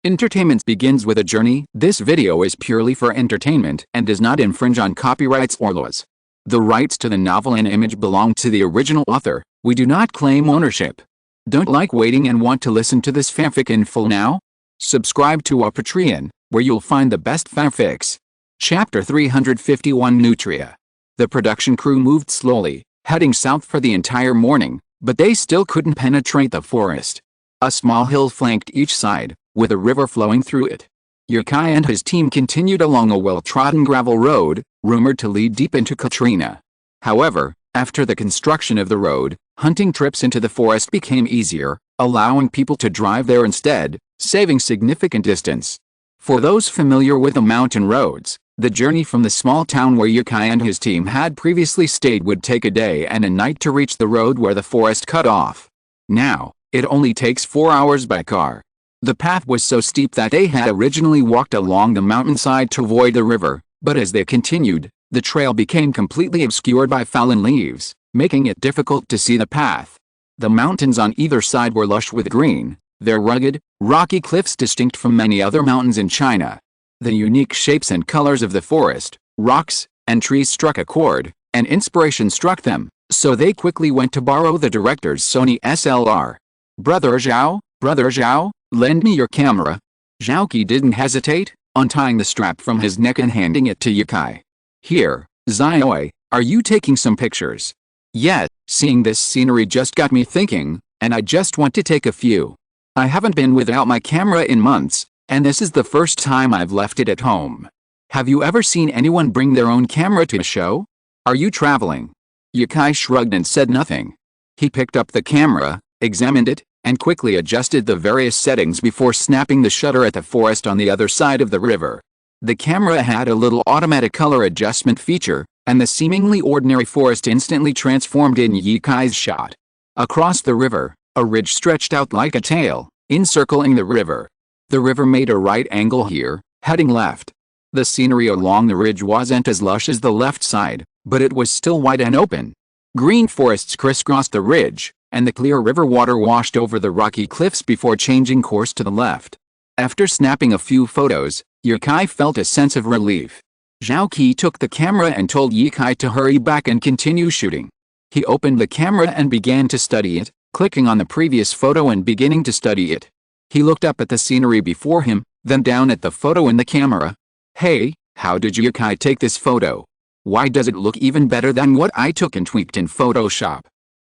Entertainment begins with a journey. This video is purely for entertainment and does not infringe on copyrights or laws. The rights to the novel and image belong to the original author. We do not claim ownership. Don't like waiting and want to listen to this fanfic in full now? Subscribe to our Patreon, where you'll find the best fanfics. Chapter 351 Nutria. The production crew moved slowly, heading south for the entire morning, but they still couldn't penetrate the forest. A small hill flanked each side, with a river flowing through it. Yukai and his team continued along a well-trodden gravel road, rumored to lead deep into Katrina. However, after the construction of the road, hunting trips into the forest became easier, allowing people to drive there instead, saving significant distance. For those familiar with the mountain roads, the journey from the small town where Yukai and his team had previously stayed would take a day and a night to reach the road where the forest cut off. Now, it only takes 4 hours by car. The path was so steep that they had originally walked along the mountainside to avoid the river, but as they continued, the trail became completely obscured by fallen leaves, making it difficult to see the path. The mountains on either side were lush with green, their rugged, rocky cliffs distinct from many other mountains in China. The unique shapes and colors of the forest, rocks, and trees struck a chord, and inspiration struck them, so they quickly went to borrow the director's Sony SLR. Brother Zhao, lend me your camera." Zhaoqi didn't hesitate, untying the strap from his neck and handing it to Yukai. "Here, Xiaoi, are you taking some pictures?" "Yeah, seeing this scenery just got me thinking, and I just want to take a few. I haven't been without my camera in months, and this is the first time I've left it at home. Have you ever seen anyone bring their own camera to a show? Are you traveling?" Yukai shrugged and said nothing. He picked up the camera, examined it, and quickly adjusted the various settings before snapping the shutter at the forest on the other side of the river. The camera had a little automatic color adjustment feature, and the seemingly ordinary forest instantly transformed in Yukai's shot. Across the river, a ridge stretched out like a tail, encircling the river. The river made a right angle here, heading left. The scenery along the ridge wasn't as lush as the left side, but it was still wide and open. Green forests crisscrossed the ridge, and the clear river water washed over the rocky cliffs before changing course to the left. After snapping a few photos, Yukai felt a sense of relief. Zhaoqi took the camera and told Yukai to hurry back and continue shooting. He opened the camera and began to study it, clicking on the previous photo and beginning to study it. He looked up at the scenery before him, then down at the photo in the camera. "Hey, how did Yukai take this photo? Why does it look even better than what I took and tweaked in Photoshop?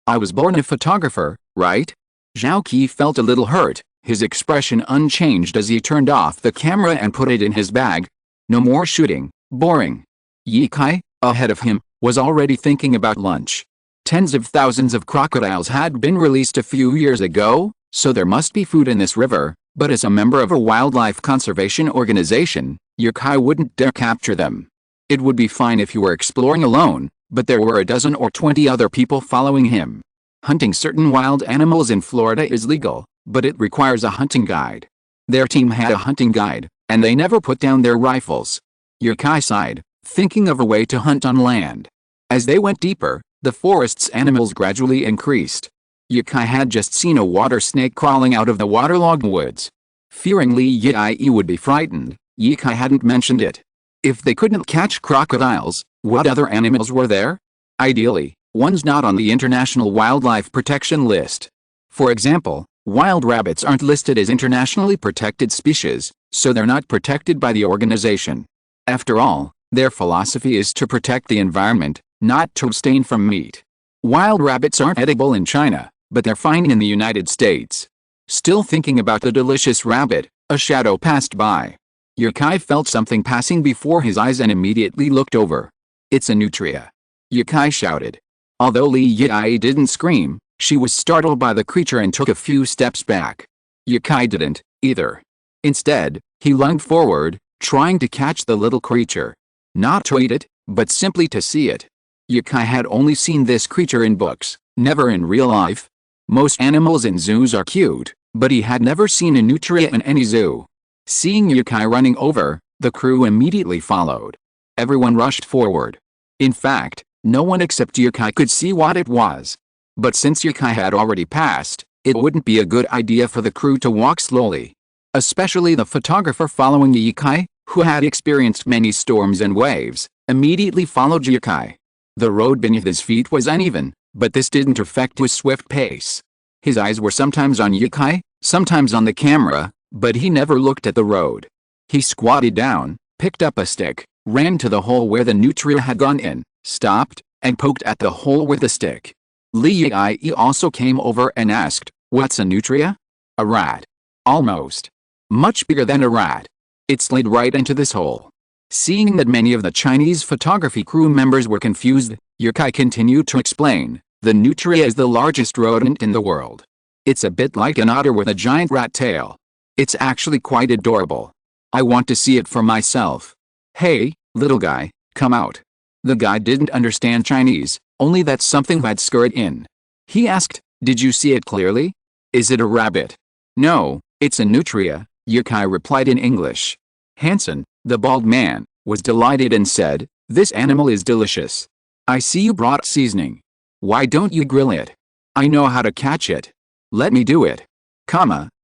I was born a photographer, right?" Zhaoqi felt a little hurt, his expression unchanged as he turned off the camera and put it in his bag. No more shooting, boring. Yukai, ahead of him, was already thinking about lunch. Tens of thousands of crocodiles had been released a few years ago, so there must be food in this river, but as a member of a wildlife conservation organization, Yukai wouldn't dare capture them. It would be fine if he were exploring alone, but there were a dozen or 20 other people following him. Hunting certain wild animals in Florida is legal, but it requires a hunting guide. Their team had a hunting guide, and they never put down their rifles. Yukai sighed, thinking of a way to hunt on land. As they went deeper, the forest's animals gradually increased. Yukai had just seen a water snake crawling out of the waterlogged woods. Fearing Li Yi would be frightened, Yukai hadn't mentioned it. If they couldn't catch crocodiles, what other animals were there? Ideally, ones not on the International Wildlife Protection List. For example, wild rabbits aren't listed as internationally protected species, so they're not protected by the organization. After all, their philosophy is to protect the environment, not to abstain from meat. Wild rabbits aren't edible in China, but they're fine in the United States. Still thinking about the delicious rabbit, a shadow passed by. Yukai felt something passing before his eyes and immediately looked over. "It's a nutria!" Yukai shouted. Although Li Yi didn't scream, she was startled by the creature and took a few steps back. Yukai didn't, either. Instead, he lunged forward, trying to catch the little creature. Not to eat it, but simply to see it. Yukai had only seen this creature in books, never in real life. Most animals in zoos are cute, but he had never seen a nutria in any zoo. Seeing Yukai running over, the crew immediately followed. Everyone rushed forward. In fact, no one except Yukai could see what it was. But since Yukai had already passed, it wouldn't be a good idea for the crew to walk slowly. Especially the photographer following Yikai, who had experienced many storms and waves, immediately followed Yikai. The road beneath his feet was uneven, but this didn't affect his swift pace. His eyes were sometimes on Yikai, sometimes on the camera, but he never looked at the road. He squatted down, picked up a stick, ran to the hole where the nutria had gone in, stopped, and poked at the hole with the stick. Yikai also came over and asked, "What's a nutria?" "A rat." "Almost. Much bigger than a rat." It slid right into this hole. Seeing that many of the Chinese photography crew members were confused, Yikai continued to explain, "The nutria is the largest rodent in the world. It's a bit like an otter with a giant rat tail. It's actually quite adorable. I want to see it for myself. Hey, little guy, come out." The guy didn't understand Chinese, only that something had scurried in. He asked, "Did you see it clearly? Is it a rabbit?" "No, it's a nutria," Yikai replied in English. Hansen, the bald man, was delighted and said, "This animal is delicious. I see you brought seasoning. Why don't you grill it? I know how to catch it. Let me do it."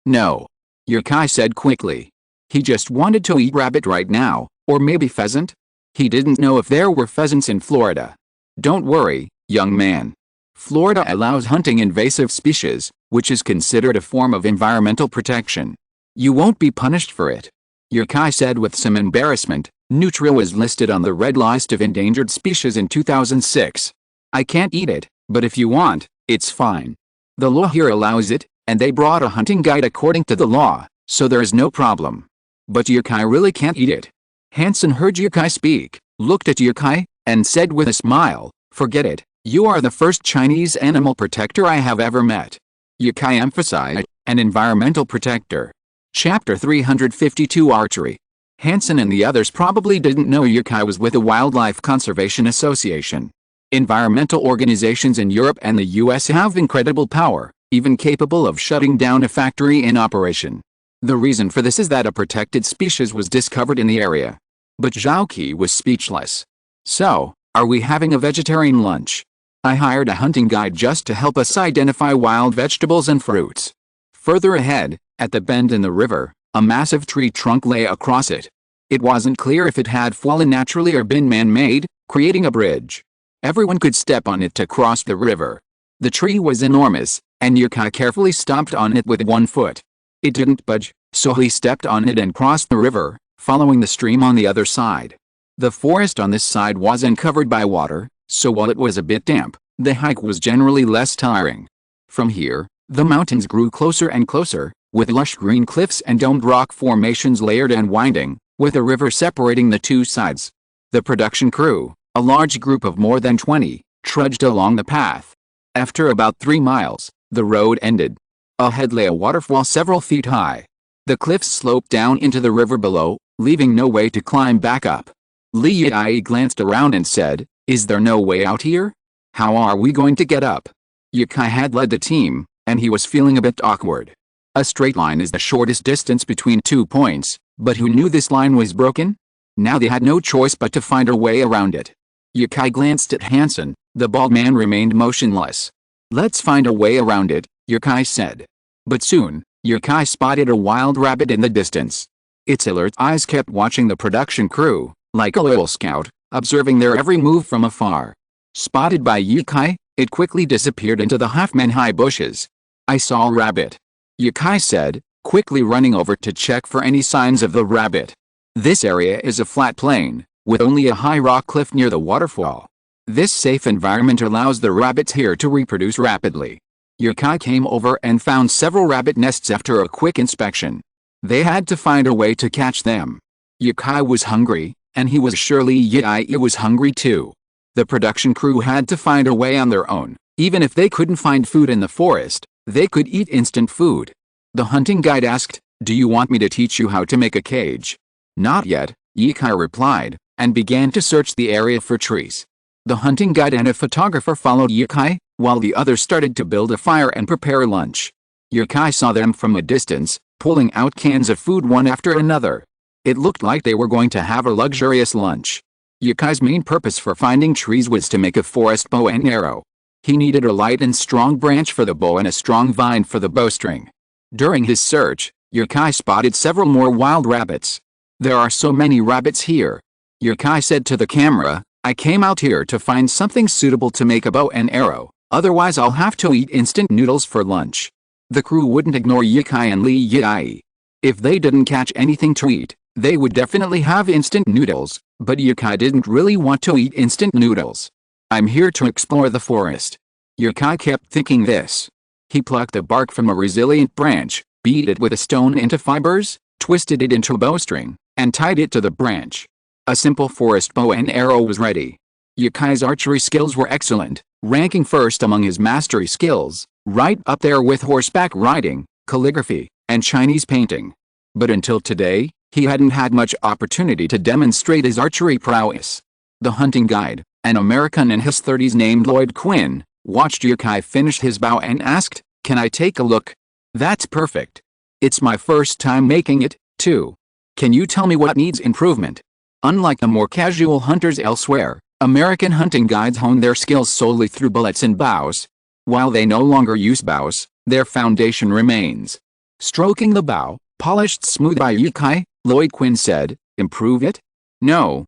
No. Yikai said quickly. He just wanted to eat rabbit right now, or maybe pheasant? He didn't know if there were pheasants in Florida. "Don't worry, young man. Florida allows hunting invasive species, which is considered a form of environmental protection. You won't be punished for it." Yikai said with some embarrassment. Nutria was listed on the red list of endangered species in 2006. "I can't eat it, but if you want, it's fine. The law here allows it, and they brought a hunting guide according to the law, so there is no problem. But Yikai really can't eat it." Hansen heard Yikai speak, looked at Yikai, and said with a smile, "Forget it, you are the first Chinese animal protector I have ever met." Yikai emphasized, "An environmental protector." Chapter 352 Archery. Hansen and the others probably didn't know Yikai was with the Wildlife Conservation Association. Environmental organizations in Europe and the US have incredible power, even capable of shutting down a factory in operation. The reason for this is that a protected species was discovered in the area. But Zhaoqi was speechless. "So, are we having a vegetarian lunch? I hired a hunting guide just to help us identify wild vegetables and fruits." Further ahead, at the bend in the river, a massive tree trunk lay across it. It wasn't clear if it had fallen naturally or been man-made, creating a bridge. Everyone could step on it to cross the river. The tree was enormous, and Yikai carefully stomped on it with one foot. It didn't budge, so he stepped on it and crossed the river, following the stream on the other side. The forest on this side wasn't covered by water, so while it was a bit damp, the hike was generally less tiring. From here, the mountains grew closer and closer, with lush green cliffs and domed rock formations layered and winding, with a river separating the two sides. The production crew, a large group of more than 20, trudged along the path. After about 3 miles, the road ended. Ahead lay a waterfall several feet high. The cliffs sloped down into the river below, leaving no way to climb back up. Yikai glanced around and said, "Is there no way out here? How are we going to get up?" Yikai had led the team, and he was feeling a bit awkward. A straight line is the shortest distance between 2 points, but who knew this line was broken? Now they had no choice but to find a way around it. Yikai glanced at Hansen. The bald man remained motionless. "Let's find a way around it," Yikai said. But soon, Yikai spotted a wild rabbit in the distance. Its alert eyes kept watching the production crew, like a little scout, observing their every move from afar. Spotted by Yikai, it quickly disappeared into the half-man-high bushes. "I saw a rabbit," Yikai said, quickly running over to check for any signs of the rabbit. This area is a flat plain, with only a high rock cliff near the waterfall. This safe environment allows the rabbits here to reproduce rapidly. Yikai came over and found several rabbit nests after a quick inspection. They had to find a way to catch them. Yikai was hungry, and he was surely Yikai was hungry too. The production crew had to find a way on their own. Even if they couldn't find food in the forest, they could eat instant food. The hunting guide asked, "Do you want me to teach you how to make a cage?" "Not yet," Yikai replied, and began to search the area for trees. The hunting guide and a photographer followed Yikai, while the others started to build a fire and prepare lunch. Yikai saw them from a distance, pulling out cans of food one after another. It looked like they were going to have a luxurious lunch. Yikai's main purpose for finding trees was to make a forest bow and arrow. He needed a light and strong branch for the bow and a strong vine for the bowstring. During his search, Yukai spotted several more wild rabbits. There are so many rabbits here. Yukai said to the camera, I came out here to find something suitable to make a bow and arrow, otherwise I'll have to eat instant noodles for lunch. The crew wouldn't ignore Yukai and Li Yai. If they didn't catch anything to eat, they would definitely have instant noodles, but Yukai didn't really want to eat instant noodles. I'm here to explore the forest. Yukai kept thinking this. He plucked a bark from a resilient branch, beat it with a stone into fibers, twisted it into a bowstring, and tied it to the branch. A simple forest bow and arrow was ready. Yukai's archery skills were excellent, ranking first among his mastery skills, right up there with horseback riding, calligraphy, and Chinese painting. But until today, he hadn't had much opportunity to demonstrate his archery prowess. The hunting guide, an American in his 30s named Lloyd Quinn, watched Yukai finish his bow and asked, Can I take a look? That's perfect. It's my first time making it, too. Can you tell me what needs improvement? Unlike the more casual hunters elsewhere, American hunting guides hone their skills solely through bullets and bows. While they no longer use bows, their foundation remains. Stroking the bow, polished smooth by Yukai, Lloyd Quinn said, Improve it? No,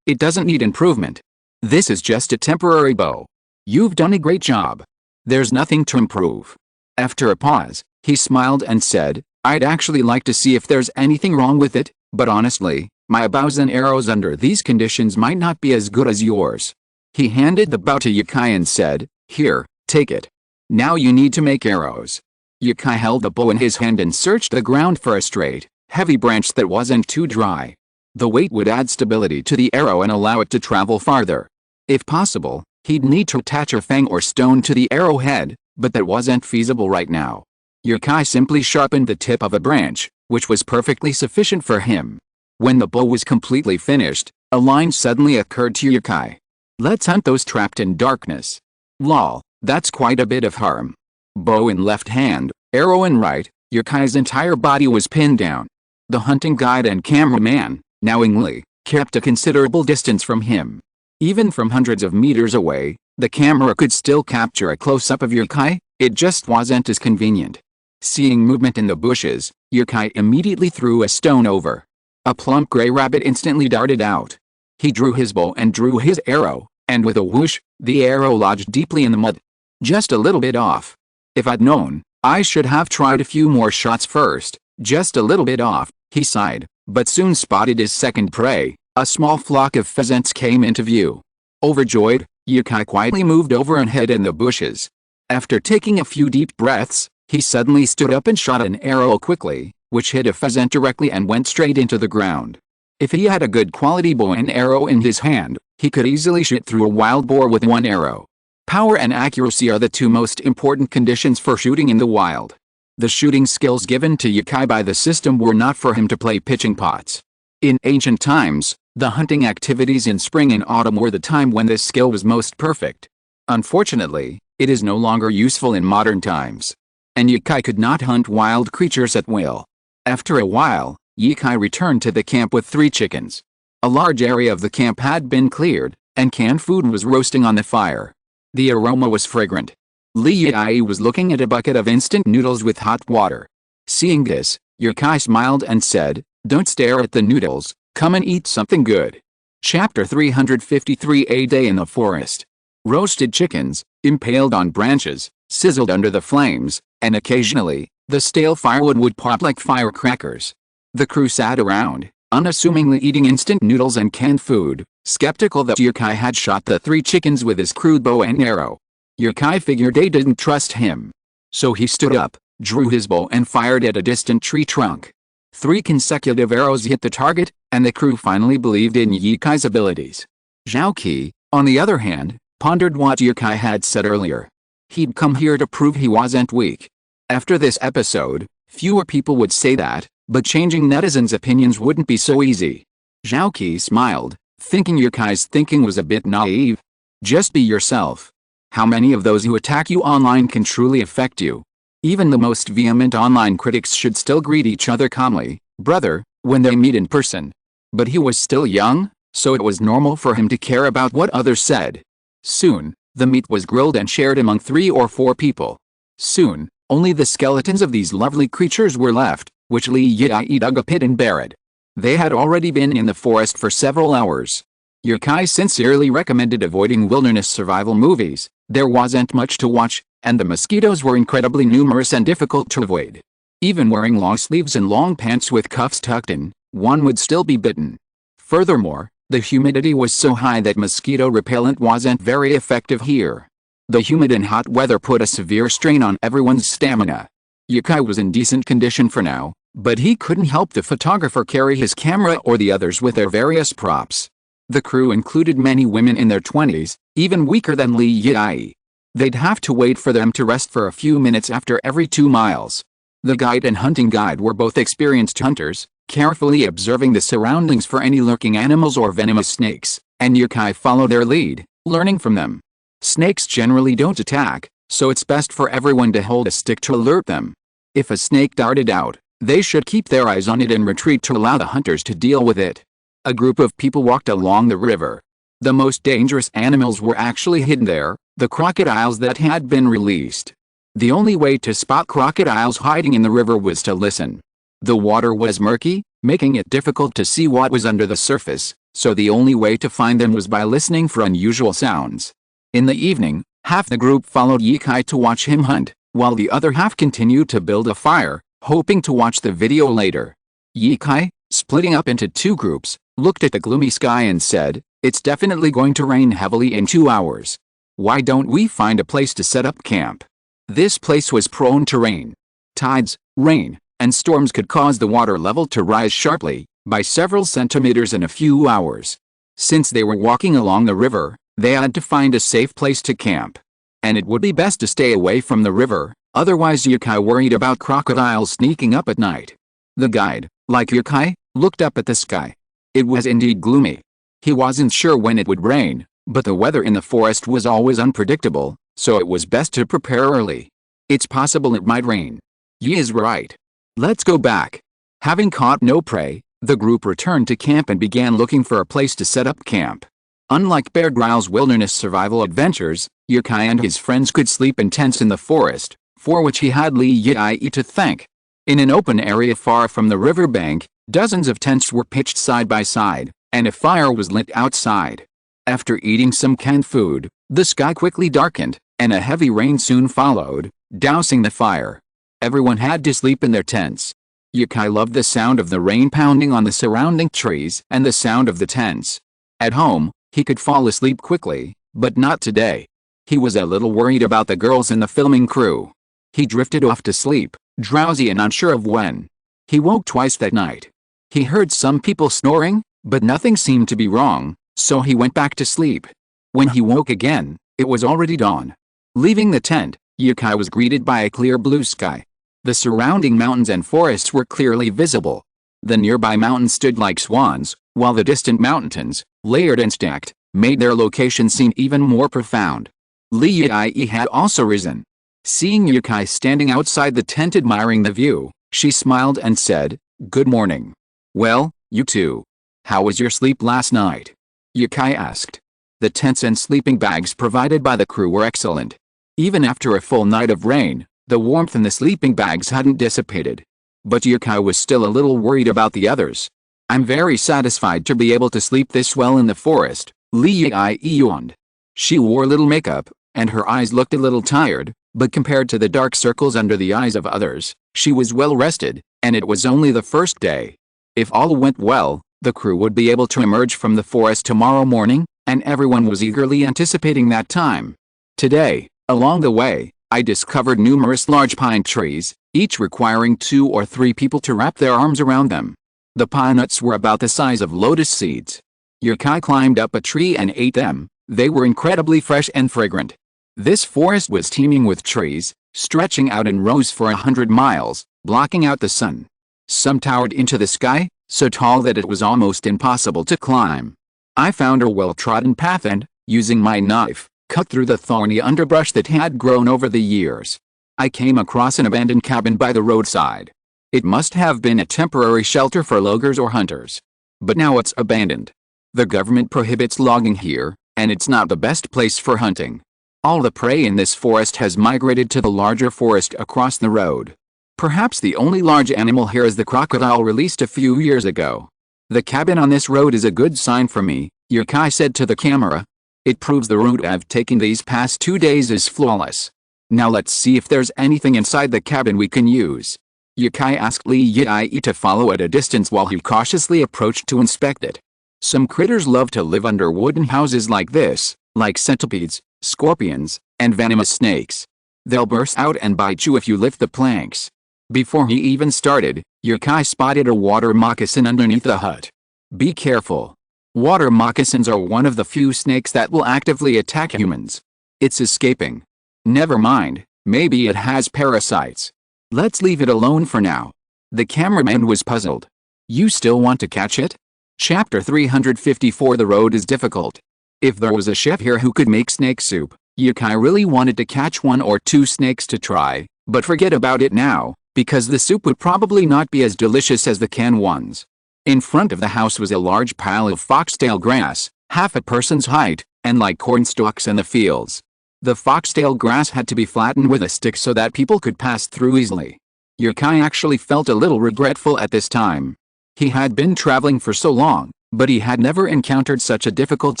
it doesn't need improvement. This is just a temporary bow. You've done a great job. There's nothing to improve. After a pause, he smiled and said, I'd actually like to see if there's anything wrong with it, but honestly, my bows and arrows under these conditions might not be as good as yours. He handed the bow to Yukai and said, Here, take it. Now you need to make arrows. Yukai held the bow in his hand and searched the ground for a straight, heavy branch that wasn't too dry. The weight would add stability to the arrow and allow it to travel farther. If possible, he'd need to attach a fang or stone to the arrowhead, but that wasn't feasible right now. Yukai simply sharpened the tip of a branch, which was perfectly sufficient for him. When the bow was completely finished, a line suddenly occurred to Yukai. Let's hunt those trapped in darkness. Lol, that's quite a bit of harm. Bow in left hand, arrow in right, Yukai's entire body was pinned down. The hunting guide and cameraman, knowingly, kept a considerable distance from him. Even from hundreds of meters away, the camera could still capture a close-up of Yukai, it just wasn't as convenient. Seeing movement in the bushes, Yukai immediately threw a stone over. A plump gray rabbit instantly darted out. He drew his bow and drew his arrow, and with a whoosh, the arrow lodged deeply in the mud. Just a little bit off. If I'd known, I should have tried a few more shots first. Just a little bit off, he sighed, but soon spotted his second prey. A small flock of pheasants came into view. Overjoyed, Yukai quietly moved over and hid in the bushes. After taking a few deep breaths, he suddenly stood up and shot an arrow quickly, which hit a pheasant directly and went straight into the ground. If he had a good quality bow and arrow in his hand, he could easily shoot through a wild boar with one arrow. Power and accuracy are the two most important conditions for shooting in the wild. The shooting skills given to Yukai by the system were not for him to play pitching pots. In ancient times, the hunting activities in spring and autumn were the time when this skill was most perfect. Unfortunately, it is no longer useful in modern times. And Yukai could not hunt wild creatures at will. After a while, Yukai returned to the camp with 3 chickens. A large area of the camp had been cleared, and canned food was roasting on the fire. The aroma was fragrant. Li Yai was looking at a bucket of instant noodles with hot water. Seeing this, Yukai smiled and said, Don't stare at the noodles, come and eat something good. Chapter 353 A Day in the Forest. Roasted chickens, impaled on branches, sizzled under the flames, and occasionally, the stale firewood would pop like firecrackers. The crew sat around, unassumingly eating instant noodles and canned food, skeptical that Yukai had shot the 3 chickens with his crude bow and arrow. Yukai figured they didn't trust him. So he stood up, drew his bow and fired at a distant tree trunk. 3 consecutive arrows hit the target, and the crew finally believed in Yukai's abilities. Zhao Qi, on the other hand, pondered what Yukai had said earlier. He'd come here to prove he wasn't weak. After this episode, fewer people would say that, but changing netizens' opinions wouldn't be so easy. Zhao Qi smiled, thinking Yukai's thinking was a bit naive. Just be yourself. How many of those who attack you online can truly affect you? Even the most vehement online critics should still greet each other calmly, brother, when they meet in person. But he was still young, so it was normal for him to care about what others said. Soon, the meat was grilled and shared among 3 or 4 people. Soon, Only the skeletons of these lovely creatures were left, which Lee Yi dug a pit and buried. They had already been in the forest for several hours. Yukai sincerely recommended avoiding wilderness survival movies. There wasn't much to watch, and the mosquitoes were incredibly numerous and difficult to avoid. Even wearing long sleeves and long pants with cuffs tucked in, one would still be bitten. Furthermore, the humidity was so high that mosquito repellent wasn't very effective here. The humid and hot weather put a severe strain on everyone's stamina. Yukai was in decent condition for now, but he couldn't help the photographer carry his camera or the others with their various props. The crew included many women in their 20s, even weaker than Lee Yi. They'd have to wait for them to rest for a few minutes after every 2 miles. The guide and hunting guide were both experienced hunters, carefully observing the surroundings for any lurking animals or venomous snakes, and Yukai followed their lead, learning from them. Snakes generally don't attack, so it's best for everyone to hold a stick to alert them. If a snake darted out, they should keep their eyes on it and retreat to allow the hunters to deal with it. A group of people walked along the river. The most dangerous animals were actually hidden there, the crocodiles that had been released. The only way to spot crocodiles hiding in the river was to listen. The water was murky, making it difficult to see what was under the surface, so the only way to find them was by listening for unusual sounds. In the evening, half the group followed Yukai to watch him hunt, while the other half continued to build a fire, hoping to watch the video later. Yukai, splitting up into 2 groups, looked at the gloomy sky and said, "It's definitely going to rain heavily in 2 hours. Why don't we find a place to set up camp?" This place was prone to rain. Tides, rain, and storms could cause the water level to rise sharply, by several centimeters in a few hours. Since they were walking along the river, they had to find a safe place to camp. And it would be best to stay away from the river, otherwise Yukai worried about crocodiles sneaking up at night. The guide, like Yukai, looked up at the sky. It was indeed gloomy. He wasn't sure when it would rain, but the weather in the forest was always unpredictable, so it was best to prepare early. It's possible it might rain. Yi is right. Let's go back. Having caught no prey, the group returned to camp and began looking for a place to set up camp. Unlike Bear Grylls' wilderness survival adventures, Yukai and his friends could sleep in tents in the forest, for which he had Lee Yi to thank. In an open area far from the riverbank, dozens of tents were pitched side by side, and a fire was lit outside. After eating some canned food, the sky quickly darkened, and a heavy rain soon followed, dousing the fire. Everyone had to sleep in their tents. Yukai loved the sound of the rain pounding on the surrounding trees and the sound of the tents. At home, he could fall asleep quickly, but not today. He was a little worried about the girls in the filming crew. He drifted off to sleep, drowsy and unsure of when. He woke twice that night. He heard some people snoring, but nothing seemed to be wrong, so he went back to sleep. When he woke again, it was already dawn. Leaving the tent, Yukai was greeted by a clear blue sky. The surrounding mountains and forests were clearly visible. The nearby mountains stood like swans, while the distant mountains, layered and stacked, made their location seem even more profound. Lee Yi had also risen. Seeing Yukai standing outside the tent admiring the view, she smiled and said, "Good morning." "Well, you too. How was your sleep last night?" Yukai asked. The tents and sleeping bags provided by the crew were excellent. Even after a full night of rain, the warmth in the sleeping bags hadn't dissipated. But Yukai was still a little worried about the others. "I'm very satisfied to be able to sleep this well in the forest," Lee Yi yawned. She wore little makeup, and her eyes looked a little tired, but compared to the dark circles under the eyes of others, she was well rested, and it was only the first day. If all went well, the crew would be able to emerge from the forest tomorrow morning, and everyone was eagerly anticipating that time. Today, along the way, I discovered numerous large pine trees, each requiring 2 or 3 people to wrap their arms around them. The pine nuts were about the size of lotus seeds. Yukai climbed up a tree and ate them. They were incredibly fresh and fragrant. This forest was teeming with trees, stretching out in rows for 100 miles, blocking out the sun. Some towered into the sky, so tall that it was almost impossible to climb. I found a well-trodden path and, using my knife, cut through the thorny underbrush that had grown over the years. I came across an abandoned cabin by the roadside. It must have been a temporary shelter for loggers or hunters. But now it's abandoned. The government prohibits logging here, and it's not the best place for hunting. All the prey in this forest has migrated to the larger forest across the road. Perhaps the only large animal here is the crocodile released a few years ago. The cabin on this road is a good sign for me, Yukai said to the camera. It proves the route I've taken these past 2 days is flawless. Now let's see if there's anything inside the cabin we can use. Yukai asked Li Yi to follow at a distance while he cautiously approached to inspect it. Some critters love to live under wooden houses like this, like centipedes, scorpions, and venomous snakes. They'll burst out and bite you if you lift the planks. Before he even started, Yukai spotted a water moccasin underneath the hut. Be careful. Water moccasins are one of the few snakes that will actively attack humans. It's escaping. Never mind, maybe it has parasites. Let's leave it alone for now. The cameraman was puzzled. You still want to catch it? Chapter 354. The road is difficult. If there was a chef here who could make snake soup, Yukai really wanted to catch 1 or 2 snakes to try, but forget about it now, because the soup would probably not be as delicious as the canned ones. In front of the house was a large pile of foxtail grass, half a person's height, and like cornstalks in the fields. The foxtail grass had to be flattened with a stick so that people could pass through easily. Yukai actually felt a little regretful at this time. He had been traveling for so long, but he had never encountered such a difficult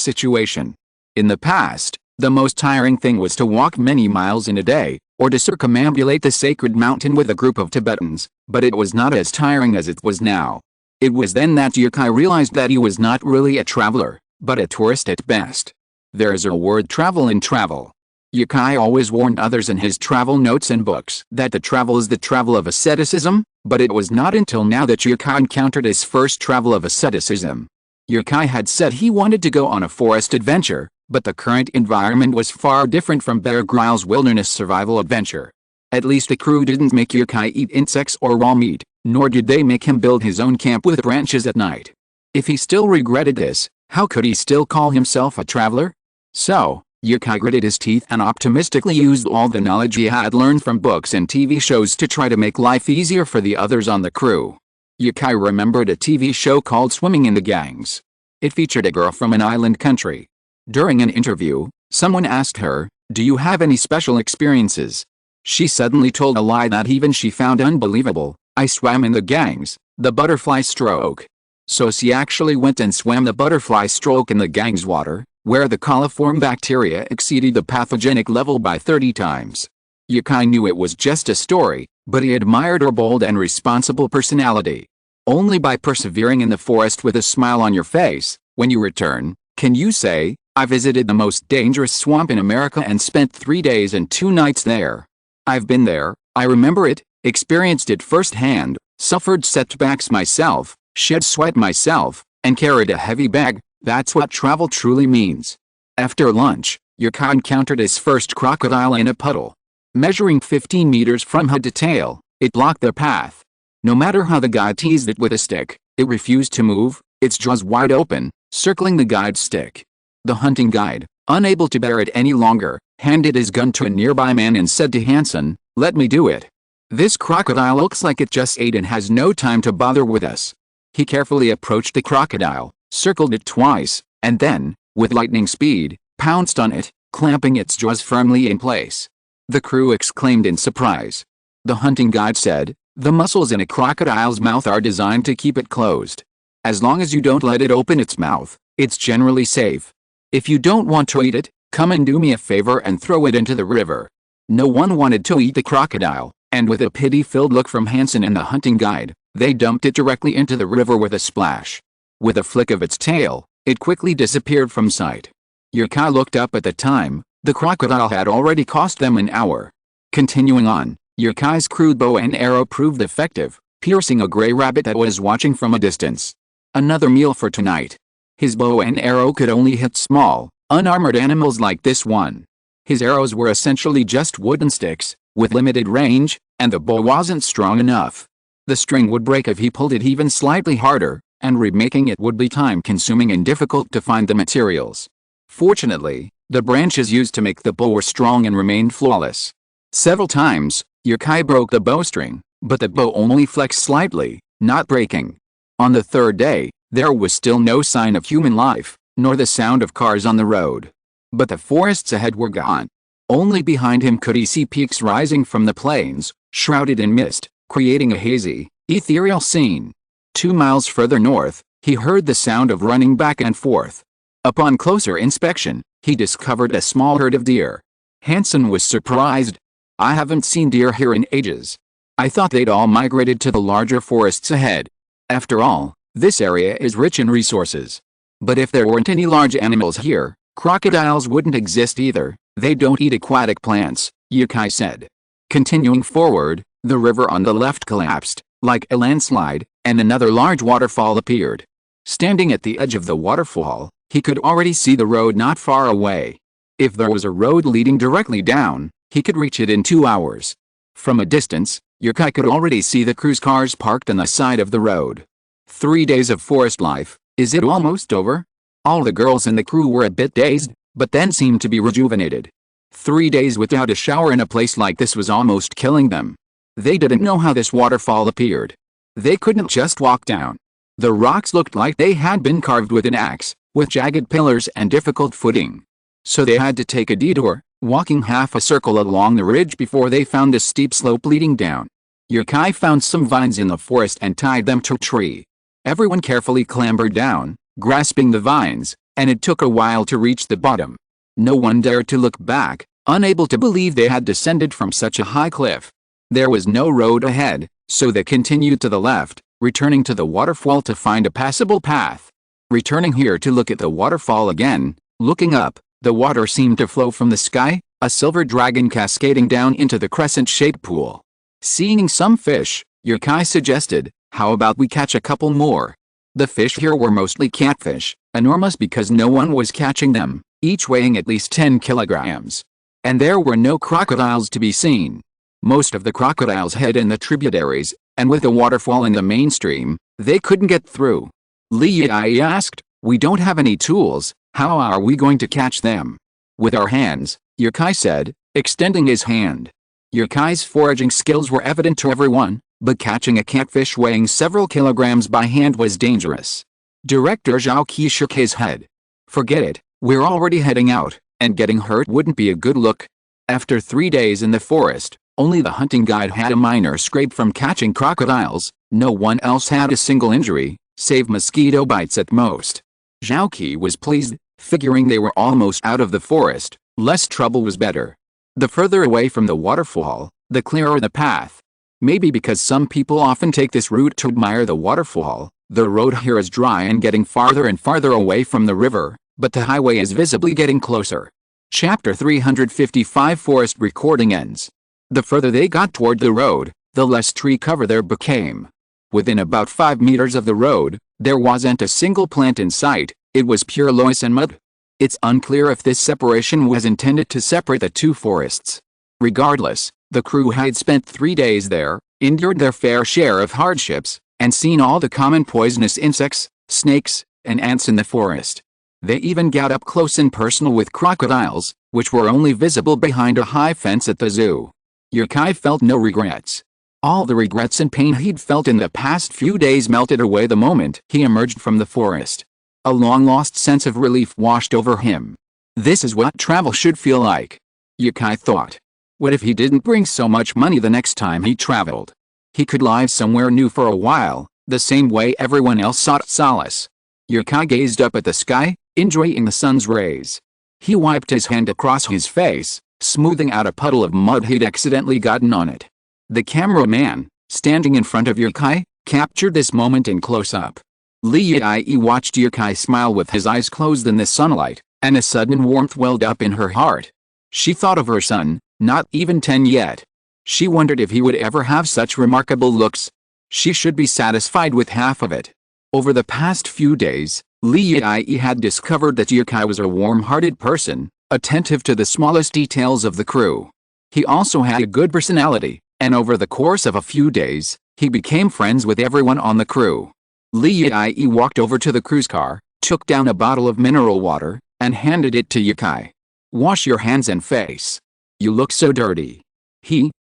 situation. In the past, the most tiring thing was to walk many miles in a day, or to circumambulate the sacred mountain with a group of Tibetans, but it was not as tiring as it was now. It was then that Yukai realized that he was not really a traveler, but a tourist at best. There's a word travel in travel. Yukai always warned others in his travel notes and books that the travel is the travel of asceticism, but it was not until now that Yukai encountered his first travel of asceticism. Yukai had said he wanted to go on a forest adventure, but the current environment was far different from Bear Grylls' wilderness survival adventure. At least the crew didn't make Yukai eat insects or raw meat, nor did they make him build his own camp with branches at night. If he still regretted this, how could he still call himself a traveler? So, Yukai gritted his teeth and optimistically used all the knowledge he had learned from books and TV shows to try to make life easier for the others on the crew. Yukai remembered a TV show called Swimming in the Gangs. It featured a girl from an island country. During an interview, someone asked her, "Do you have any special experiences?" She suddenly told a lie that even she found unbelievable. "I swam in the gangs, the butterfly stroke." So she actually went and swam the butterfly stroke in the gangs water, where the coliform bacteria exceeded the pathogenic level by 30 times. Yukai knew it was just a story, but he admired her bold and responsible personality. Only by persevering in the forest with a smile on your face, when you return, can you say, "I visited the most dangerous swamp in America and spent 3 days and 2 nights there. I've been there, I remember it, experienced it firsthand, suffered setbacks myself, shed sweat myself, and carried a heavy bag." That's what travel truly means. After lunch, Yukai encountered his first crocodile in a puddle. Measuring 15 meters from head to tail, it blocked their path. No matter how the guide teased it with a stick, it refused to move, its jaws wide open, circling the guide's stick. The hunting guide, unable to bear it any longer, handed his gun to a nearby man and said to Hansen, "Let me do it. This crocodile looks like it just ate and has no time to bother with us." He carefully approached the crocodile, circled it twice, and then, with lightning speed, pounced on it, clamping its jaws firmly in place. The crew exclaimed in surprise. The hunting guide said, "The muscles in a crocodile's mouth are designed to keep it closed. As long as you don't let it open its mouth, it's generally safe. If you don't want to eat it, come and do me a favor and throw it into the river." No one wanted to eat the crocodile, and with a pity-filled look from Hansen and the hunting guide, they dumped it directly into the river with a splash. With a flick of its tail, it quickly disappeared from sight. Yukai looked up at the time. The crocodile had already cost them an hour. Continuing on, Yukai's crude bow and arrow proved effective, piercing a gray rabbit that was watching from a distance. Another meal for tonight. His bow and arrow could only hit small, unarmored animals like this one. His arrows were essentially just wooden sticks, with limited range, and the bow wasn't strong enough. The string would break if he pulled it even slightly harder, and remaking it would be time-consuming and difficult to find the materials. Fortunately, the branches used to make the bow were strong and remained flawless. Several times, Yukai broke the bowstring, but the bow only flexed slightly, not breaking. On the 3rd day, there was still no sign of human life, nor the sound of cars on the road. But the forests ahead were gone. Only behind him could he see peaks rising from the plains, shrouded in mist, creating a hazy, ethereal scene. 2 miles further north, he heard the sound of running back and forth. Upon closer inspection, he discovered a small herd of deer. Hansen was surprised. "I haven't seen deer here in ages. I thought they'd all migrated to the larger forests ahead. After all, this area is rich in resources. But if there weren't any large animals here, crocodiles wouldn't exist either. They don't eat aquatic plants," Yukai said. Continuing forward, the river on the left collapsed, like a landslide, and another large waterfall appeared. Standing at the edge of the waterfall, he could already see the road not far away. If there was a road leading directly down, he could reach it in 2 hours. From a distance, Yukai could already see the cruise cars parked on the side of the road. 3 days of forest life, is it almost over? All the girls in the crew were a bit dazed, but then seemed to be rejuvenated. 3 days without a shower in a place like this was almost killing them. They didn't know how this waterfall appeared. They couldn't just walk down. The rocks looked like they had been carved with an axe, with jagged pillars and difficult footing. So they had to take a detour, walking half a circle along the ridge before they found a steep slope leading down. Yukai found some vines in the forest and tied them to a tree. Everyone carefully clambered down, grasping the vines, and it took a while to reach the bottom. No one dared to look back, unable to believe they had descended from such a high cliff. There was no road ahead, so they continued to the left, returning to the waterfall to find a passable path. Returning here to look at the waterfall again, looking up, the water seemed to flow from the sky, a silver dragon cascading down into the crescent-shaped pool. Seeing some fish, Yukai suggested, "How about we catch a couple more?" The fish here were mostly catfish, enormous because no one was catching them, each weighing at least 10 kilograms. And there were no crocodiles to be seen. Most of the crocodiles hid in the tributaries, and with the waterfall in the mainstream, they couldn't get through. Lei asked, "We don't have any tools, how are we going to catch them?" "With our hands," Yukai said, extending his hand. Yukai's foraging skills were evident to everyone, but catching a catfish weighing several kilograms by hand was dangerous. Director Zhao Qi shook his head. "Forget it, we're already heading out, and getting hurt wouldn't be a good look." After 3 days in the forest, only the hunting guide had a minor scrape from catching crocodiles. No one else had a single injury, save mosquito bites at most. Zhao Qi was pleased, figuring they were almost out of the forest. Less trouble was better. The further away from the waterfall, the clearer the path. Maybe because some people often take this route to admire the waterfall, the road here is dry and getting farther and farther away from the river, but the highway is visibly getting closer. Chapter 355 Forest recording ends. The further they got toward the road, the less tree cover there became. Within about 5 meters of the road, there wasn't a single plant in sight, it was pure loess and mud. It's unclear if this separation was intended to separate the two forests. Regardless, the crew had spent 3 days there, endured their fair share of hardships, and seen all the common poisonous insects, snakes, and ants in the forest. They even got up close and personal with crocodiles, which were only visible behind a high fence at the zoo. Yukai felt no regrets. All the regrets and pain he'd felt in the past few days melted away the moment he emerged from the forest. A long-lost sense of relief washed over him. This is what travel should feel like, Yukai thought. What if he didn't bring so much money the next time he traveled? He could live somewhere new for a while, the same way everyone else sought solace. Yukai gazed up at the sky, enjoying the sun's rays. He wiped his hand across his face, smoothing out a puddle of mud he'd accidentally gotten on it. The cameraman, standing in front of Yukai, captured this moment in close-up. Lei watched Yukai smile with his eyes closed in the sunlight, and a sudden warmth welled up in her heart. She thought of her son, not even 10 yet. She wondered if he would ever have such remarkable looks. She should be satisfied with half of it. Over the past few days, Lei had discovered that Yukai was a warm-hearted person, attentive to the smallest details of the crew. He also had a good personality, and over the course of a few days, he became friends with everyone on the crew. Lei walked over to the cruise car, took down a bottle of mineral water, and handed it to Yukai. "Wash your hands and face. You look so dirty."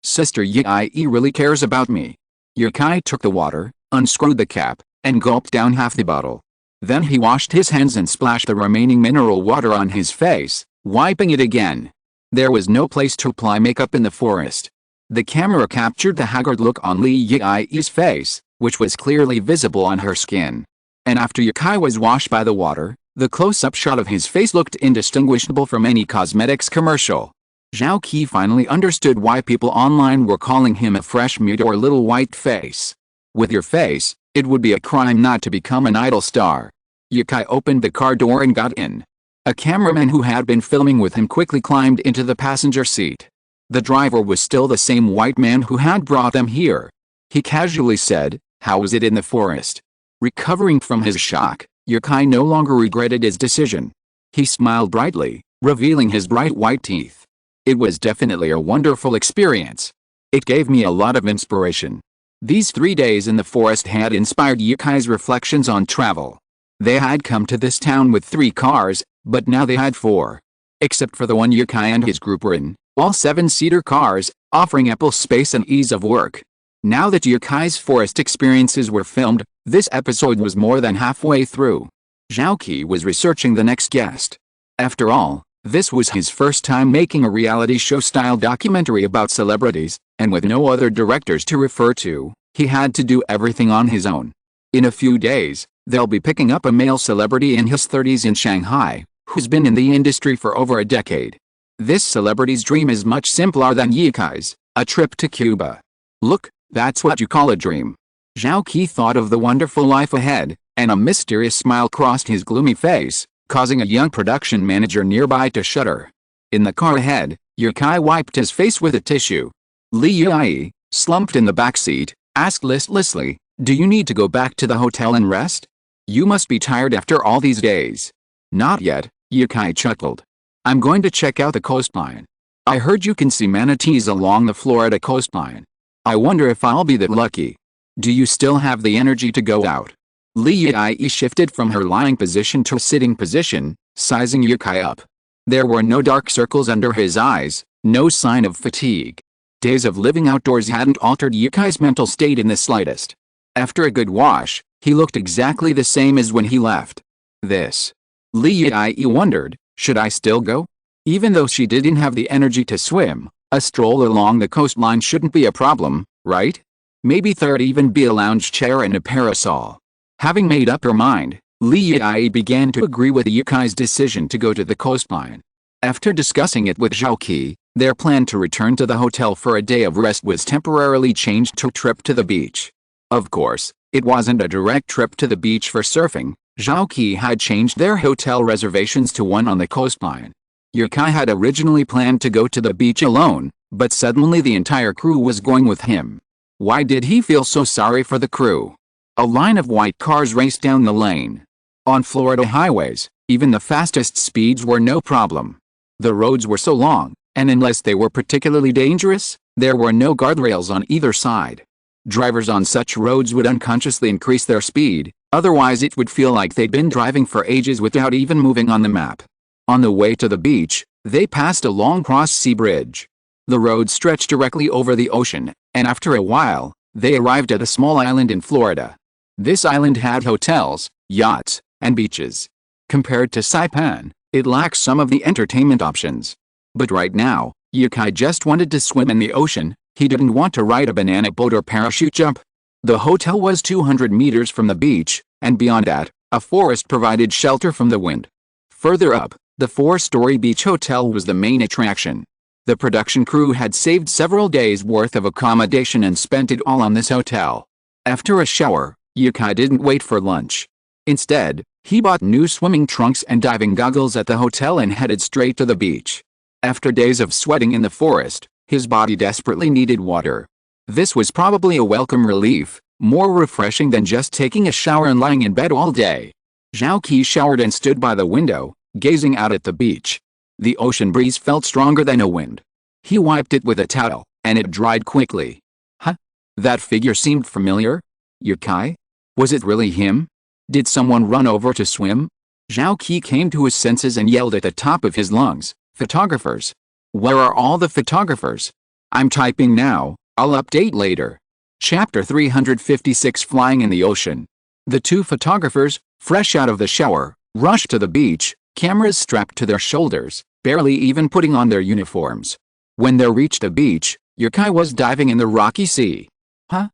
Sister Yei really cares about me." Yukai took the water, unscrewed the cap, and gulped down half the bottle. Then he washed his hands and splashed the remaining mineral water on his face, wiping it again. There was no place to apply makeup in the forest. The camera captured the haggard look on Li Yi's face, which was clearly visible on her skin. And after Yukai was washed by the water, the close-up shot of his face looked indistinguishable from any cosmetics commercial. Zhao Qi finally understood why people online were calling him a fresh meat or little white face. With your face, it would be a crime not to become an idol star. Yukai opened the car door and got in. A cameraman who had been filming with him quickly climbed into the passenger seat. The driver was still the same white man who had brought them here. He casually said, "How was it in the forest?" Recovering from his shock, Yukai no longer regretted his decision. He smiled brightly, revealing his bright white teeth. It was definitely a wonderful experience. It gave me a lot of inspiration. These 3 days in the forest had inspired Yukai's reflections on travel. They had come to this town with 3 cars, but now they had 4. Except for the one Yukai and his group were in, all 7-seater cars, offering ample space and ease of work. Now that Yukai's forest experiences were filmed, this episode was more than halfway through. Zhao Qi was researching the next guest. After all, this was his first time making a reality show-style documentary about celebrities, and with no other directors to refer to, he had to do everything on his own. In a few days, they'll be picking up a male celebrity in his 30s in Shanghai, who's been in the industry for over a decade. This celebrity's dream is much simpler than Yukai's, a trip to Cuba. Look, that's what you call a dream. Zhao Qi thought of the wonderful life ahead, and a mysterious smile crossed his gloomy face, causing a young production manager nearby to shudder. In the car ahead, Yukai wiped his face with a tissue. Li Yi, slumped in the back seat, asked listlessly, "Do you need to go back to the hotel and rest? You must be tired after all these days." "Not yet," Yukai chuckled. "I'm going to check out the coastline. I heard you can see manatees along the Florida coastline. I wonder if I'll be that lucky. Do you still have the energy to go out?" Li Yi shifted from her lying position to a sitting position, sizing Yukai up. There were no dark circles under his eyes, no sign of fatigue. Days of living outdoors hadn't altered Yukai's mental state in the slightest. After a good wash, he looked exactly the same as when he left. Li Yi wondered, should I still go? Even though she didn't have the energy to swim, a stroll along the coastline shouldn't be a problem, right? Maybe there'd even be a lounge chair and a parasol. Having made up her mind, Li Yi began to agree with Yukai's decision to go to the coastline. After discussing it with Zhao Qi, their plan to return to the hotel for a day of rest was temporarily changed to a trip to the beach. Of course, it wasn't a direct trip to the beach for surfing. Zhao Qi had changed their hotel reservations to one on the coastline. Yukai had originally planned to go to the beach alone, but suddenly the entire crew was going with him. Why did he feel so sorry for the crew? A line of white cars raced down the lane. On Florida highways, even the fastest speeds were no problem. The roads were so long, and unless they were particularly dangerous, there were no guardrails on either side. Drivers on such roads would unconsciously increase their speed, otherwise it would feel like they'd been driving for ages without even moving on the map. On the way to the beach, they passed a long cross-sea bridge. The road stretched directly over the ocean, and after a while, they arrived at a small island in Florida. This island had hotels, yachts, and beaches. Compared to Saipan, it lacked some of the entertainment options. But right now, Yukai just wanted to swim in the ocean. He didn't want to ride a banana boat or parachute jump. The hotel was 200 meters from the beach, and beyond that, a forest provided shelter from the wind. Further up, the 4-story beach hotel was the main attraction. The production crew had saved several days' worth of accommodation and spent it all on this hotel. After a shower, Yukai didn't wait for lunch. Instead, he bought new swimming trunks and diving goggles at the hotel and headed straight to the beach. After days of sweating in the forest, his body desperately needed water. This was probably a welcome relief, more refreshing than just taking a shower and lying in bed all day. Zhao Qi showered and stood by the window, gazing out at the beach. The ocean breeze felt stronger than a wind. He wiped it with a towel, and it dried quickly. Huh? That figure seemed familiar? Yukai? Was it really him? Did someone run over to swim? Zhao Qi came to his senses and yelled at the top of his lungs, "Photographers! Where are all the photographers? I'm typing now, I'll update later." Chapter 356 Flying in the Ocean. The 2 photographers, fresh out of the shower, rushed to the beach, cameras strapped to their shoulders. barely even putting on their uniforms. When they reached the beach, Yukai was diving in the rocky sea. Huh,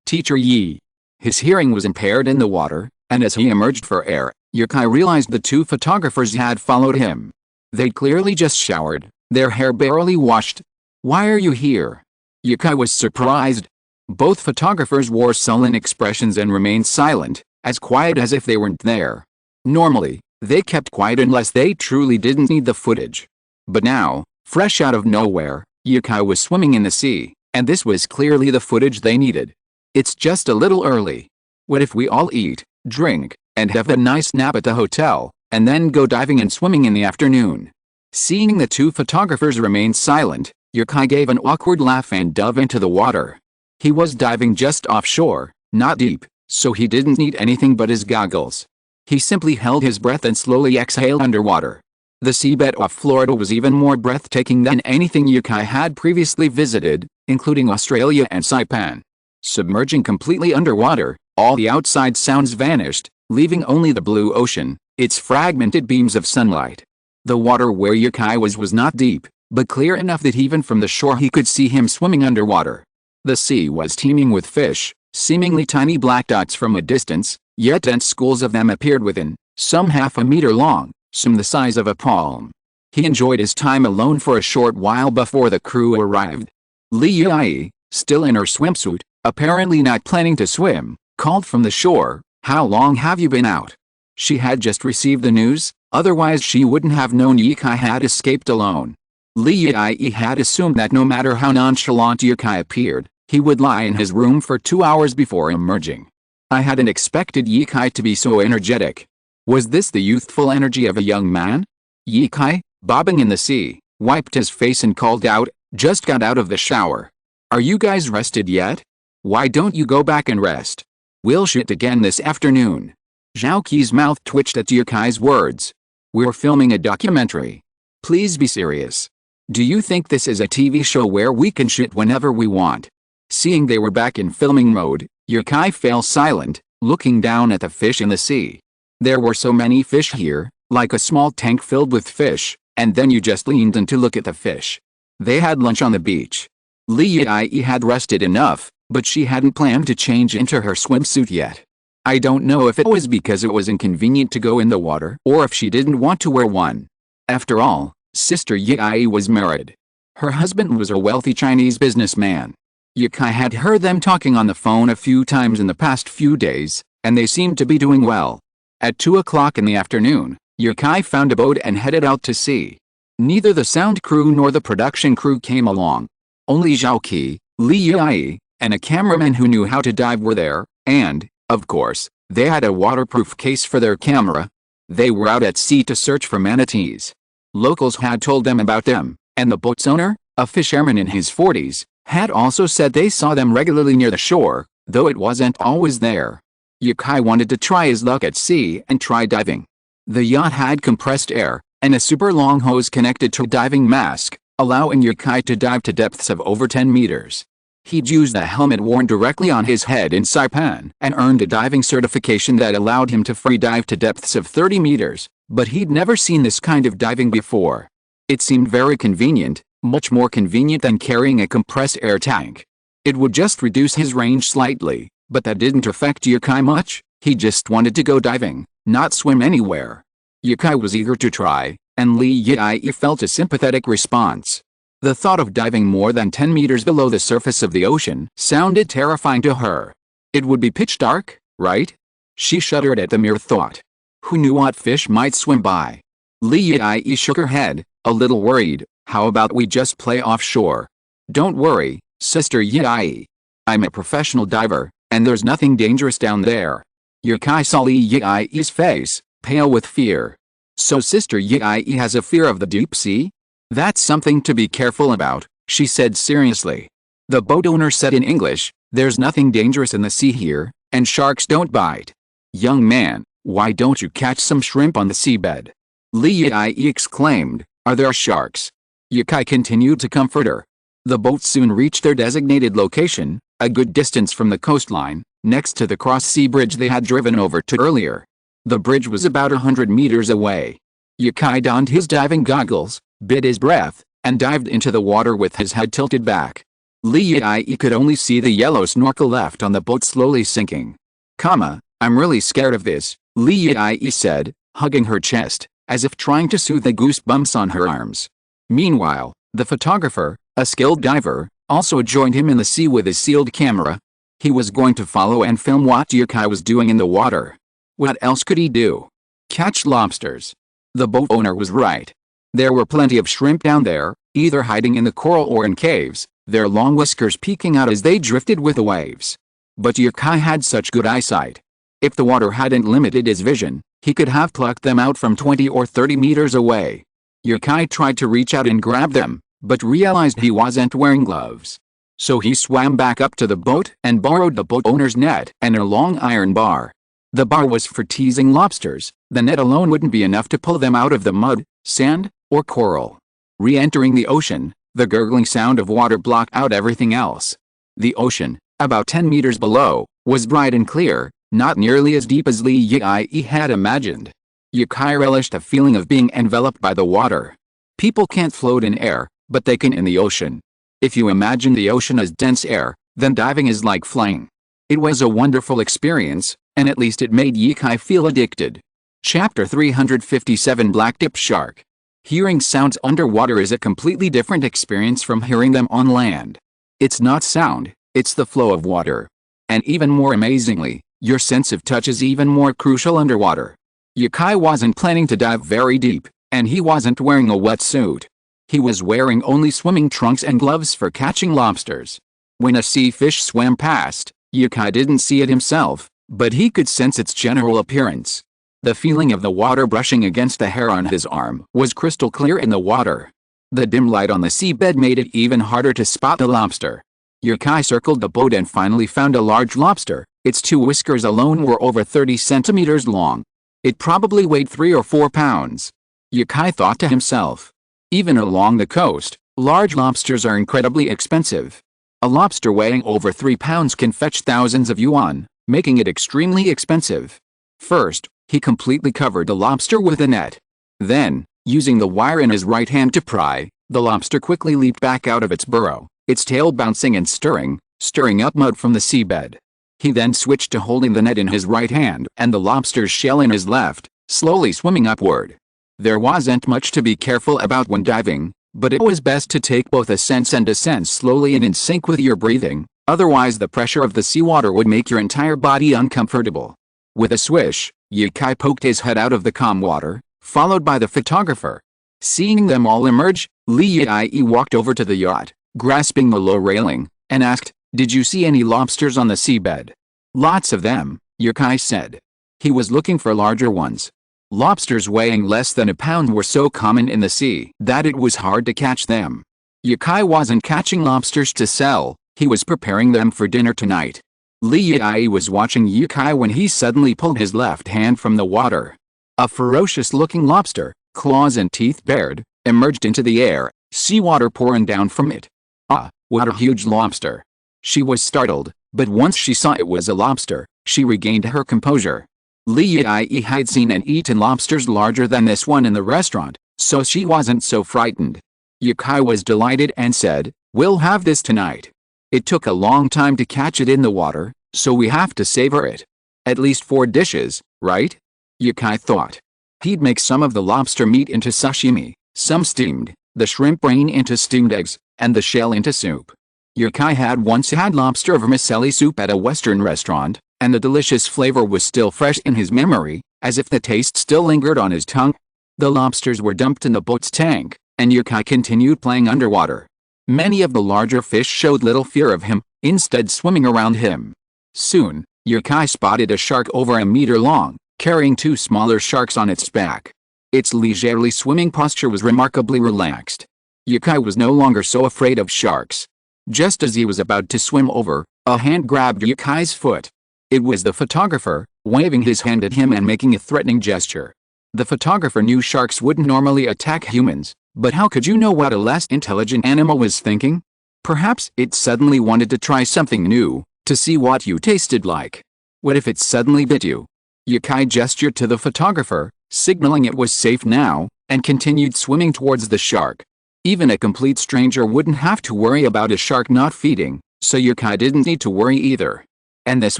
teacher Yi. His hearing was impaired in the water, and as he emerged for air, Yukai realized the two photographers had followed him. They'd clearly just showered, their hair barely washed. Why are you here? Yukai was surprised. Both photographers wore sullen expressions and remained silent, as quiet as if they weren't there. Normally, they kept quiet unless they truly didn't need the footage. But now, fresh out of nowhere, Yukai was swimming in the sea, and this was clearly the footage they needed. It's just a little early. What if we all eat, drink, and have a nice nap at the hotel, and then go diving and swimming in the afternoon? Seeing the two photographers remain silent, Yukai gave an awkward laugh and dove into the water. He was diving just offshore, not deep, so he didn't need anything but his goggles. He simply held his breath and slowly exhaled underwater. The seabed off Florida was even more breathtaking than anything Yukai had previously visited, including Australia and Saipan. Submerging completely underwater, all the outside sounds vanished, leaving only the blue ocean, its fragmented beams of sunlight. The water where Yukai was not deep, but clear enough that even from the shore he could see him swimming underwater. The sea was teeming with fish, seemingly tiny black dots from a distance, yet dense schools of them appeared within, some half a meter long, some the size of a palm. He enjoyed his time alone for a short while before the crew arrived. Li Yai, still in her swimsuit, apparently not planning to swim, called from the shore, "How long have you been out?" She had just received the news, otherwise she wouldn't have known Yukai had escaped alone. Li Yai had assumed that no matter how nonchalant Yukai appeared, he would lie in his room for 2 hours before emerging. I hadn't expected Yukai to be so energetic. Was this the youthful energy of a young man? Yukai, bobbing in the sea, wiped his face and called out, "Just got out of the shower. Are you guys rested yet? Why don't you go back and rest? We'll shoot again this afternoon." Zhaoqi's mouth twitched at Yukai's words. "We're filming a documentary. Please be serious. Do you think this is a TV show where we can shoot whenever we want?" Seeing they were back in filming mode, Yukai fell silent, looking down at the fish in the sea. There were so many fish here, like a small tank filled with fish, and then you just leaned in to look at the fish. They had lunch on the beach. Li Yai had rested enough, but she hadn't planned to change into her swimsuit yet. I don't know if it was because it was inconvenient to go in the water or if she didn't want to wear one. After all, Sister Yai was married. Her husband was a wealthy Chinese businessman. Yukai had heard them talking on the phone a few times in the past few days, and they seemed to be doing well. At 2 o'clock in the afternoon, Yukai found a boat and headed out to sea. Neither the sound crew nor the production crew came along. Only Zhaoqi, Li Yai, and a cameraman who knew how to dive were there, and, of course, they had a waterproof case for their camera. They were out at sea to search for manatees. Locals had told them about them, and the boat's owner, a fisherman in his 40s, had also said they saw them regularly near the shore, though it wasn't always there. Yukai wanted to try his luck at sea and try diving. The yacht had compressed air, and a super long hose connected to a diving mask, allowing Yukai to dive to depths of over 10 meters. He'd used the helmet worn directly on his head in Saipan and earned a diving certification that allowed him to free dive to depths of 30 meters, but he'd never seen this kind of diving before. It seemed very convenient, much more convenient than carrying a compressed air tank. It would just reduce his range slightly, but that didn't affect Yukai much. He just wanted to go diving, not swim anywhere. Yukai was eager to try, and Li Yai felt a sympathetic response. The thought of diving more than 10 meters below the surface of the ocean sounded terrifying to her. It would be pitch dark, right? She shuddered at the mere thought. Who knew what fish might swim by? Li Yai shook her head, a little worried. "How about we just play offshore?" "Don't worry, Sister Yai. I'm a professional diver, and there's nothing dangerous down there." Yukai saw Li Yai's face, pale with fear. "So Sister Yai has a fear of the deep sea? That's something to be careful about," she said seriously. The boat owner said in English, "There's nothing dangerous in the sea here, and sharks don't bite. Young man, why don't you catch some shrimp on the seabed?" Li Yai exclaimed, "Are there sharks?" Yukai continued to comfort her. The boat soon reached their designated location, a good distance from the coastline, next to the cross-sea bridge they had driven over to earlier. The bridge was about 100 meters away. Yukai donned his diving goggles, bit his breath, and dived into the water with his head tilted back. Yukai could only see the yellow snorkel left on the boat slowly sinking. I'm really scared of this, Yukai said, hugging her chest, as if trying to soothe the goosebumps on her arms. Meanwhile, the photographer, a skilled diver, also joined him in the sea with his sealed camera. He was going to follow and film what Yukai was doing in the water. What else could he do? Catch lobsters. The boat owner was right. There were plenty of shrimp down there, either hiding in the coral or in caves, their long whiskers peeking out as they drifted with the waves. But Yukai had such good eyesight. If the water hadn't limited his vision, he could have plucked them out from 20 or 30 meters away. Yukai tried to reach out and grab them, but realized he wasn't wearing gloves. So he swam back up to the boat and borrowed the boat owner's net and a long iron bar. The bar was for teasing lobsters, the net alone wouldn't be enough to pull them out of the mud, sand, or coral. Re-entering the ocean, the gurgling sound of water blocked out everything else. The ocean, about 10 meters below, was bright and clear, not nearly as deep as Yukai had imagined. Yukai relished the feeling of being enveloped by the water. People can't float in air, but they can in the ocean. If you imagine the ocean as dense air, then diving is like flying. It was a wonderful experience, and at least it made Yukai feel addicted. Chapter 357 Blacktip Shark. Hearing sounds underwater is a completely different experience from hearing them on land. It's not sound, it's the flow of water. And even more amazingly, your sense of touch is even more crucial underwater. Yukai wasn't planning to dive very deep, and he wasn't wearing a wetsuit. He was wearing only swimming trunks and gloves for catching lobsters. When a sea fish swam past, Yukai didn't see it himself, but he could sense its general appearance. The feeling of the water brushing against the hair on his arm was crystal clear in the water. The dim light on the seabed made it even harder to spot the lobster. Yukai circled the boat and finally found a large lobster. Its two whiskers alone were over 30 centimeters long. It probably weighed 3 or 4 pounds. Yukai thought to himself. Even along the coast, large lobsters are incredibly expensive. A lobster weighing over 3 pounds can fetch thousands of yuan, making it extremely expensive. First, he completely covered the lobster with a net. Then, using the wire in his right hand to pry, the lobster quickly leaped back out of its burrow, its tail bouncing and stirring up mud from the seabed. He then switched to holding the net in his right hand and the lobster's shell in his left, slowly swimming upward. There wasn't much to be careful about when diving, but it was best to take both ascents and descents slowly and in sync with your breathing, otherwise the pressure of the seawater would make your entire body uncomfortable. With a swish, Yukai poked his head out of the calm water, followed by the photographer. Seeing them all emerge, Yukai walked over to the yacht, grasping the low railing, and asked, "Did you see any lobsters on the seabed?" "Lots of them," Yukai said. He was looking for larger ones. Lobsters weighing less than a pound were so common in the sea that it was hard to catch them. Yukai wasn't catching lobsters to sell, he was preparing them for dinner tonight. Yukai was watching Yukai when he suddenly pulled his left hand from the water. A ferocious-looking lobster, claws and teeth bared, emerged into the air, seawater pouring down from it. Ah, what a huge lobster! She was startled, but once she saw it was a lobster, she regained her composure. Yukai had seen and eaten lobsters larger than this one in the restaurant, so she wasn't so frightened. Yukai was delighted and said, "We'll have this tonight. It took a long time to catch it in the water, so we have to savor it. At least 4 dishes, right?" Yukai thought. He'd make some of the lobster meat into sashimi, some steamed, the shrimp brain into steamed eggs, and the shell into soup. Yukai had once had lobster vermicelli soup at a Western restaurant, and the delicious flavor was still fresh in his memory, as if the taste still lingered on his tongue. The lobsters were dumped in the boat's tank, and Yukai continued playing underwater. Many of the larger fish showed little fear of him, instead swimming around him. Soon, Yukai spotted a shark over a meter long, carrying 2 smaller sharks on its back. Its leisurely swimming posture was remarkably relaxed. Yukai was no longer so afraid of sharks. Just as he was about to swim over, a hand grabbed Yukai's foot. It was the photographer, waving his hand at him and making a threatening gesture. The photographer knew sharks wouldn't normally attack humans, but how could you know what a less intelligent animal was thinking? Perhaps it suddenly wanted to try something new, to see what you tasted like. What if it suddenly bit you? Yukai gestured to the photographer, signaling it was safe now, and continued swimming towards the shark. Even a complete stranger wouldn't have to worry about a shark not feeding, so Yukai didn't need to worry either. And this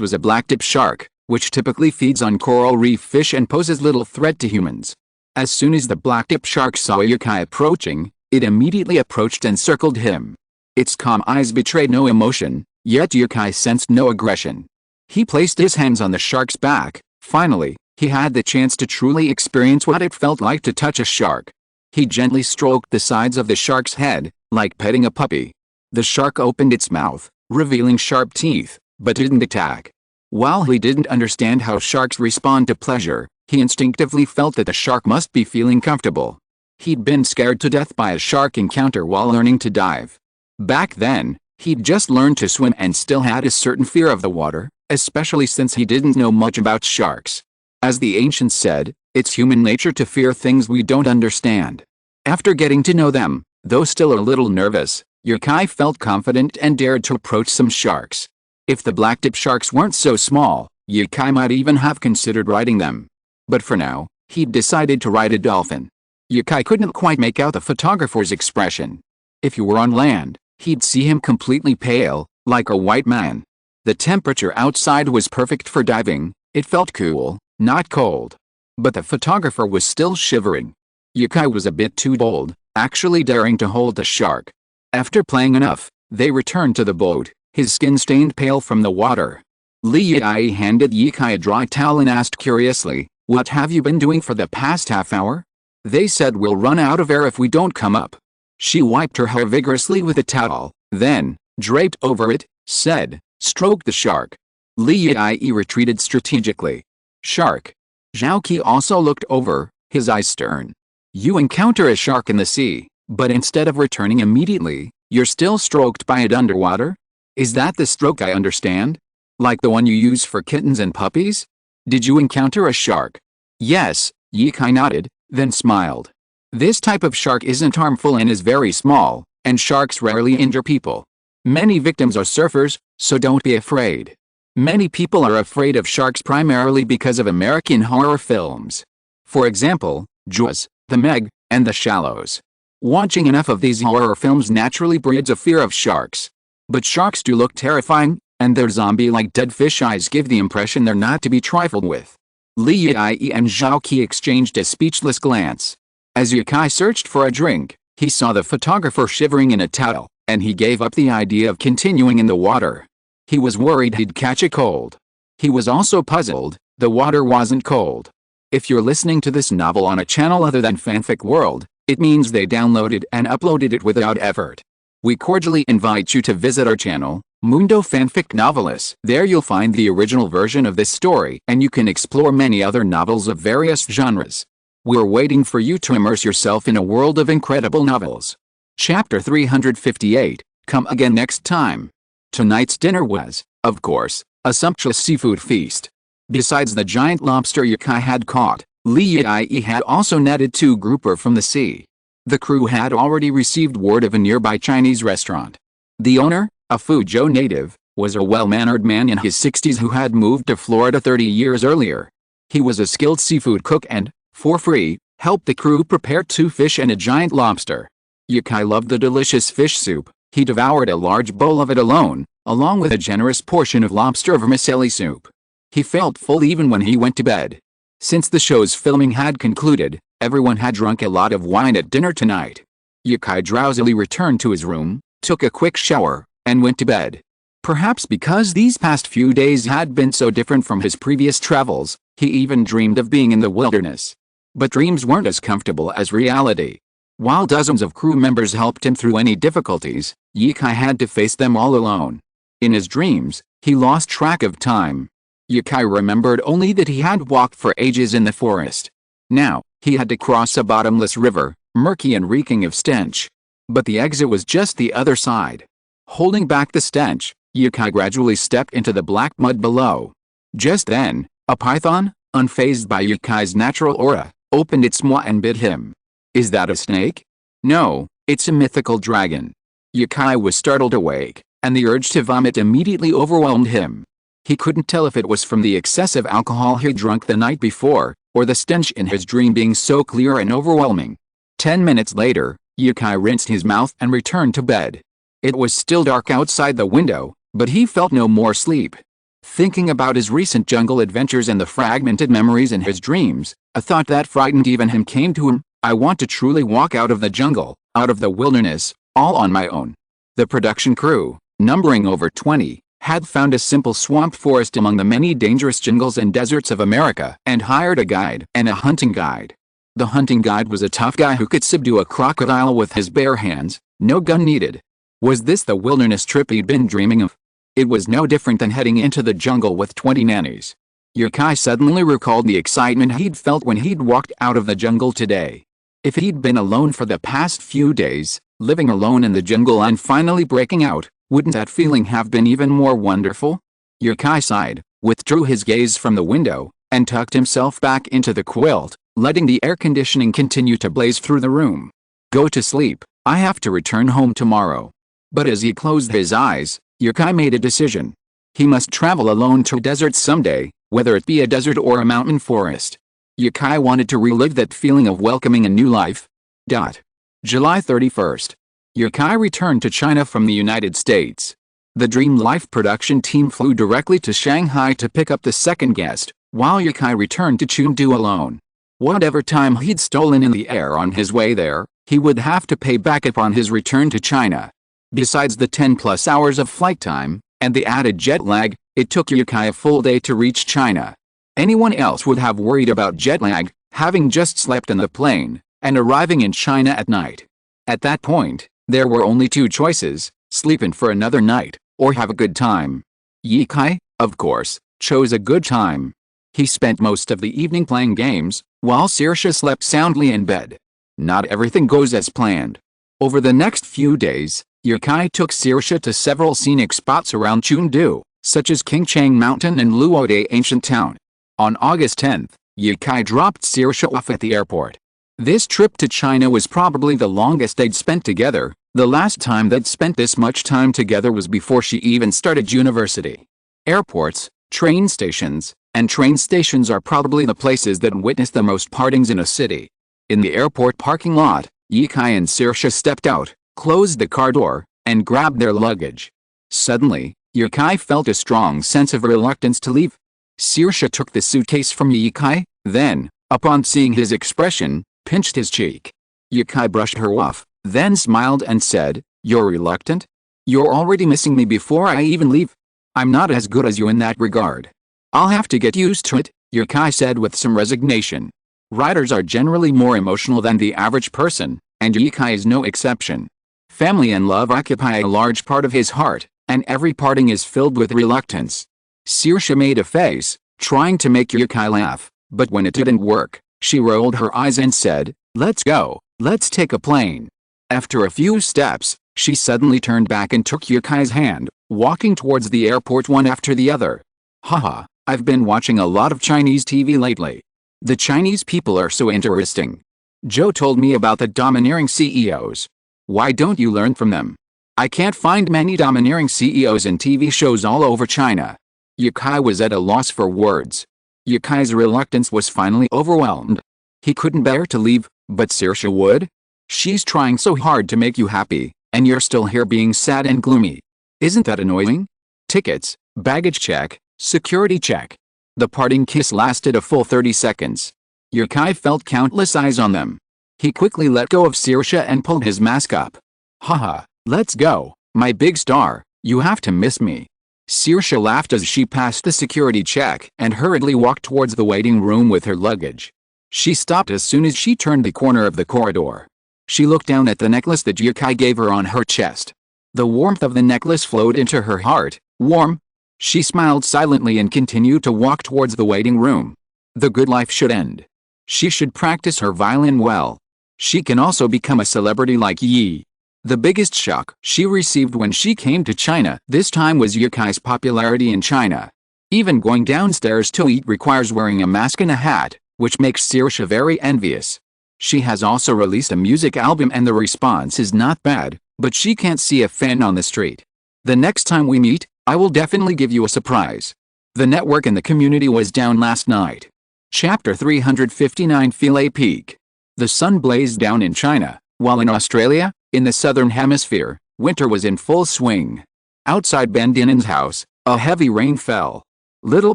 was a blacktip shark, which typically feeds on coral reef fish and poses little threat to humans. As soon as the blacktip shark saw Yukai approaching, it immediately approached and circled him. Its calm eyes betrayed no emotion, yet Yukai sensed no aggression. He placed his hands on the shark's back. Finally, he had the chance to truly experience what it felt like to touch a shark. He gently stroked the sides of the shark's head, like petting a puppy. The shark opened its mouth, revealing sharp teeth, but didn't attack. While he didn't understand how sharks respond to pleasure, he instinctively felt that the shark must be feeling comfortable. He'd been scared to death by a shark encounter while learning to dive. Back then, he'd just learned to swim and still had a certain fear of the water, especially since he didn't know much about sharks. As the ancients said, it's human nature to fear things we don't understand. After getting to know them, though still a little nervous, Yukai felt confident and dared to approach some sharks. If the blacktip sharks weren't so small, Yukai might even have considered riding them. But for now, he'd decided to ride a dolphin. Yukai couldn't quite make out the photographer's expression. If you were on land, he'd see him completely pale, like a white man. The temperature outside was perfect for diving. It felt cool, not cold. But the photographer was still shivering. Yukai was a bit too bold, actually daring to hold the shark. After playing enough, they returned to the boat, his skin stained pale from the water. Li Yai handed Yukai a dry towel and asked curiously, "What have you been doing for the past half hour?" "They said we'll run out of air if we don't come up." She wiped her hair vigorously with a towel, then, draped over it, said, "Stroke the shark." Li Yai retreated strategically. "Shark." Zhao Qi also looked over, his eyes stern. "You encounter a shark in the sea, but instead of returning immediately, you're still stroked by it underwater? Is that the stroke I understand? Like the one you use for kittens and puppies? Did you encounter a shark?" "Yes," Yukai nodded, then smiled. "This type of shark isn't harmful and is very small, and sharks rarely injure people. Many victims are surfers, so don't be afraid. Many people are afraid of sharks primarily because of American horror films. For example, Jaws, The Meg, and The Shallows. Watching enough of these horror films naturally breeds a fear of sharks. But sharks do look terrifying, and their zombie-like dead fish eyes give the impression they're not to be trifled with." Li Yai and Zhao Qi exchanged a speechless glance. As Yukai searched for a drink, he saw the photographer shivering in a towel, and he gave up the idea of continuing in the water. He was worried he'd catch a cold. He was also puzzled, the water wasn't cold. If you're listening to this novel on a channel other than Fanfic World, it means they downloaded and uploaded it without effort. We cordially invite you to visit our channel, Mundo Fanfic Novelis. There you'll find the original version of this story, and you can explore many other novels of various genres. We're waiting for you to immerse yourself in a world of incredible novels. Chapter 358, Come again next time. Tonight's dinner was, of course, a sumptuous seafood feast. Besides the giant lobster Yukai had caught, Li Yai had also netted 2 grouper from the sea. The crew had already received word of a nearby Chinese restaurant. The owner, a Fuzhou native, was a well-mannered man in his 60s who had moved to Florida 30 years earlier. He was a skilled seafood cook and, for free, helped the crew prepare 2 fish and a giant lobster. Yukai loved the delicious fish soup. He devoured a large bowl of it alone, along with a generous portion of lobster vermicelli soup. He felt full even when he went to bed. Since the show's filming had concluded, everyone had drunk a lot of wine at dinner tonight. Yukai drowsily returned to his room, took a quick shower, and went to bed. Perhaps because these past few days had been so different from his previous travels, he even dreamed of being in the wilderness. But dreams weren't as comfortable as reality. While dozens of crew members helped him through any difficulties, Yukai had to face them all alone. In his dreams, he lost track of time. Yukai remembered only that he had walked for ages in the forest. Now, he had to cross a bottomless river, murky and reeking of stench. But the exit was just the other side. Holding back the stench, Yukai gradually stepped into the black mud below. Just then, a python, unfazed by Yukai's natural aura, opened its maw and bit him. Is that a snake? No, it's a mythical dragon. Yukai was startled awake, and the urge to vomit immediately overwhelmed him. He couldn't tell if it was from the excessive alcohol he'd drunk the night before, or the stench in his dream being so clear and overwhelming. 10 minutes later, Yukai rinsed his mouth and returned to bed. It was still dark outside the window, but he felt no more sleep. Thinking about his recent jungle adventures and the fragmented memories in his dreams, a thought that frightened even him came to him. I want to truly walk out of the jungle, out of the wilderness, all on my own. The production crew, numbering over 20, had found a simple swamp forest among the many dangerous jungles and deserts of America and hired a guide and a hunting guide. The hunting guide was a tough guy who could subdue a crocodile with his bare hands, no gun needed. Was this the wilderness trip he'd been dreaming of? It was no different than heading into the jungle with 20 nannies. Yukai suddenly recalled the excitement he'd felt when he'd walked out of the jungle today. If he'd been alone for the past few days, living alone in the jungle and finally breaking out, wouldn't that feeling have been even more wonderful? Yukai sighed, withdrew his gaze from the window, and tucked himself back into the quilt, letting the air conditioning continue to blaze through the room. Go to sleep, I have to return home tomorrow. But as he closed his eyes, Yukai made a decision. He must travel alone to a desert someday, whether it be a desert or a mountain forest. Yukai wanted to relive that feeling of welcoming a new life. July 31st. Yukai returned to China from the United States. The Dream Life production team flew directly to Shanghai to pick up the second guest, while Yukai returned to Chengdu alone. Whatever time he'd stolen in the air on his way there, he would have to pay back upon his return to China. Besides the 10+ hours of flight time, and the added jet lag, it took Yukai a full day to reach China. Anyone else would have worried about jet lag, having just slept in the plane, and arriving in China at night. At that point, there were only two choices: sleep in for another night, or have a good time. Yukai, of course, chose a good time. He spent most of the evening playing games, while Saoirse slept soundly in bed. Not everything goes as planned. Over the next few days, Yukai took Saoirse to several scenic spots around Chengdu, such as Qingchang Mountain and Luode Ancient Town. On August 10th, Yukai dropped Saoirse off at the airport. This trip to China was probably the longest they'd spent together. The last time they'd spent this much time together was before she even started university. Airports, train stations, and train stations are probably the places that witness the most partings in a city. In the airport parking lot, Yukai and Saoirse stepped out, closed the car door, and grabbed their luggage. Suddenly, Yukai felt a strong sense of reluctance to leave. Saoirse took the suitcase from Yukai, then, upon seeing his expression, pinched his cheek. Yukai brushed her off, then smiled and said, "You're reluctant? You're already missing me before I even leave? I'm not as good as you in that regard." "I'll have to get used to it," Yukai said with some resignation. Writers are generally more emotional than the average person, and Yukai is no exception. Family and love occupy a large part of his heart, and every parting is filled with reluctance. Saoirse made a face, trying to make Yukai laugh, but when it didn't work, she rolled her eyes and said, "Let's go, let's take a plane." After a few steps, she suddenly turned back and took Yukai's hand, walking towards the airport one after the other. "Haha, I've been watching a lot of Chinese TV lately. The Chinese people are so interesting. Joe told me about the domineering CEOs. Why don't you learn from them? I can't find many domineering CEOs in TV shows all over China." Yukai was at a loss for words. Yukai's reluctance was finally overwhelmed. He couldn't bear to leave, but Saoirse would? "She's trying so hard to make you happy, and you're still here being sad and gloomy. Isn't that annoying?" Tickets, baggage check, security check. The parting kiss lasted a full 30 seconds. Yukai felt countless eyes on them. He quickly let go of Saoirse and pulled his mask up. "Haha, let's go, my big star, you have to miss me." Saoirse laughed as she passed the security check and hurriedly walked towards the waiting room with her luggage. She stopped as soon as she turned the corner of the corridor. She looked down at the necklace that Yukai gave her on her chest. The warmth of the necklace flowed into her heart. Warm? She smiled silently and continued to walk towards the waiting room. The good life should end. She should practice her violin well. She can also become a celebrity like Yi. The biggest shock she received when she came to China this time was Yukai's popularity in China. Even going downstairs to eat requires wearing a mask and a hat, which makes Saoirse very envious. She has also released a music album and the response is not bad, but she can't see a fan on the street. "The next time we meet, I will definitely give you a surprise. The network in the community was down last night. Chapter 359 Philae Peak. The sun blazed down in China, while in Australia, in the southern hemisphere, winter was in full swing. Outside Ben Dinnen's house, a heavy rain fell. Little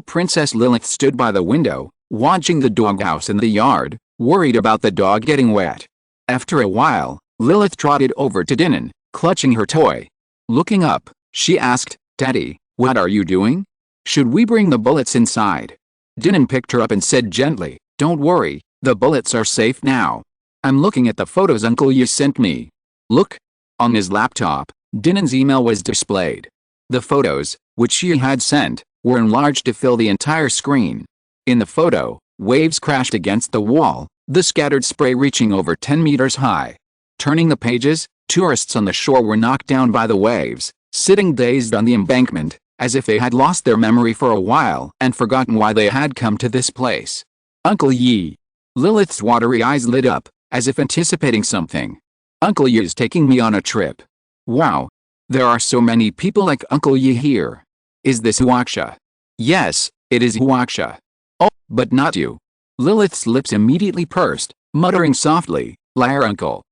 Princess Lilith stood by the window, watching the doghouse in the yard, worried about the dog getting wet. After a while, Lilith trotted over to Dinnen, clutching her toy. Looking up, she asked, "Daddy, what are you doing? Should we bring the bullets inside?" Dinnen picked her up and said gently, "Don't worry, the bullets are safe now. I'm looking at the photos Uncle Yi sent me." Look. On his laptop, Dinnen's email was displayed. The photos, which she had sent, were enlarged to fill the entire screen. In the photo, waves crashed against the wall, the scattered spray reaching over 10 meters high. Turning the pages, tourists on the shore were knocked down by the waves, sitting dazed on the embankment, as if they had lost their memory for a while and forgotten why they had come to this place. "Uncle Yi." Lilith's watery eyes lit up, as if anticipating something. "Uncle Yi is taking me on a trip. Wow. There are so many people like Uncle Yi here. Is this Huaxia?" "Yes, it is Huaxia." "Oh, but not you." Lilith's lips immediately pursed, muttering softly, "Liar uncle."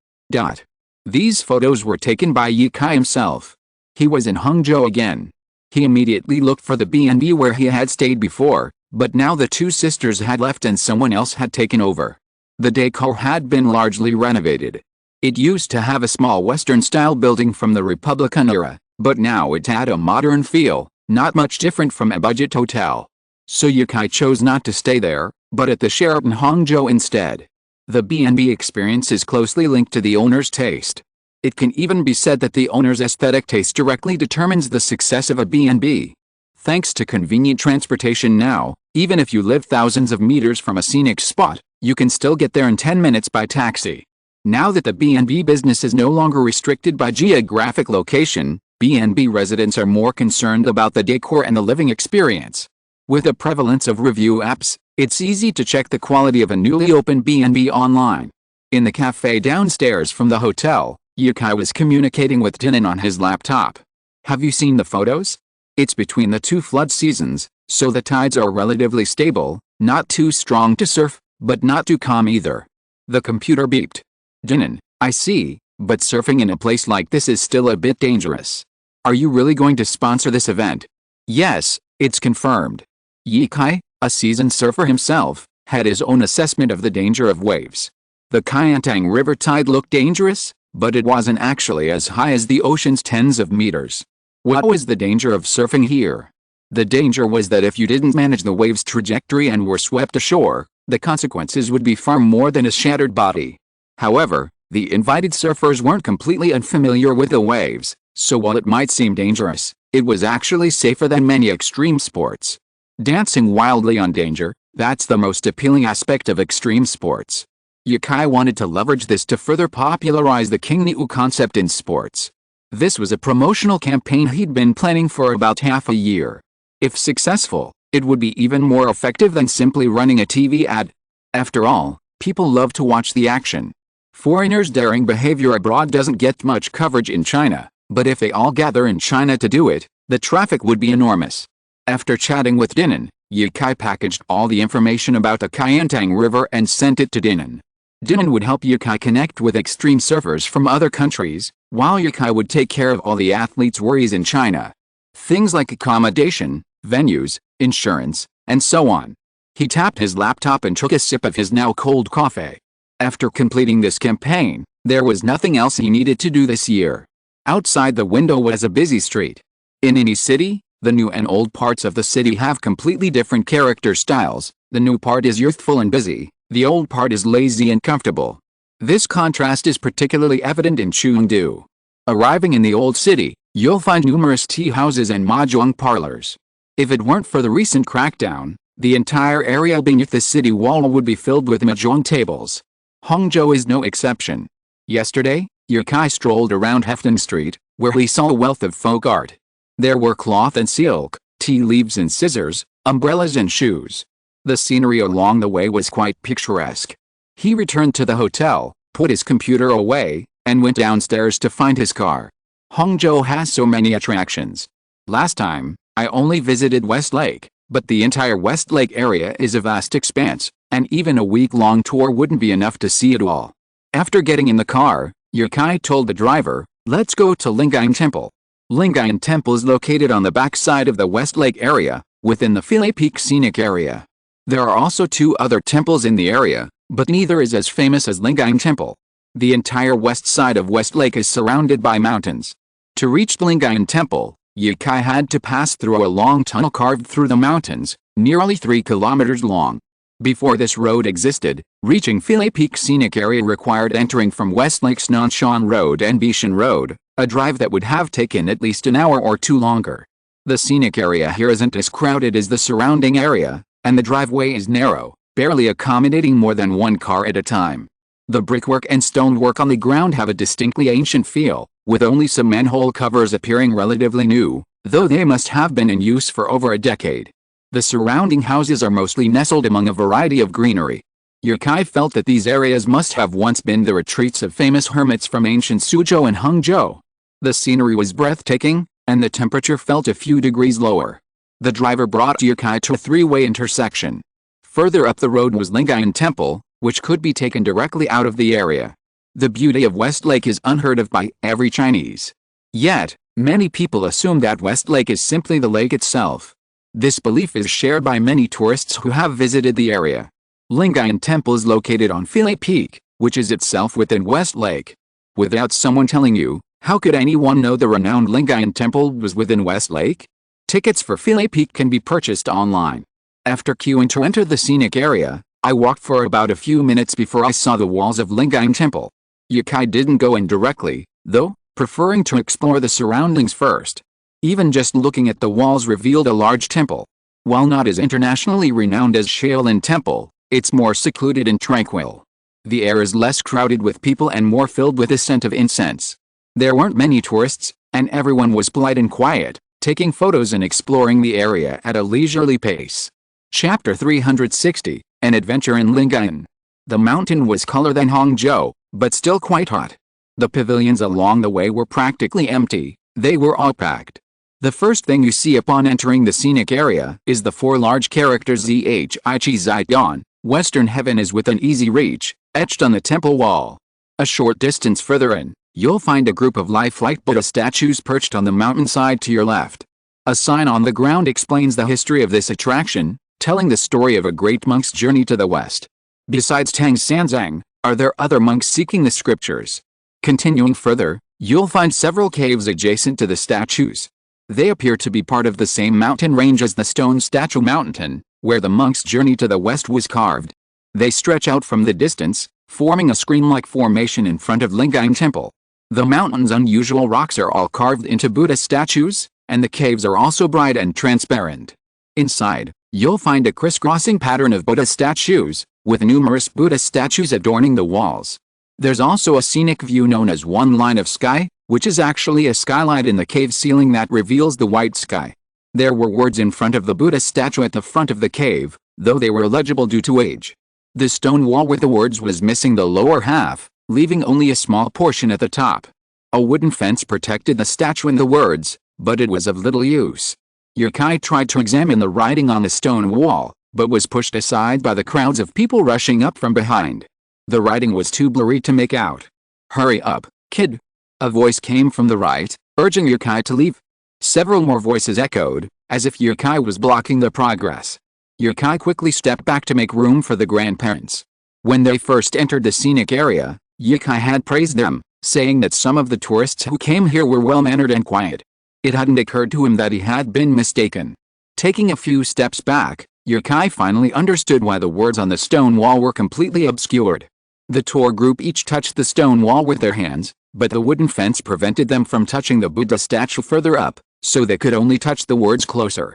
These photos were taken by Ye Kai himself. He was in Hangzhou again. He immediately looked for the B&B where he had stayed before, but now the two sisters had left and someone else had taken over. The decor had been largely renovated. It used to have a small Western-style building from the Republican era, but now it had a modern feel, not much different from a budget hotel. So Ye Kai chose not to stay there, but at the Sheraton Hangzhou instead. The B&B experience is closely linked to the owner's taste. It can even be said that the owner's aesthetic taste directly determines the success of a B&B. Thanks to convenient transportation now, even if you live thousands of meters from a scenic spot, you can still get there in 10 minutes by taxi. Now that the B&B business is no longer restricted by geographic location, B&B residents are more concerned about the decor and the living experience. With the prevalence of review apps, it's easy to check the quality of a newly opened B&B online. In the cafe downstairs from the hotel, Ye Kai was communicating with Dinnen on his laptop. "Have you seen the photos? It's between the two flood seasons, so the tides are relatively stable, not too strong to surf, but not too calm either." The computer beeped. "Dinnen, I see, but surfing in a place like this is still a bit dangerous. Are you really going to sponsor this event?" "Yes, it's confirmed." Ye Kai, a seasoned surfer himself, had his own assessment of the danger of waves. The Kayantang River tide looked dangerous, but it wasn't actually as high as the ocean's tens of meters. What was the danger of surfing here? The danger was that if you didn't manage the wave's trajectory and were swept ashore, the consequences would be far more than a shattered body. However, the invited surfers weren't completely unfamiliar with the waves, so while it might seem dangerous, it was actually safer than many extreme sports. Dancing wildly on danger, that's the most appealing aspect of extreme sports. Ye Kai wanted to leverage this to further popularize the King Niu concept in sports. This was a promotional campaign he'd been planning for about half a year. If successful, it would be even more effective than simply running a TV ad. After all, people love to watch the action. Foreigners' daring behavior abroad doesn't get much coverage in China, but if they all gather in China to do it, the traffic would be enormous. After chatting with Dinnen, Ye Kai packaged all the information about the Kayantang River and sent it to Dinnen. Dinnen would help Ye Kai connect with extreme surfers from other countries, while Ye Kai would take care of all the athletes' worries in China. Things like accommodation, venues, insurance, and so on. He tapped his laptop and took a sip of his now cold coffee. After completing this campaign, there was nothing else he needed to do this year. Outside the window was a busy street. In any city, the new and old parts of the city have completely different character styles. The new part is youthful and busy, the old part is lazy and comfortable. This contrast is particularly evident in Chengdu. Arriving in the old city, you'll find numerous tea houses and mahjong parlors. If it weren't for the recent crackdown, the entire area beneath the city wall would be filled with mahjong tables. Hangzhou is no exception. Yesterday, Ye Kai strolled around Hefton Street, where he saw a wealth of folk art. There were cloth and silk, tea leaves and scissors, umbrellas and shoes. The scenery along the way was quite picturesque. He returned to the hotel, put his computer away, and went downstairs to find his car. Hangzhou has so many attractions. Last time, I only visited West Lake, but the entire West Lake area is a vast expanse, and even a week-long tour wouldn't be enough to see it all. After getting in the car, Yukai told the driver, "Let's go to Lingayen Temple." Lingayen Temple is located on the backside of the West Lake area, within the Philae Peak Scenic Area. There are also 2 other temples in the area, but neither is as famous as Lingayen Temple. The entire west side of West Lake is surrounded by mountains. To reach Lingayen Temple, Yukai had to pass through a long tunnel carved through the mountains, nearly 3 kilometers long. Before this road existed, reaching Philae Peak Scenic Area required entering from West Lake's Nanshan Road and Bishan Road, a drive that would have taken at least an hour or 2 longer. The scenic area here isn't as crowded as the surrounding area, and the driveway is narrow, barely accommodating more than 1 car at a time. The brickwork and stonework on the ground have a distinctly ancient feel, with only some manhole covers appearing relatively new, though they must have been in use for over a decade. The surrounding houses are mostly nestled among a variety of greenery. Yukai felt that these areas must have once been the retreats of famous hermits from ancient Suzhou and Hangzhou. The scenery was breathtaking, and the temperature felt a few degrees lower. The driver brought Yukai to a 3-way intersection. Further up the road was Lingayen Temple, which could be taken directly out of the area. The beauty of West Lake is unheard of by every Chinese. Yet, many people assume that West Lake is simply the lake itself. This belief is shared by many tourists who have visited the area. Lingayen Temple is located on Philae Peak, which is itself within West Lake. Without someone telling you, how could anyone know the renowned Lingayen Temple was within West Lake? Tickets for Philae Peak can be purchased online. After queuing to enter the scenic area, I walked for about a few minutes before I saw the walls of Lingayen Temple. Yukai didn't go in directly, though, preferring to explore the surroundings first. Even just looking at the walls revealed a large temple. While not as internationally renowned as Shaolin Temple, it's more secluded and tranquil. The air is less crowded with people and more filled with the scent of incense. There weren't many tourists, and everyone was polite and quiet, taking photos and exploring the area at a leisurely pace. Chapter 360, An Adventure in Lingayen. The mountain was cooler than Hangzhou, but still quite hot. The pavilions along the way were practically empty, they were all packed. The first thing you see upon entering the scenic area is the 4 large characters ZHICHIZAIDAN, Western Heaven is within easy reach, etched on the temple wall. A short distance further in, you'll find a group of lifelike Buddha statues perched on the mountainside to your left. A sign on the ground explains the history of this attraction, telling the story of a great monk's journey to the west. Besides Tang Sanzang, are there other monks seeking the scriptures? Continuing further, you'll find several caves adjacent to the statues. They appear to be part of the same mountain range as the stone statue mountain, where the monk's journey to the west was carved. They stretch out from the distance, forming a screen-like formation in front of Lingayen Temple. The mountain's unusual rocks are all carved into Buddha statues, and the caves are also bright and transparent. Inside, you'll find a crisscrossing pattern of Buddha statues, with numerous Buddha statues adorning the walls. There's also a scenic view known as One Line of Sky, which is actually a skylight in the cave ceiling that reveals the white sky. There were words in front of the Buddha statue at the front of the cave, though they were illegible due to age. The stone wall with the words was missing the lower half, leaving only a small portion at the top. A wooden fence protected the statue and the words, but it was of little use. Yukai tried to examine the writing on the stone wall, but was pushed aside by the crowds of people rushing up from behind. The writing was too blurry to make out. "Hurry up, kid!" A voice came from the right, urging Yukai to leave. Several more voices echoed, as if Yukai was blocking the progress. Yukai quickly stepped back to make room for the grandparents. When they first entered the scenic area, Yukai had praised them, saying that some of the tourists who came here were well-mannered and quiet. It hadn't occurred to him that he had been mistaken. Taking a few steps back, Yukai finally understood why the words on the stone wall were completely obscured. The tour group each touched the stone wall with their hands, but the wooden fence prevented them from touching the Buddha statue further up, so they could only touch the words closer.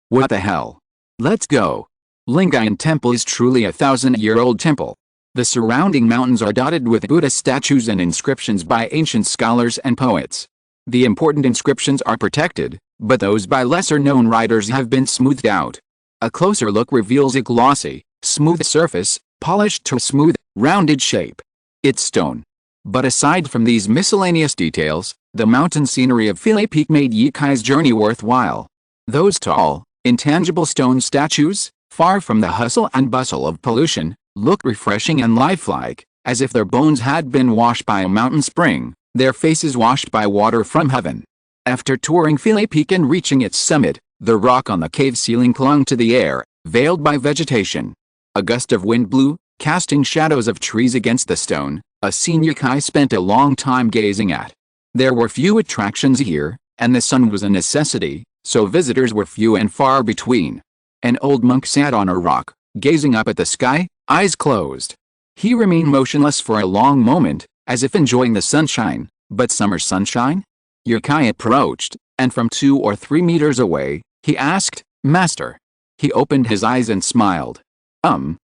What the hell? Let's go. Lingayen Temple is truly a 1,000-year-old temple. The surrounding mountains are dotted with Buddha statues and inscriptions by ancient scholars and poets. The important inscriptions are protected, but those by lesser-known writers have been smoothed out. A closer look reveals a glossy, smooth surface, polished to a smooth, rounded shape. It's stone. But aside from these miscellaneous details, the mountain scenery of Philae Peak made Yukai's journey worthwhile. Those tall, intangible stone statues, far from the hustle and bustle of pollution, looked refreshing and lifelike, as if their bones had been washed by a mountain spring, their faces washed by water from heaven. After touring Philae Peak and reaching its summit, the rock on the cave ceiling clung to the air, veiled by vegetation. A gust of wind blew, casting shadows of trees against the stone, a scene Yukai spent a long time gazing at. There were few attractions here, and the sun was a necessity, so visitors were few and far between. An old monk sat on a rock, gazing up at the sky, eyes closed. He remained motionless for a long moment, as if enjoying the sunshine, but summer sunshine? Yukai approached, and from 2 or 3 meters away, he asked, "Master?" He opened his eyes and smiled.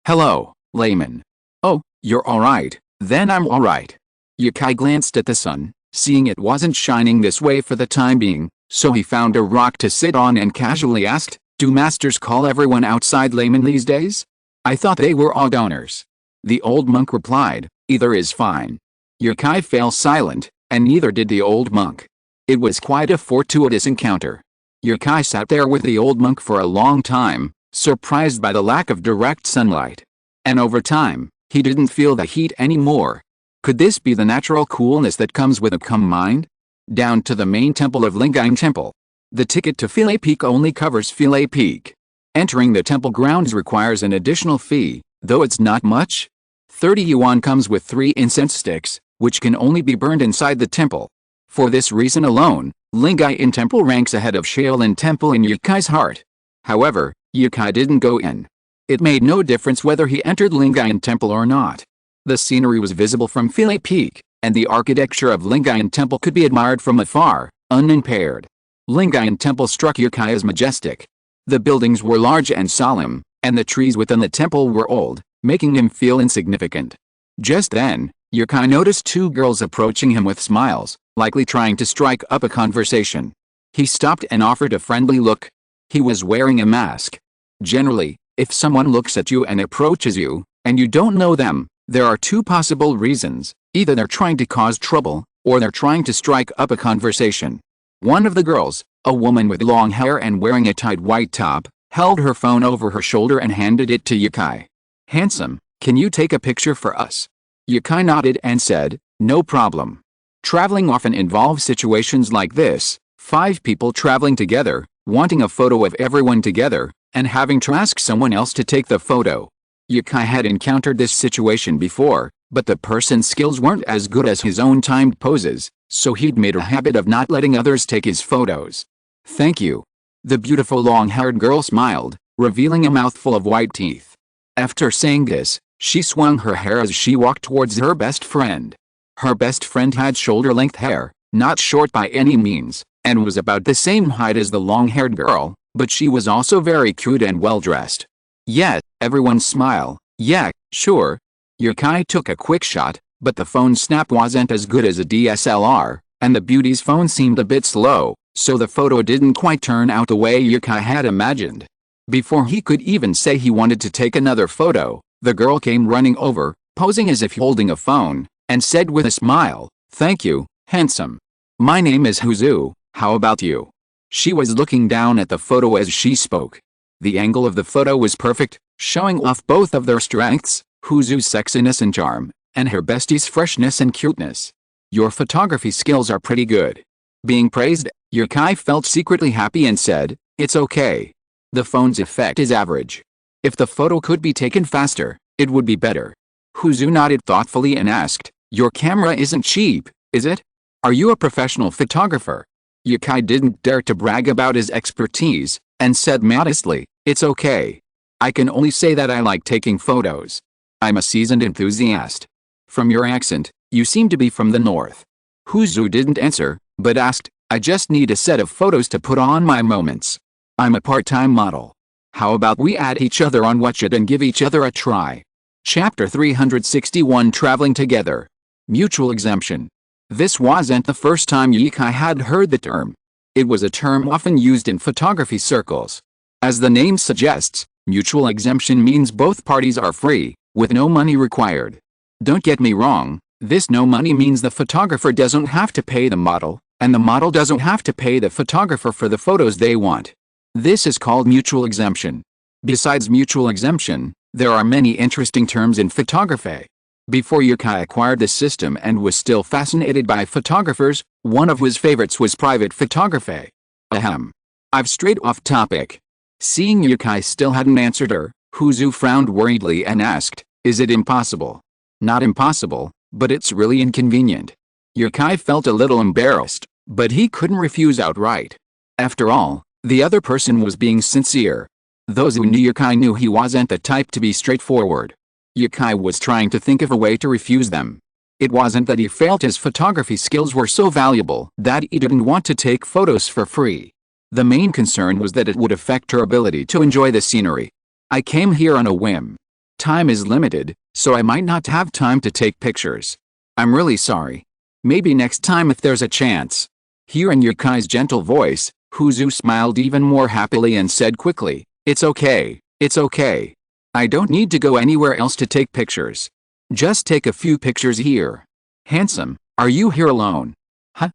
Hello, layman. Oh, you're alright, then I'm alright. Yukai glanced at the sun, seeing it wasn't shining this way for the time being, so he found a rock to sit on and casually asked, "Do masters call everyone outside layman these days? I thought they were all donors." The old monk replied, "Either is fine." Yukai fell silent, and neither did the old monk. It was quite a fortuitous encounter. Yukai sat there with the old monk for a long time, surprised by the lack of direct sunlight. And over time, he didn't feel the heat anymore. Could this be the natural coolness that comes with a calm mind? Down to the main temple of Lingam Temple. The ticket to Philae Peak only covers Philae Peak. Entering the temple grounds requires an additional fee, though it's not much. 30 yuan comes with 3 incense sticks, which can only be burned inside the temple. For this reason alone, Lingam Temple ranks ahead of Shaolin Temple in Yukai's heart. However, Yukai didn't go in. It made no difference whether he entered Lingam Temple or not. The scenery was visible from Philae Peak, and the architecture of Lingam Temple could be admired from afar, unimpaired. Lingam Temple struck Yukai as majestic. The buildings were large and solemn, and the trees within the temple were old, making him feel insignificant. Just then, Yukai noticed 2 girls approaching him with smiles, likely trying to strike up a conversation. He stopped and offered a friendly look. He was wearing a mask. Generally, if someone looks at you and approaches you, and you don't know them, there are 2 possible reasons: either they're trying to cause trouble, or they're trying to strike up a conversation. One of the girls, a woman with long hair and wearing a tight white top, held her phone over her shoulder and handed it to Yukai. "Handsome, can you take a picture for us?" Yukai nodded and said, "No problem." Traveling often involves situations like this: 5 people traveling together, wanting a photo of everyone together, and having to ask someone else to take the photo. Yukai had encountered this situation before, but the person's skills weren't as good as his own timed poses, so he'd made a habit of not letting others take his photos. "Thank you." The beautiful long-haired girl smiled, revealing a mouthful of white teeth. After saying this, she swung her hair as she walked towards her best friend. Her best friend had shoulder-length hair, not short by any means, and was about the same height as the long-haired girl, but she was also very cute and well-dressed. Yet, everyone smiled. "Yeah, sure." Yukai took a quick shot, but the phone snap wasn't as good as a DSLR, and the beauty's phone seemed a bit slow, so the photo didn't quite turn out the way Yukai had imagined. Before he could even say he wanted to take another photo, the girl came running over, posing as if holding a phone, and said with a smile, "Thank you, handsome. My name is Huzu, how about you?" She was looking down at the photo as she spoke. The angle of the photo was perfect, showing off both of their strengths, Huzu's sexiness and charm, and her bestie's freshness and cuteness. "Your photography skills are pretty good." Being praised, Yukai felt secretly happy and said, "It's okay. The phone's effect is average. If the photo could be taken faster, it would be better." Huzu nodded thoughtfully and asked, "Your camera isn't cheap, is it? Are you a professional photographer?" Yukai didn't dare to brag about his expertise, and said modestly, "It's okay. I can only say that I like taking photos. I'm a seasoned enthusiast." "From your accent, you seem to be from the north." Huzu didn't answer, but asked, "I just need a set of photos to put on my moments. I'm a part-time model. How about we add each other on WeChat and give each other a try?" Chapter 361 Traveling Together. Mutual exemption. This wasn't the first time Yukai had heard the term. It was a term often used in photography circles. As the name suggests, mutual exemption means both parties are free, with no money required. Don't get me wrong, this no money means the photographer doesn't have to pay the model, and the model doesn't have to pay the photographer for the photos they want. This is called mutual exemption. Besides mutual exemption, there are many interesting terms in photography. Before Yukai acquired the system and was still fascinated by photographers, one of his favorites was private photography. Ahem. I've strayed off topic. Seeing Yukai still hadn't answered her, Huzu frowned worriedly and asked, "Is it impossible?" "Not impossible, but it's really inconvenient." Yukai felt a little embarrassed, but he couldn't refuse outright. After all, the other person was being sincere. Those who knew Yukai knew he wasn't the type to be straightforward. Yukai was trying to think of a way to refuse them. It wasn't that he felt his photography skills were so valuable that he didn't want to take photos for free. The main concern was that it would affect her ability to enjoy the scenery. "I came here on a whim. Time is limited, so I might not have time to take pictures. I'm really sorry. Maybe next time if there's a chance." Hearing Yukai's gentle voice, Huzu smiled even more happily and said quickly, "It's okay, it's okay. I don't need to go anywhere else to take pictures. Just take a few pictures here." "Handsome, are you here alone?" "Huh?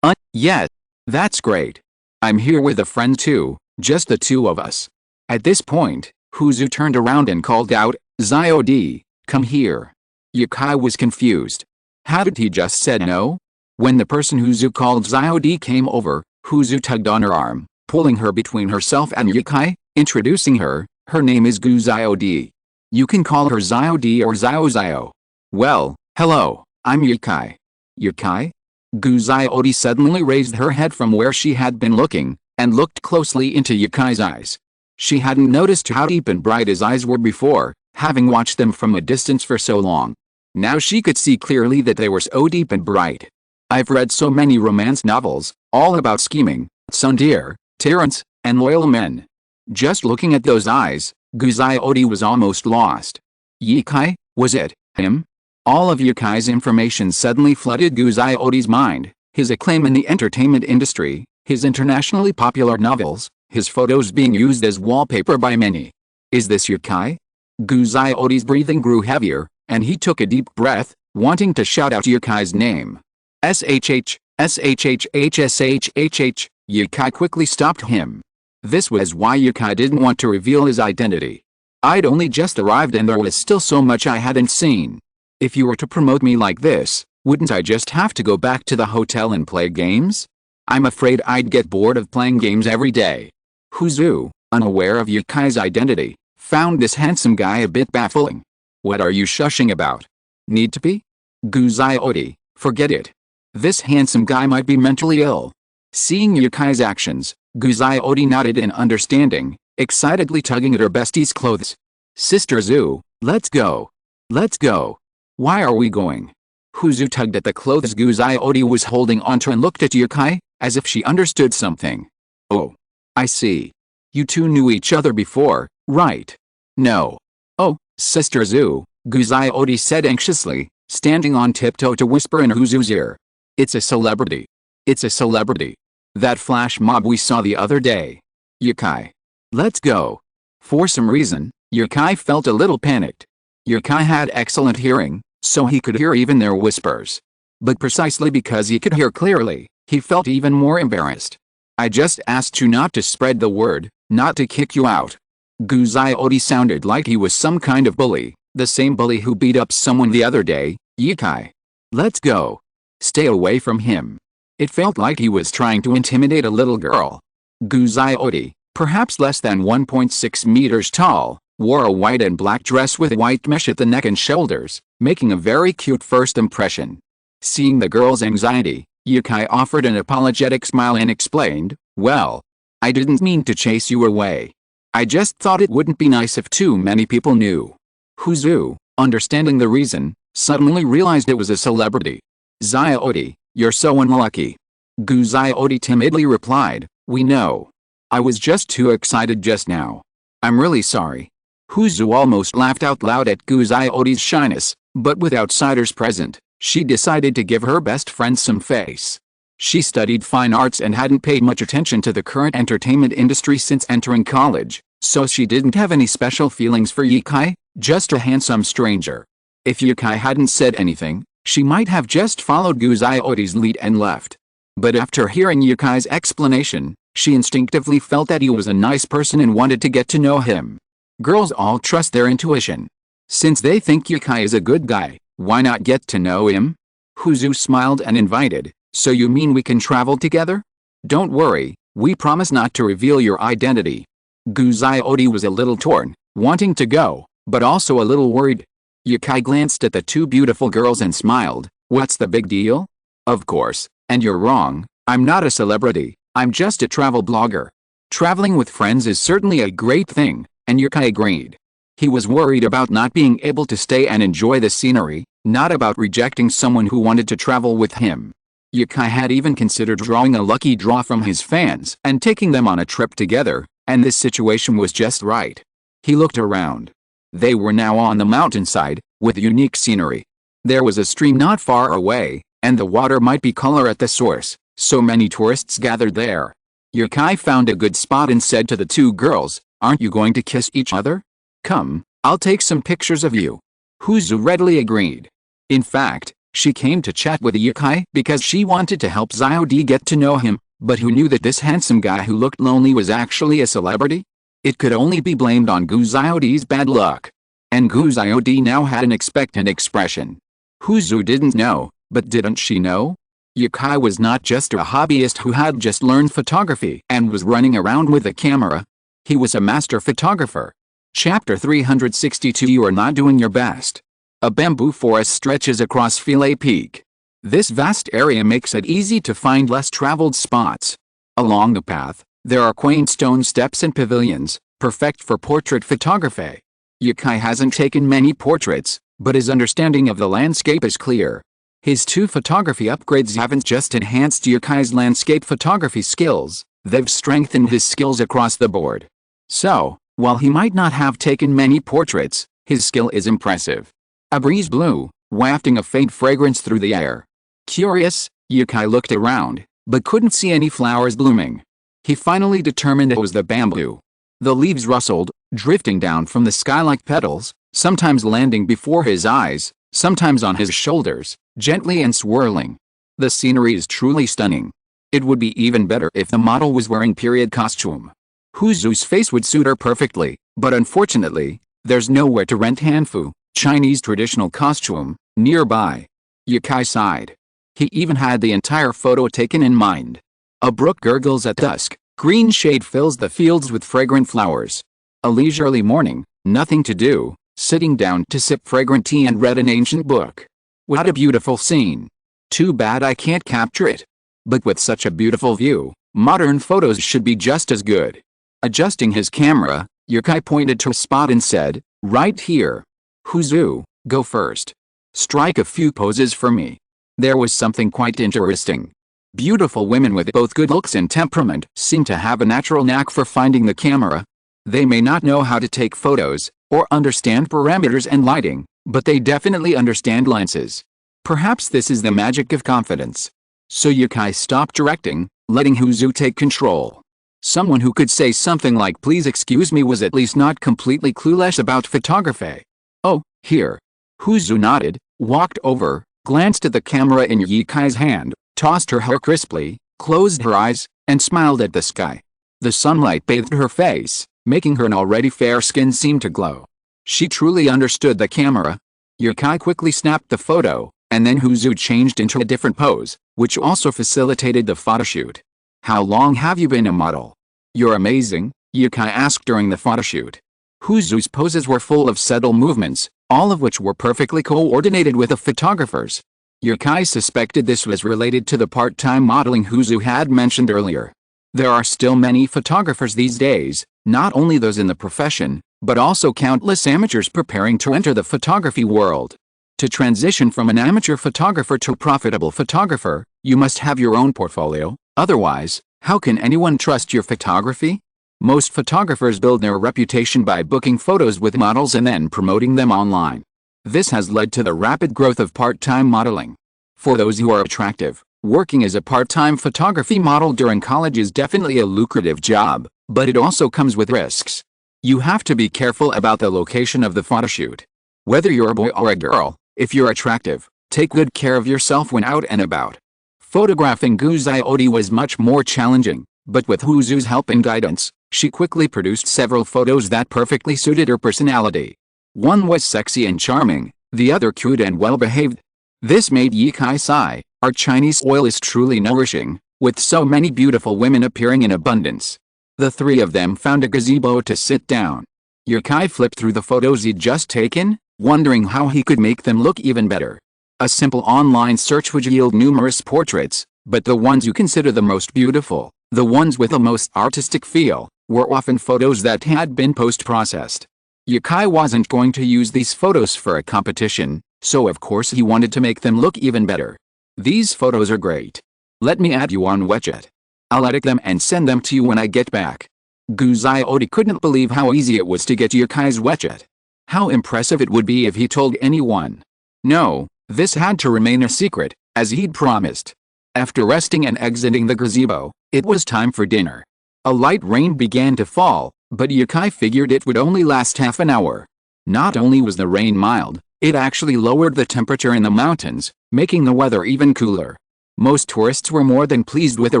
Yes. That's great. I'm here with a friend too, just the two of us." At this point, Huzu turned around and called out, "Zyod, come here." Yukai was confused. Hadn't he just said no? When the person Huzu called Zyod came over, Huzu tugged on her arm, pulling her between herself and Yukai, introducing her. "Her name is Gu Zyod. You can call her Zyod or Zyo. Well, hello, I'm Yukai." "Yukai?" Gu Zyod suddenly raised her head from where she had been looking, and looked closely into Yukai's eyes. She hadn't noticed how deep and bright his eyes were before, having watched them from a distance for so long. Now she could see clearly that they were so deep and bright. "I've read so many romance novels, all about scheming, tsundere, tyrants, and loyal men." Just looking at those eyes, Gu Zyod was almost lost. Yukai, was it him? All of Yukai's information suddenly flooded Gu Zyod's mind: his acclaim in the entertainment industry, his internationally popular novels, his photos being used as wallpaper by many. Is this Yukai? Gu Zyod's breathing grew heavier, and he took a deep breath, wanting to shout out Yukai's name. SHH, SHHH, SHHH. Yukai quickly stopped him. This was why Yukai didn't want to reveal his identity. "I'd only just arrived and there was still so much I hadn't seen. If you were to promote me like this, wouldn't I just have to go back to the hotel and play games? I'm afraid I'd get bored of playing games every day." Huzu, unaware of Yukai's identity, found this handsome guy a bit baffling. "What are you shushing about? Need to be? Gu Zyod, forget it. This handsome guy might be mentally ill." Seeing Yukai's actions, Gu Zyod nodded in understanding, excitedly tugging at her bestie's clothes. "Sister Zu, let's go. Let's go." "Why are we going?" Huzu tugged at the clothes Gu Zyod was holding onto and looked at Yukai, as if she understood something. "Oh. I see. You two knew each other before, right?" "No." "Oh, Sister Zu," Gu Zyod said anxiously, standing on tiptoe to whisper in Huzu's ear. "It's a celebrity. It's a celebrity. That flash mob we saw the other day. Yukai. Let's go." For some reason, Yukai felt a little panicked. Yukai had excellent hearing, so he could hear even their whispers. But precisely because he could hear clearly, he felt even more embarrassed. "I just asked you not to spread the word, not to kick you out." Gu Zyod sounded like he was some kind of bully, the same bully who beat up someone the other day. "Yukai. Let's go. Stay away from him." It felt like he was trying to intimidate a little girl. Gu Zyod, perhaps less than 1.6 meters tall, wore a white and black dress with white mesh at the neck and shoulders, making a very cute first impression. Seeing the girl's anxiety, Yukai offered an apologetic smile and explained, "Well, I didn't mean to chase you away. I just thought it wouldn't be nice if too many people knew." Huzu, understanding the reason, suddenly realized it was a celebrity. "Zyod, you're so unlucky." Gu Zyod timidly replied, "We know. I was just too excited just now. I'm really sorry." Huzu almost laughed out loud at Gu Zyod's shyness, but with outsiders present, she decided to give her best friend some face. She studied fine arts and hadn't paid much attention to the current entertainment industry since entering college, so she didn't have any special feelings for Yukai, just a handsome stranger. If Yukai hadn't said anything, she might have just followed Gu Zyod's lead and left. But after hearing Yukai's explanation, She instinctively felt that he was a nice person and wanted to get to know him. Girls all trust their intuition. Since they think Yukai is a good guy, why not get to know him? Huzu smiled and invited, "So you mean we can travel together? Don't worry, we promise not to reveal your identity." Guziodi was a little torn, wanting to go, but also a little worried. Yukai glanced at the two beautiful girls and smiled. "What's the big deal? Of course, and you're wrong, I'm not a celebrity, I'm just a travel blogger. Traveling with friends is certainly a great thing," and Yukai agreed. He was worried about not being able to stay and enjoy the scenery, not about rejecting someone who wanted to travel with him. Yukai had even considered drawing a lucky draw from his fans and taking them on a trip together, and this situation was just right. He looked around. They were now on the mountainside, with unique scenery. There was a stream not far away, and the water might be color at the source, so many tourists gathered there. Yukai found a good spot and said to the two girls, "Aren't you going to kiss each other? Come, I'll take some pictures of you." Huzu readily agreed. In fact, she came to chat with Yukai because she wanted to help Xiaodi get to know him, but who knew that this handsome guy who looked lonely was actually a celebrity? It could only be blamed on Gu Xiaodi's bad luck. And Gu Xiaodi now had an expectant expression. Huzu didn't know, but didn't she know? Yukai was not just a hobbyist who had just learned photography and was running around with a camera. He was a master photographer. Chapter 362. You are not doing your best. A bamboo forest stretches across Philae Peak. This vast area makes it easy to find less traveled spots. Along the path, there are quaint stone steps and pavilions, perfect for portrait photography. Yukai hasn't taken many portraits, but his understanding of the landscape is clear. His two photography upgrades haven't just enhanced Yukai's landscape photography skills, they've strengthened his skills across the board. So, while he might not have taken many portraits, his skill is impressive. A breeze blew, wafting a faint fragrance through the air. Curious, Yukai looked around, but couldn't see any flowers blooming. He finally determined it was the bamboo. The leaves rustled, drifting down from the sky like petals, sometimes landing before his eyes, sometimes on his shoulders, gently and swirling. The scenery is truly stunning. It would be even better if the model was wearing period costume. Huzu's face would suit her perfectly, but unfortunately, there's nowhere to rent Hanfu, Chinese traditional costume, nearby. Yukai sighed. He even had the entire photo taken in mind. A brook gurgles at dusk, green shade fills the fields with fragrant flowers. A leisurely morning, nothing to do, sitting down to sip fragrant tea and read an ancient book. What a beautiful scene. Too bad I can't capture it. But with such a beautiful view, modern photos should be just as good. Adjusting his camera, Yukai pointed to a spot and said, "Right here. Huzu, go first. Strike a few poses for me." There was something quite interesting. Beautiful women with both good looks and temperament seem to have a natural knack for finding the camera. They may not know how to take photos, or understand parameters and lighting, but they definitely understand lenses. Perhaps this is the magic of confidence. So Yukai stopped directing, letting Huzu take control. Someone who could say something like "please excuse me" was at least not completely clueless about photography. "Oh, here." Huzu nodded, walked over, glanced at the camera in Yukai's hand, tossed her hair crisply, closed her eyes, and smiled at the sky. The sunlight bathed her face, making her an already fair skin seem to glow. She truly understood the camera. Yukai quickly snapped the photo, and then Huzu changed into a different pose, which also facilitated the photoshoot. "How long have you been a model?" "You're amazing," Yukai asked during the photoshoot. Huzu's poses were full of subtle movements, all of which were perfectly coordinated with the photographer's. Yukai suspected this was related to the part-time modeling Huzu had mentioned earlier. There are still many photographers these days, not only those in the profession, but also countless amateurs preparing to enter the photography world. To transition from an amateur photographer to a profitable photographer, you must have your own portfolio, otherwise, how can anyone trust your photography? Most photographers build their reputation by booking photos with models and then promoting them online. This has led to the rapid growth of part-time modeling. For those who are attractive, working as a part-time photography model during college is definitely a lucrative job, but it also comes with risks. You have to be careful about the location of the photoshoot. Whether you're a boy or a girl, if you're attractive, take good care of yourself when out and about. Photographing Guziodi was much more challenging, But with Huzu's help and guidance, she quickly produced several photos that perfectly suited her personality. One was sexy and charming, the other cute and well-behaved. This made Ye Kai sigh. Our Chinese soil is truly nourishing, with so many beautiful women appearing in abundance. The three of them found a gazebo to sit down. Ye Kai flipped through the photos he'd just taken, wondering how he could make them look even better. A simple online search would yield numerous portraits, but the ones you consider the most beautiful, the ones with the most artistic feel, were often photos that had been post-processed. Ye Kai wasn't going to use these photos for a competition, so of course he wanted to make them look even better. These photos are great. Let me add you on WeChat. I'll edit them and send them to you when I get back. Gu Xiaodi couldn't believe how easy it was to get Ye Kai's WeChat. How impressive it would be if he told anyone. No, this had to remain a secret, as he'd promised. After resting and exiting the gazebo, it was time for dinner. A light rain began to fall, but Ye Kai figured it would only last half an hour. Not only was the rain mild, it actually lowered the temperature in the mountains, making the weather even cooler. Most tourists were more than pleased with the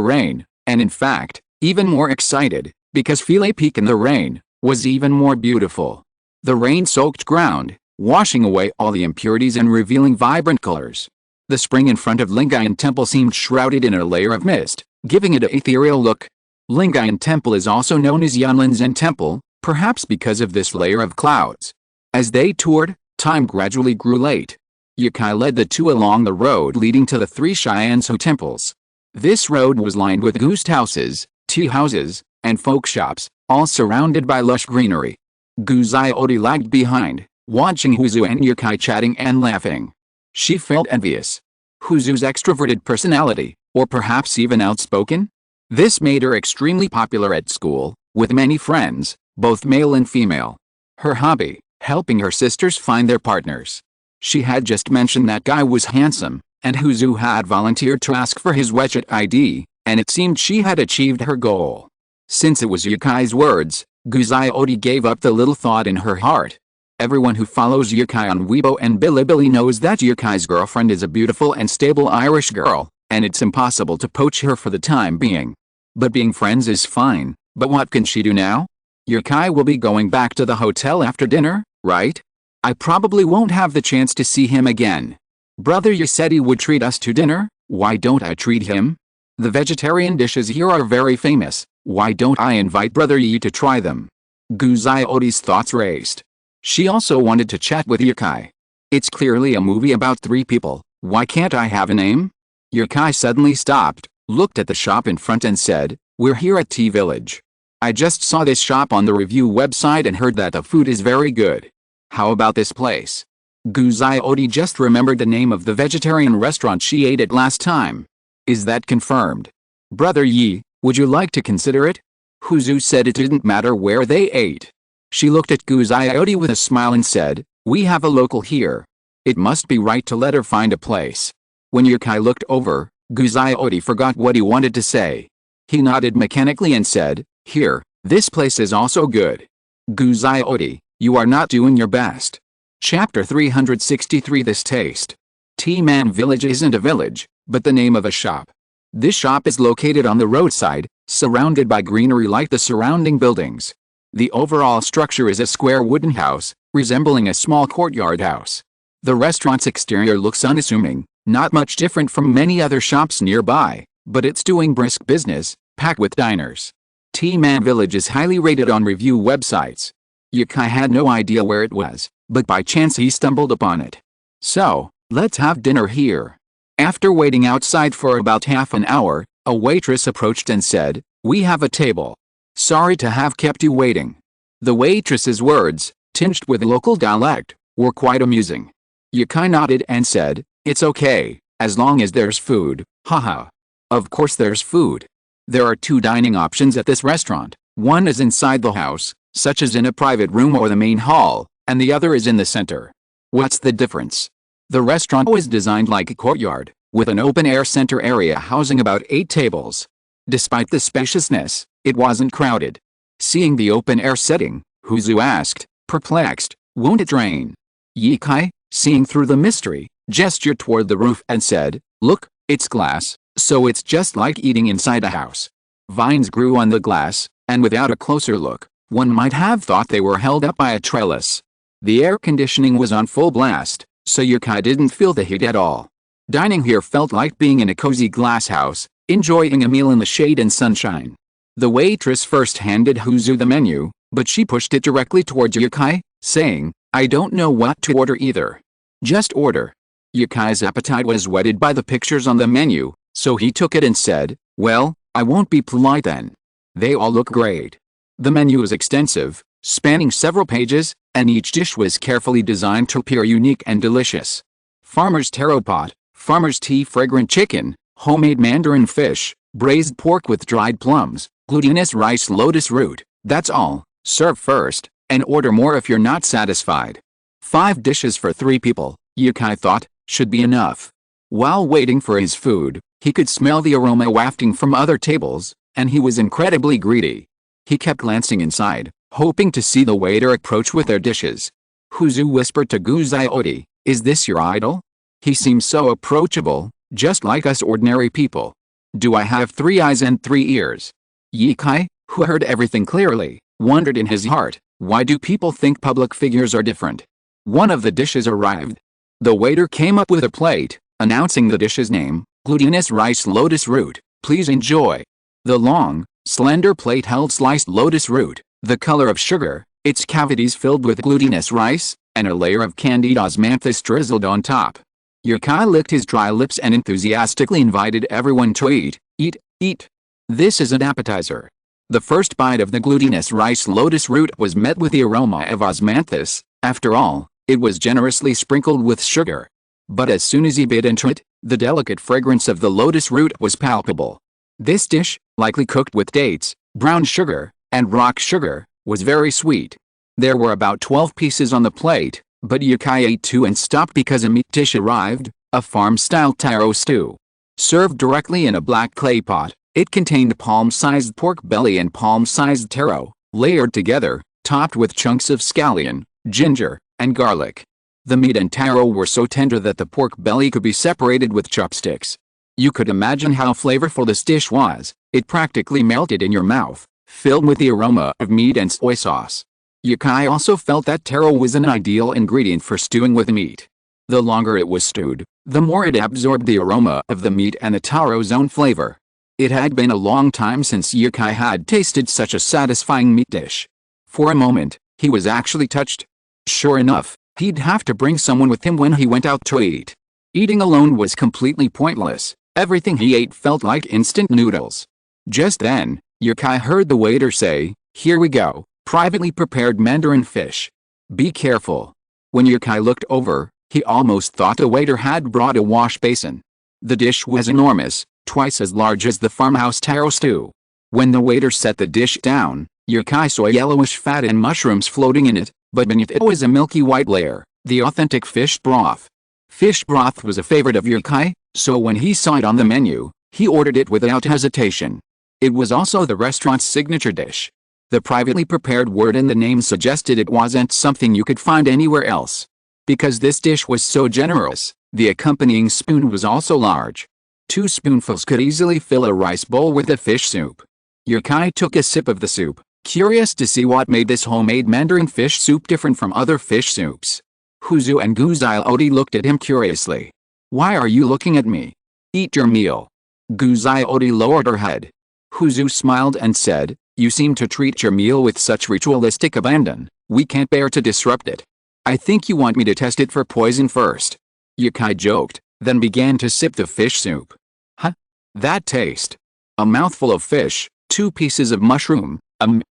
rain, and in fact, even more excited, because Philae Peak in the rain was even more beautiful. The rain-soaked ground, washing away all the impurities and revealing vibrant colors. The spring in front of Lingayan Temple seemed shrouded in a layer of mist, giving it an ethereal look. Lingayan Temple is also known as Yunlin Zen Temple, perhaps because of this layer of clouds. As they toured, time gradually grew late. Ye Kai led the two along the road leading to the three Shiansu temples. This road was lined with ghost houses, tea houses, and folk shops, all surrounded by lush greenery. Gu Xiaodi lagged behind, watching Huzu and Ye Kai chatting and laughing. She felt envious. Huzu's extroverted personality, or perhaps even outspoken? This made her extremely popular at school, with many friends, both male and female. Her hobby, helping her sisters find their partners. She had just mentioned that guy was handsome, and Huzu had volunteered to ask for his WeChat ID, and it seemed she had achieved her goal. Since it was Ye Kai's words, Gu Xiaodi gave up the little thought in her heart. Everyone who follows Ye Kai on Weibo and Bilibili knows that Ye Kai's girlfriend is a beautiful and stable Irish girl, and it's impossible to poach her for the time being. But being friends is fine, but what can she do now? Ye Kai will be going back to the hotel after dinner, right? I probably won't have the chance to see him again. Brother Ye said he would treat us to dinner, why don't I treat him? The vegetarian dishes here are very famous, why don't I invite Brother Ye to try them? Gu Xiaodi's thoughts raced. She also wanted to chat with Ye Kai. It's clearly a movie about three people, why can't I have a name? Ye Kai suddenly stopped, looked at the shop in front and said, we're here at Tea Village. I just saw this shop on the review website and heard that the food is very good. How about this place? Gu Xiaodi just remembered the name of the vegetarian restaurant she ate at last time. Is that confirmed? Brother Yi, would you like to consider it? Huzu said it didn't matter where they ate. She looked at Gu Xiaodi with a smile and said, we have a local here. It must be right to let her find a place. When Ye Kai looked over, Gu Xiaodi forgot what he wanted to say. He nodded mechanically and said, here, this place is also good. Gu Xiaodi, you are not doing your best. Chapter 363 This Taste. Tea Man Village isn't a village, but the name of a shop. This shop is located on the roadside, surrounded by greenery like the surrounding buildings. The overall structure is a square wooden house, resembling a small courtyard house. The restaurant's exterior looks unassuming, not much different from many other shops nearby, but it's doing brisk business, packed with diners. Tea Man Village is highly rated on review websites. Ye Kai had no idea where it was, but by chance he stumbled upon it. So, let's have dinner here. After waiting outside for about half an hour, a waitress approached and said, we have a table. Sorry to have kept you waiting. The waitress's words, tinged with local dialect, were quite amusing. Ye Kai nodded and said, it's okay, as long as there's food, haha. Of course there's food. There are two dining options at this restaurant. One is inside the house, such as in a private room or the main hall, and the other is in the center. What's the difference? The restaurant was designed like a courtyard, with an open-air center area housing about 8 tables. Despite the spaciousness, it wasn't crowded. Seeing the open-air setting, Huzu asked, perplexed, won't it rain? Ye Kai, seeing through the mystery, gestured toward the roof and said, look, it's glass, so it's just like eating inside a house. Vines grew on the glass, and without a closer look, one might have thought they were held up by a trellis. The air conditioning was on full blast, so Yukai didn't feel the heat at all. Dining here felt like being in a cozy glass house, enjoying a meal in the shade and sunshine. The waitress first handed Huzu the menu, but she pushed it directly towards Yukai, saying, "I don't know what to order either. Just order." Yukai's appetite was whetted by the pictures on the menu, so he took it and said, "Well, I won't be polite then. They all look great." The menu was extensive, spanning several pages, and each dish was carefully designed to appear unique and delicious. Farmer's taro pot, farmer's tea fragrant chicken, homemade mandarin fish, braised pork with dried plums, glutinous rice lotus root. That's all. Serve first, and order more if you're not satisfied. 5 dishes for 3 people, Yukai thought, should be enough. While waiting for his food, he could smell the aroma wafting from other tables, and he was incredibly greedy. He kept glancing inside, hoping to see the waiter approach with their dishes. Huzu whispered to Guzai-oti, "Is this your idol? He seems so approachable, just like us ordinary people. Do I have 3 eyes and 3 ears?" Yukai, who heard everything clearly, wondered in his heart, why do people think public figures are different? One of the dishes arrived. The waiter came up with a plate, announcing the dish's name, glutinous rice lotus root. "Please enjoy." The long, slender plate held sliced lotus root, the color of sugar, its cavities filled with glutinous rice, and a layer of candied osmanthus drizzled on top. Yukai licked his dry lips and enthusiastically invited everyone to eat, eat, eat. This is an appetizer. The first bite of the glutinous rice lotus root was met with the aroma of osmanthus. After all, it was generously sprinkled with sugar. But as soon as he bit into it, the delicate fragrance of the lotus root was palpable. This dish, likely cooked with dates, brown sugar, and rock sugar, was very sweet. There were about 12 pieces on the plate, but Yukai ate 2 and stopped because a meat dish arrived, a farm-style taro stew. Served directly in a black clay pot, it contained palm-sized pork belly and palm-sized taro, layered together, topped with chunks of scallion, ginger, and garlic. The meat and taro were so tender that the pork belly could be separated with chopsticks. You could imagine how flavorful this dish was. It practically melted in your mouth, filled with the aroma of meat and soy sauce. Yukai also felt that taro was an ideal ingredient for stewing with meat. The longer it was stewed, the more it absorbed the aroma of the meat and the taro's own flavor. It had been a long time since Yukai had tasted such a satisfying meat dish. For a moment, he was actually touched. Sure enough, he'd have to bring someone with him when he went out to eat. Eating alone was completely pointless. Everything he ate felt like instant noodles. Just then, Yukai heard the waiter say, "Here we go, privately prepared mandarin fish. Be careful." When Yukai looked over, he almost thought the waiter had brought a wash basin. The dish was enormous, twice as large as the farmhouse taro stew. When the waiter set the dish down, Yukai saw yellowish fat and mushrooms floating in it, but beneath it was a milky white layer, the authentic fish broth. Fish broth was a favorite of Yukai, so when he saw it on the menu, he ordered it without hesitation. It was also the restaurant's signature dish. The privately prepared word in the name suggested it wasn't something you could find anywhere else. Because this dish was so generous, the accompanying spoon was also large. 2 spoonfuls could easily fill a rice bowl with the fish soup. Yukai took a sip of the soup, curious to see what made this homemade mandarin fish soup different from other fish soups. Huzu and Guzai-oti looked at him curiously. "Why are you looking at me? Eat your meal." Guzai-oti lowered her head. Huzu smiled and said, "You seem to treat your meal with such ritualistic abandon, we can't bear to disrupt it. I think you want me to test it for poison first." Yukai joked, then began to sip the fish soup. "Huh? That taste. A mouthful of fish, 2 pieces of mushroom,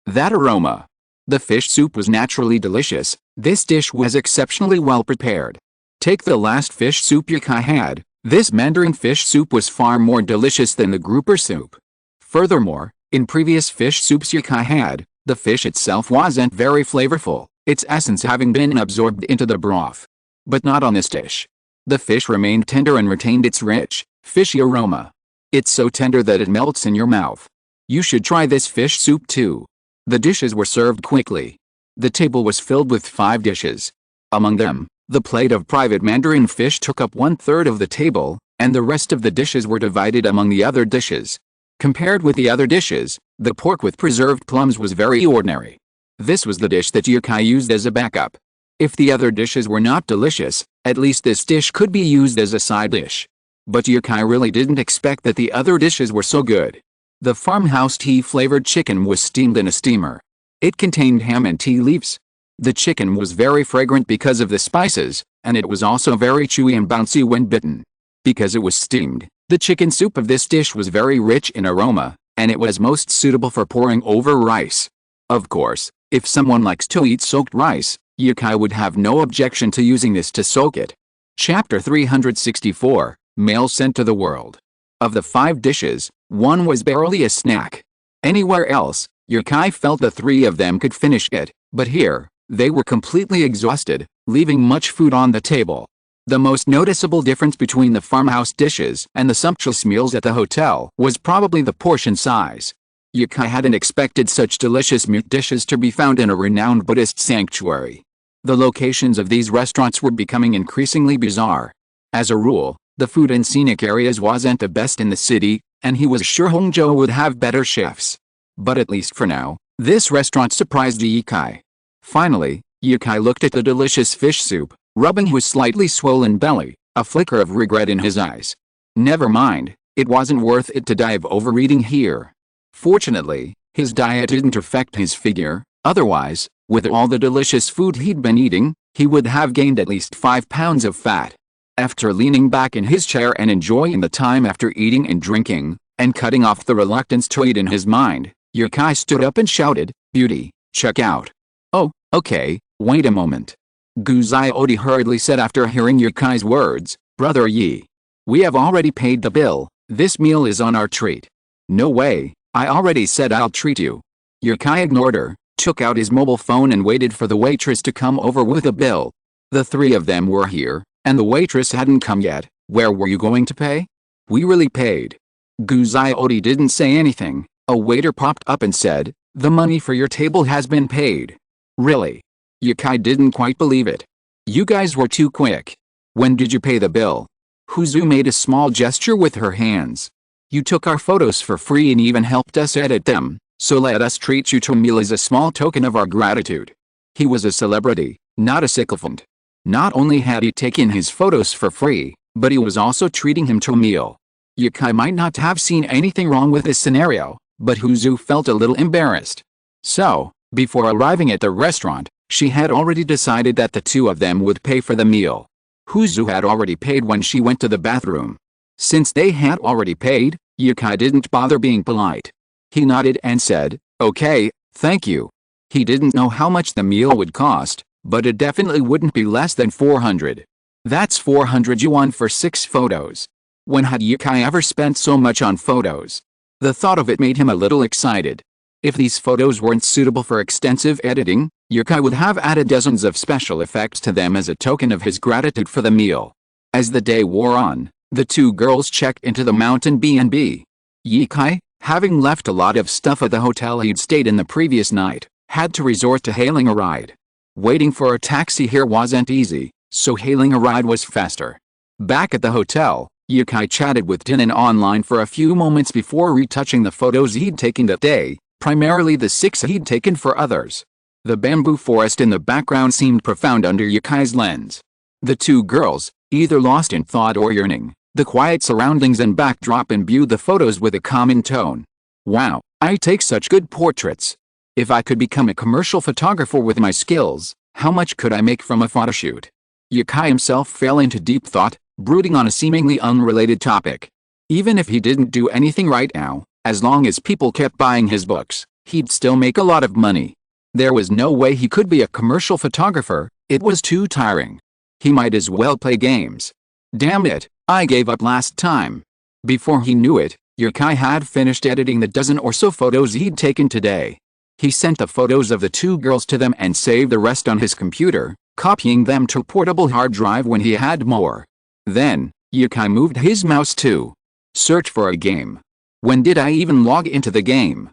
that aroma." The fish soup was naturally delicious. This dish was exceptionally well prepared. Take the last fish soup Yukai had, this mandarin fish soup was far more delicious than the grouper soup. Furthermore, in previous fish soups Yukai had, the fish itself wasn't very flavorful, its essence having been absorbed into the broth. But not on this dish. The fish remained tender and retained its rich, fishy aroma. It's so tender that it melts in your mouth. You should try this fish soup too. The dishes were served quickly. The table was filled with 5 dishes. Among them, the plate of private mandarin fish took up 1/3 of the table, and the rest of the dishes were divided among the other dishes. Compared with the other dishes, the pork with preserved plums was very ordinary. This was the dish that Yukai used as a backup. If the other dishes were not delicious, at least this dish could be used as a side dish. But Yukai really didn't expect that the other dishes were so good. The farmhouse tea-flavored chicken was steamed in a steamer. It contained ham and tea leaves. The chicken was very fragrant because of the spices, and it was also very chewy and bouncy when bitten. Because it was steamed, the chicken soup of this dish was very rich in aroma, and it was most suitable for pouring over rice. Of course, if someone likes to eat soaked rice, Yukai would have no objection to using this to soak it. Chapter 364, Mail Sent to the World. Of the 5 dishes, one was barely a snack. Anywhere else, Yukai felt the 3 of them could finish it, but here, they were completely exhausted, leaving much food on the table. The most noticeable difference between the farmhouse dishes and the sumptuous meals at the hotel was probably the portion size. Yukai hadn't expected such delicious meat dishes to be found in a renowned Buddhist sanctuary. The locations of these restaurants were becoming increasingly bizarre. As a rule, the food in scenic areas wasn't the best in the city, and he was sure Hongzhou would have better chefs. But at least for now, this restaurant surprised Yukai. Finally, Yukai looked at the delicious fish soup, rubbing his slightly swollen belly, a flicker of regret in his eyes. Never mind, it wasn't worth it to dive overeating here. Fortunately, his diet didn't affect his figure, otherwise, with all the delicious food he'd been eating, he would have gained at least 5 pounds of fat. After leaning back in his chair and enjoying the time after eating and drinking, and cutting off the reluctance to eat in his mind, Yukai stood up and shouted, "Beauty, check out." "Oh, okay, wait a moment." Guzai Odi hurriedly said after hearing Yukai's words, "Brother Yi. We have already paid the bill, this meal is on our treat." "No way, I already said I'll treat you." Yukai ignored her, took out his mobile phone and waited for the waitress to come over with a bill. The 3 of them were here, and the waitress hadn't come yet. "Where were you going to pay?" "We really paid." Guzai Odi didn't say anything. A waiter popped up and said, "The money for your table has been paid." "Really?" Yukai didn't quite believe it. "You guys were too quick. When did you pay the bill?" Huzu made a small gesture with her hands. "You took our photos for free and even helped us edit them, so let us treat you to a meal as a small token of our gratitude." He was a celebrity, not a sycophant. Not only had he taken his photos for free, but he was also treating him to a meal. Yukai might not have seen anything wrong with this scenario, but Huzu felt a little embarrassed. So, before arriving at the restaurant, she had already decided that the 2 of them would pay for the meal. Huzu had already paid when she went to the bathroom. Since they had already paid, Yukai didn't bother being polite. He nodded and said, "Okay, thank you." He didn't know how much the meal would cost, but it definitely wouldn't be less than 400. That's 400 yuan for 6 photos. When had Yukai ever spent so much on photos? The thought of it made him a little excited. If these photos weren't suitable for extensive editing, Yukai would have added dozens of special effects to them as a token of his gratitude for the meal. As the day wore on, the 2 girls checked into the mountain B&B. Yukai, having left a lot of stuff at the hotel he'd stayed in the previous night, had to resort to hailing a ride. Waiting for a taxi here wasn't easy, so hailing a ride was faster. Back at the hotel, Yukai chatted with Dinan online for a few moments before retouching the photos he'd taken that day, primarily the 6 he'd taken for others. The bamboo forest in the background seemed profound under Yukai's lens. The 2 girls, either lost in thought or yearning, the quiet surroundings and backdrop imbued the photos with a calming tone. "Wow, I take such good portraits. If I could become a commercial photographer with my skills, how much could I make from a photoshoot?" Yukai himself fell into deep thought, brooding on a seemingly unrelated topic. Even if he didn't do anything right now, as long as people kept buying his books, he'd still make a lot of money. There was no way he could be a commercial photographer, it was too tiring. He might as well play games. Damn it, I gave up last time. Before he knew it, Yukai had finished editing the dozen or so photos he'd taken today. He sent the photos of the 2 girls to them and saved the rest on his computer, copying them to a portable hard drive when he had more. Then, Yukai moved his mouse to search for a game. When did I even log into the game?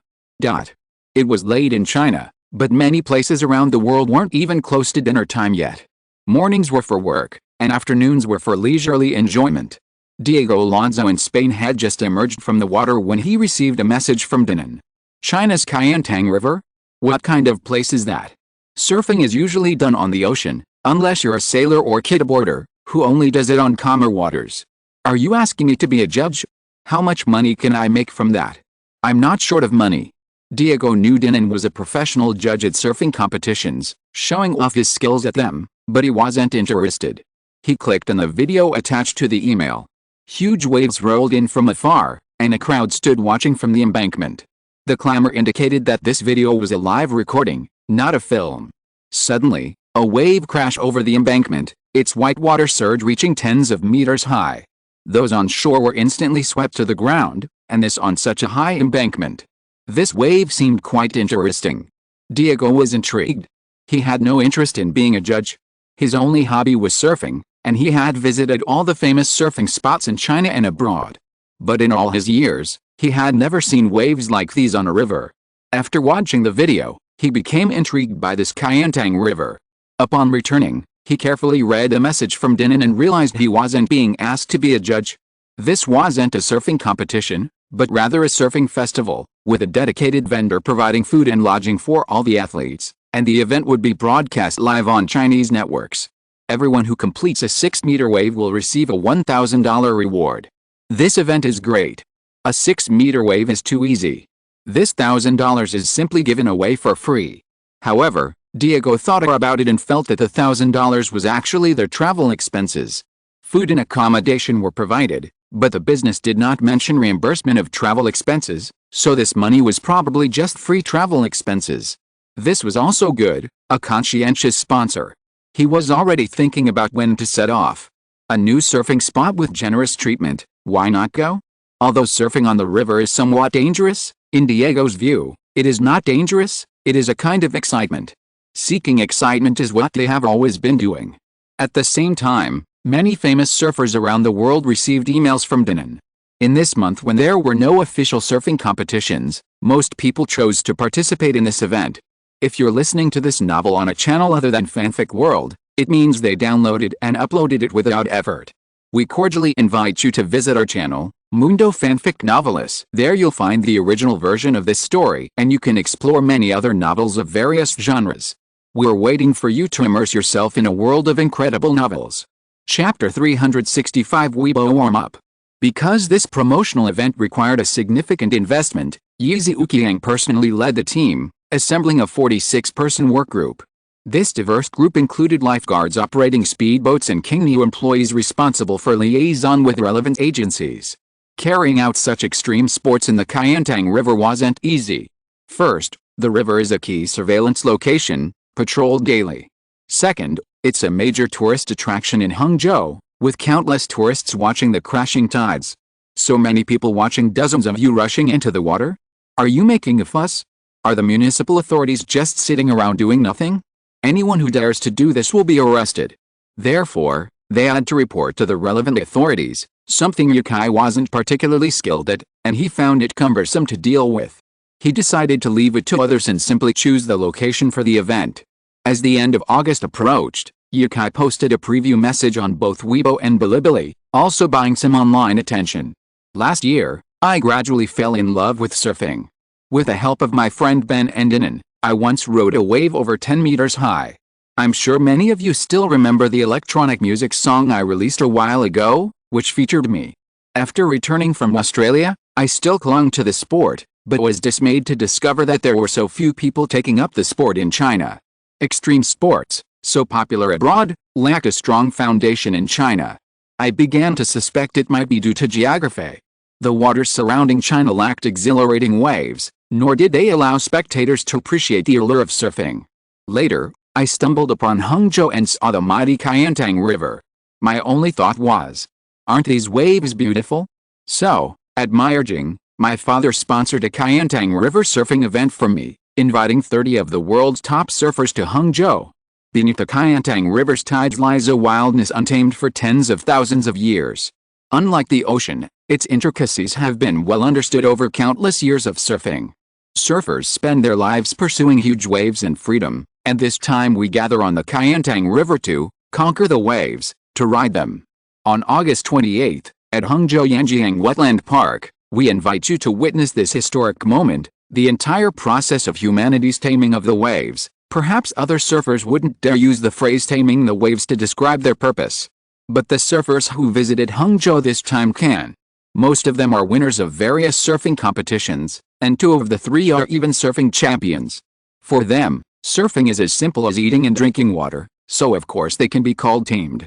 It was late in China, but many places around the world weren't even close to dinner time yet. Mornings were for work, and afternoons were for leisurely enjoyment. Diego Alonso in Spain had just emerged from the water when he received a message from Danone. China's Qiantang River? What kind of place is that? Surfing is usually done on the ocean, unless you're a sailor or kiteboarder, who only does it on calmer waters. Are you asking me to be a judge? How much money can I make from that? I'm not short of money. Diego knew Danone was a professional judge at surfing competitions, showing off his skills at them, but he wasn't interested. He clicked on the video attached to the email. Huge waves rolled in from afar, and a crowd stood watching from the embankment. The clamor indicated that this video was a live recording, not a film. Suddenly, a wave crashed over the embankment, its white water surge reaching tens of meters high. Those on shore were instantly swept to the ground, and this on such a high embankment. This wave seemed quite interesting. Diego was intrigued. He had no interest in being a judge. His only hobby was surfing, and he had visited all the famous surfing spots in China and abroad. But in all his years, he had never seen waves like these on a river. After watching the video, he became intrigued by this Qiantang River. Upon returning, he carefully read a message from Danone and realized he wasn't being asked to be a judge. This wasn't a surfing competition, but rather a surfing festival, with a dedicated vendor providing food and lodging for all the athletes, and the event would be broadcast live on Chinese networks. Everyone who completes a 6-meter wave will receive a $1,000 reward. This event is great. A 6-meter wave is too easy. This $1,000 is simply given away for free. However, Diego thought about it and felt that the $1,000 was actually their travel expenses. Food and accommodation were provided, but the business did not mention reimbursement of travel expenses, so this money was probably just free travel expenses. This was also good, a conscientious sponsor. He was already thinking about when to set off. A new surfing spot with generous treatment, why not go? Although surfing on the river is somewhat dangerous, in Diego's view, it is not dangerous, it is a kind of excitement. Seeking excitement is what they have always been doing. At the same time, many famous surfers around the world received emails from Danone. In this month when there were no official surfing competitions, most people chose to participate in this event. If you're listening to this novel on a channel other than Fanfic World, it means they downloaded and uploaded it without effort. We cordially invite you to visit our channel, Mundo Fanfic Novelis. There you'll find the original version of this story and you can explore many other novels of various genres. We're waiting for you to immerse yourself in a world of incredible novels. Chapter 365 Weibo Warm-Up. Because this promotional event required a significant investment, Yi Zhuqiang personally led the team, assembling a 46-person work group. This diverse group included lifeguards operating speedboats and Kingniu employees responsible for liaison with relevant agencies. Carrying out such extreme sports in the Qiantang River wasn't easy. First, the river is a key surveillance location, patrolled daily. Second, it's a major tourist attraction in Hangzhou, with countless tourists watching the crashing tides. So many people watching, dozens of you rushing into the water? Are you making a fuss? Are the municipal authorities just sitting around doing nothing? Anyone who dares to do this will be arrested. Therefore, they had to report to the relevant authorities, something Yukai wasn't particularly skilled at, and he found it cumbersome to deal with. He decided to leave it to others and simply choose the location for the event. As the end of August approached, Yukai posted a preview message on both Weibo and Bilibili, also buying some online attention. Last year, I gradually fell in love with surfing. With the help of my friend Ben and Danone, I once rode a wave over 10 meters high. I'm sure many of you still remember the electronic music song I released a while ago, which featured me. After returning from Australia, I still clung to the sport, but was dismayed to discover that there were so few people taking up the sport in China. Extreme sports, so popular abroad, lack a strong foundation in China. I began to suspect it might be due to geography. The waters surrounding China lacked exhilarating waves, nor did they allow spectators to appreciate the allure of surfing. Later, I stumbled upon Hangzhou and saw the mighty Qiantang River. My only thought was, aren't these waves beautiful? So, at my urging, my father sponsored a Qiantang River surfing event for me, inviting 30 of the world's top surfers to Hangzhou. Beneath the Qiantang River's tides lies a wildness untamed for tens of thousands of years. Unlike the ocean, its intricacies have been well understood over countless years of surfing. Surfers spend their lives pursuing huge waves and freedom, and this time we gather on the Qiantang River to conquer the waves, to ride them. On August 28, At Hangzhou Yanjiang Wetland Park, we invite you to witness this historic moment, the entire process of humanity's taming of the waves. Perhaps other surfers wouldn't dare use the phrase taming the waves to describe their purpose. But the surfers who visited Hangzhou this time can. Most of them are winners of various surfing competitions, and 2 of the 3 are even surfing champions. For them, surfing is as simple as eating and drinking water, so of course they can be called tamed.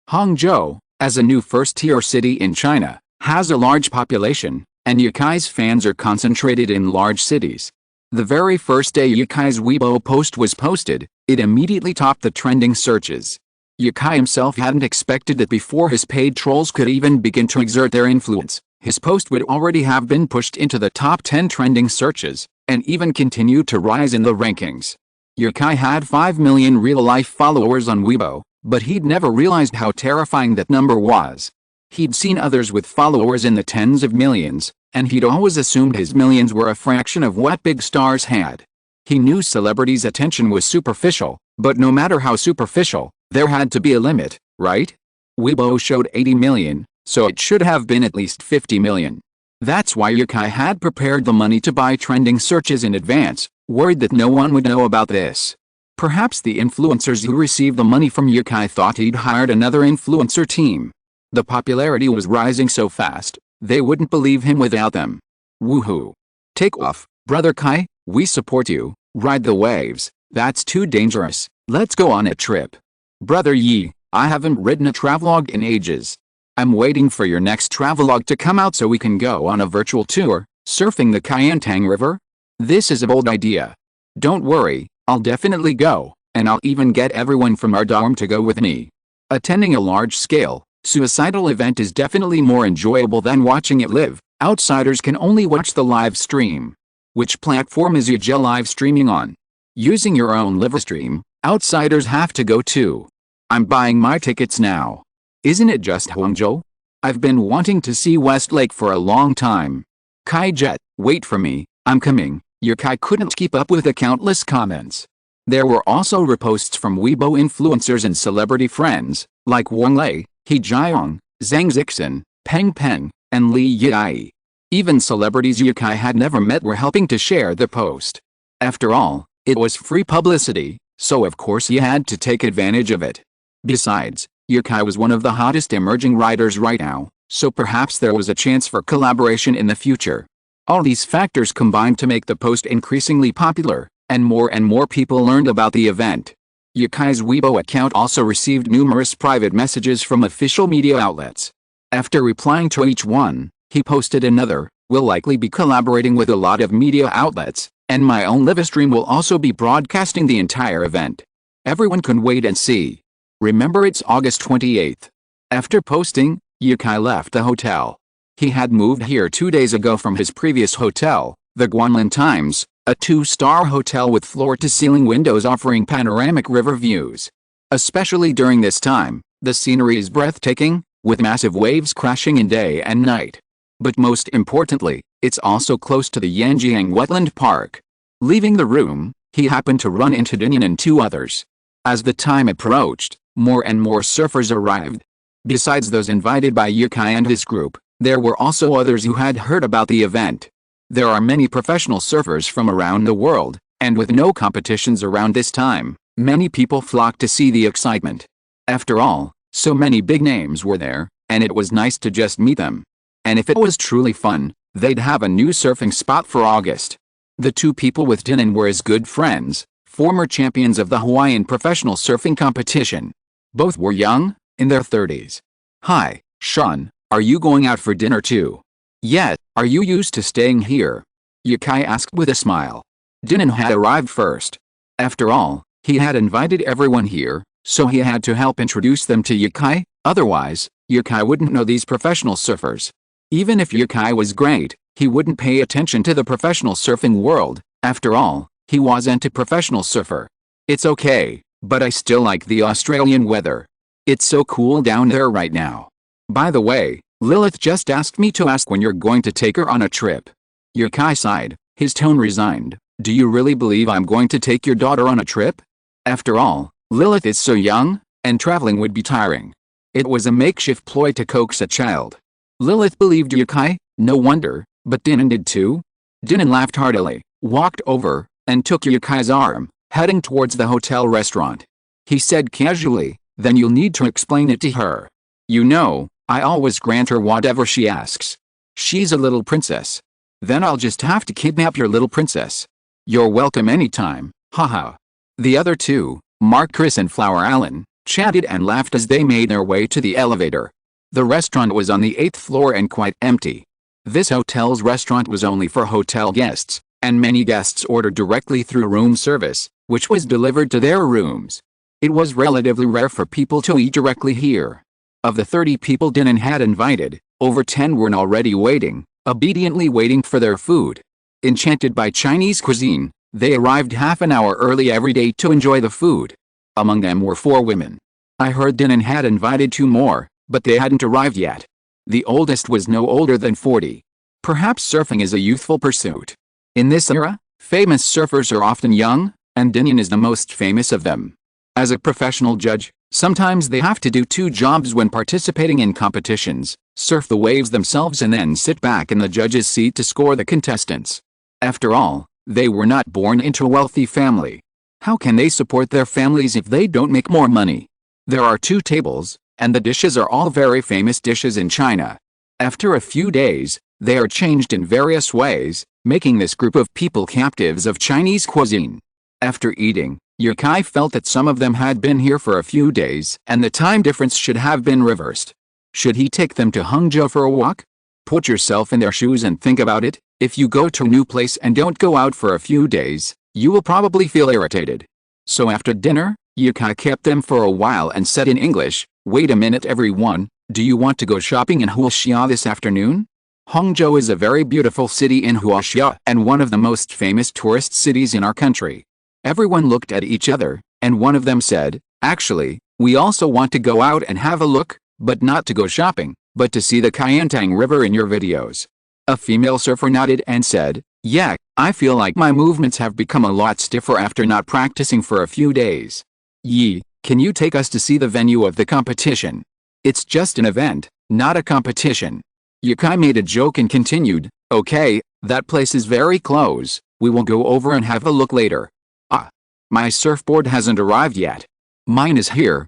Hangzhou, as a new first-tier city in China, has a large population, and Yukai's fans are concentrated in large cities. The very first day Yukai's Weibo post was posted, it immediately topped the trending searches. Yukai himself hadn't expected that before his paid trolls could even begin to exert their influence, his post would already have been pushed into the top 10 trending searches, and even continued to rise in the rankings. Yukai had 5 million real-life followers on Weibo, but he'd never realized how terrifying that number was. He'd seen others with followers in the tens of millions, and he'd always assumed his millions were a fraction of what big stars had. He knew celebrities' attention was superficial, but no matter how superficial, there had to be a limit, right? Weibo showed 80 million, so it should have been at least 50 million. That's why Yukai had prepared the money to buy trending searches in advance, worried that no one would know about this. Perhaps the influencers who received the money from Yukai thought he'd hired another influencer team. The popularity was rising so fast, they wouldn't believe him without them. Woohoo! Take off, Brother Kai, we support you, ride the waves, that's too dangerous, let's go on a trip. Brother Yi, I haven't written a travelogue in ages. I'm waiting for your next travelogue to come out so we can go on a virtual tour, surfing the Kayantang River. This is a bold idea. Don't worry, I'll definitely go, and I'll even get everyone from our dorm to go with me. Attending a large-scale, suicidal event is definitely more enjoyable than watching it live. Outsiders can only watch the live stream. Which platform is Yuja live streaming on? Using your own live stream, outsiders have to go too. I'm buying my tickets now. Isn't it just Hangzhou? I've been wanting to see Westlake for a long time. Kai Jet, wait for me, I'm coming. Yukai couldn't keep up with the countless comments. There were also reposts from Weibo influencers and celebrity friends, like Wang Lei, He Jiang, Zhang Zixin, Peng Peng, and Li Yi. Even celebrities Yukai had never met were helping to share the post. After all, it was free publicity, so of course he had to take advantage of it. Besides, Yukai was one of the hottest emerging writers right now, so perhaps there was a chance for collaboration in the future. All these factors combined to make the post increasingly popular, and more people learned about the event. Yukai's Weibo account also received numerous private messages from official media outlets. After replying to each one, he posted another, "We'll likely be collaborating with a lot of media outlets, and my own live stream will also be broadcasting the entire event. Everyone can wait and see." Remember, it's August 28th. After posting, Yukai left the hotel. He had moved here 2 days ago from his previous hotel, the Guanlin Times, a 2-star hotel with floor-to-ceiling windows offering panoramic river views. Especially during this time, the scenery is breathtaking, with massive waves crashing in day and night. But most importantly, it's also close to the Yanjiang Wetland Park. Leaving the room, he happened to run into Dinian and 2 others. As the time approached, more and more surfers arrived. Besides those invited by Yukai and his group, there were also others who had heard about the event. There are many professional surfers from around the world, and with no competitions around this time, many people flocked to see the excitement. After all, so many big names were there, and it was nice to just meet them. And if it was truly fun, they'd have a new surfing spot for August. The 2 people with Dinan were as good friends, former champions of the Hawaiian professional surfing competition. Both were young, in their 30s. "Hi, Sean, are you going out for dinner too?" "Yeah, are you used to staying here?" Yukai asked with a smile. Dinan had arrived first. After all, he had invited everyone here, so he had to help introduce them to Yukai, otherwise, Yukai wouldn't know these professional surfers. Even if Yukai was great, he wouldn't pay attention to the professional surfing world. After all, he wasn't a professional surfer. "It's okay, but I still like the Australian weather. It's so cool down there right now. By the way, Lilith just asked me to ask when you're going to take her on a trip." Yukai sighed, his tone resigned. "Do you really believe I'm going to take your daughter on a trip? After all, Lilith is so young, and traveling would be tiring." It was a makeshift ploy to coax a child. Lilith believed Yukai, no wonder, but Dinan did too. Dinan laughed heartily, walked over, and took Yukai's arm, heading towards the hotel restaurant. He said casually, "Then you'll need to explain it to her. You know, I always grant her whatever she asks. She's a little princess. Then I'll just have to kidnap your little princess. You're welcome anytime, haha." The other two, Mark, Chris and Flower Allen, chatted and laughed as they made their way to the elevator. The restaurant was on the 8th floor and quite empty. This hotel's restaurant was only for hotel guests, and many guests ordered directly through room service, which was delivered to their rooms. It was relatively rare for people to eat directly here. Of the 30 people Dinan had invited, over 10 were already waiting, obediently waiting for their food. Enchanted by Chinese cuisine, they arrived half an hour early every day to enjoy the food. Among them were 4 women. I heard Dinan had invited 2 more, but they hadn't arrived yet. The oldest was no older than 40. Perhaps surfing is a youthful pursuit. In this era, famous surfers are often young, and Dinan is the most famous of them. As a professional judge, sometimes they have to do 2 jobs when participating in competitions: surf the waves themselves and then sit back in the judge's seat to score the contestants. After all, they were not born into a wealthy family. How can they support their families if they don't make more money? There are 2 tables, and the dishes are all very famous dishes in China. After a few days, they are changed in various ways, making this group of people captives of Chinese cuisine. After eating, Yukai felt that some of them had been here for a few days and the time difference should have been reversed. Should he take them to Hangzhou for a walk? Put yourself in their shoes and think about it. If you go to a new place and don't go out for a few days, you will probably feel irritated. So after dinner, Yukai kept them for a while and said in English, "Wait a minute everyone, do you want to go shopping in Huaxia this afternoon? Hangzhou is a very beautiful city in Huaxia and one of the most famous tourist cities in our country." Everyone looked at each other, and one of them said, "Actually, we also want to go out and have a look, but not to go shopping, but to see the Kayantang River in your videos." A female surfer nodded and said, "Yeah, I feel like my movements have become a lot stiffer after not practicing for a few days. Yi, can you take us to see the venue of the competition? It's just an event, not a competition." Yukai made a joke and continued, "Okay, that place is very close, we will go over and have a look later. Ah, my surfboard hasn't arrived yet. Mine is here,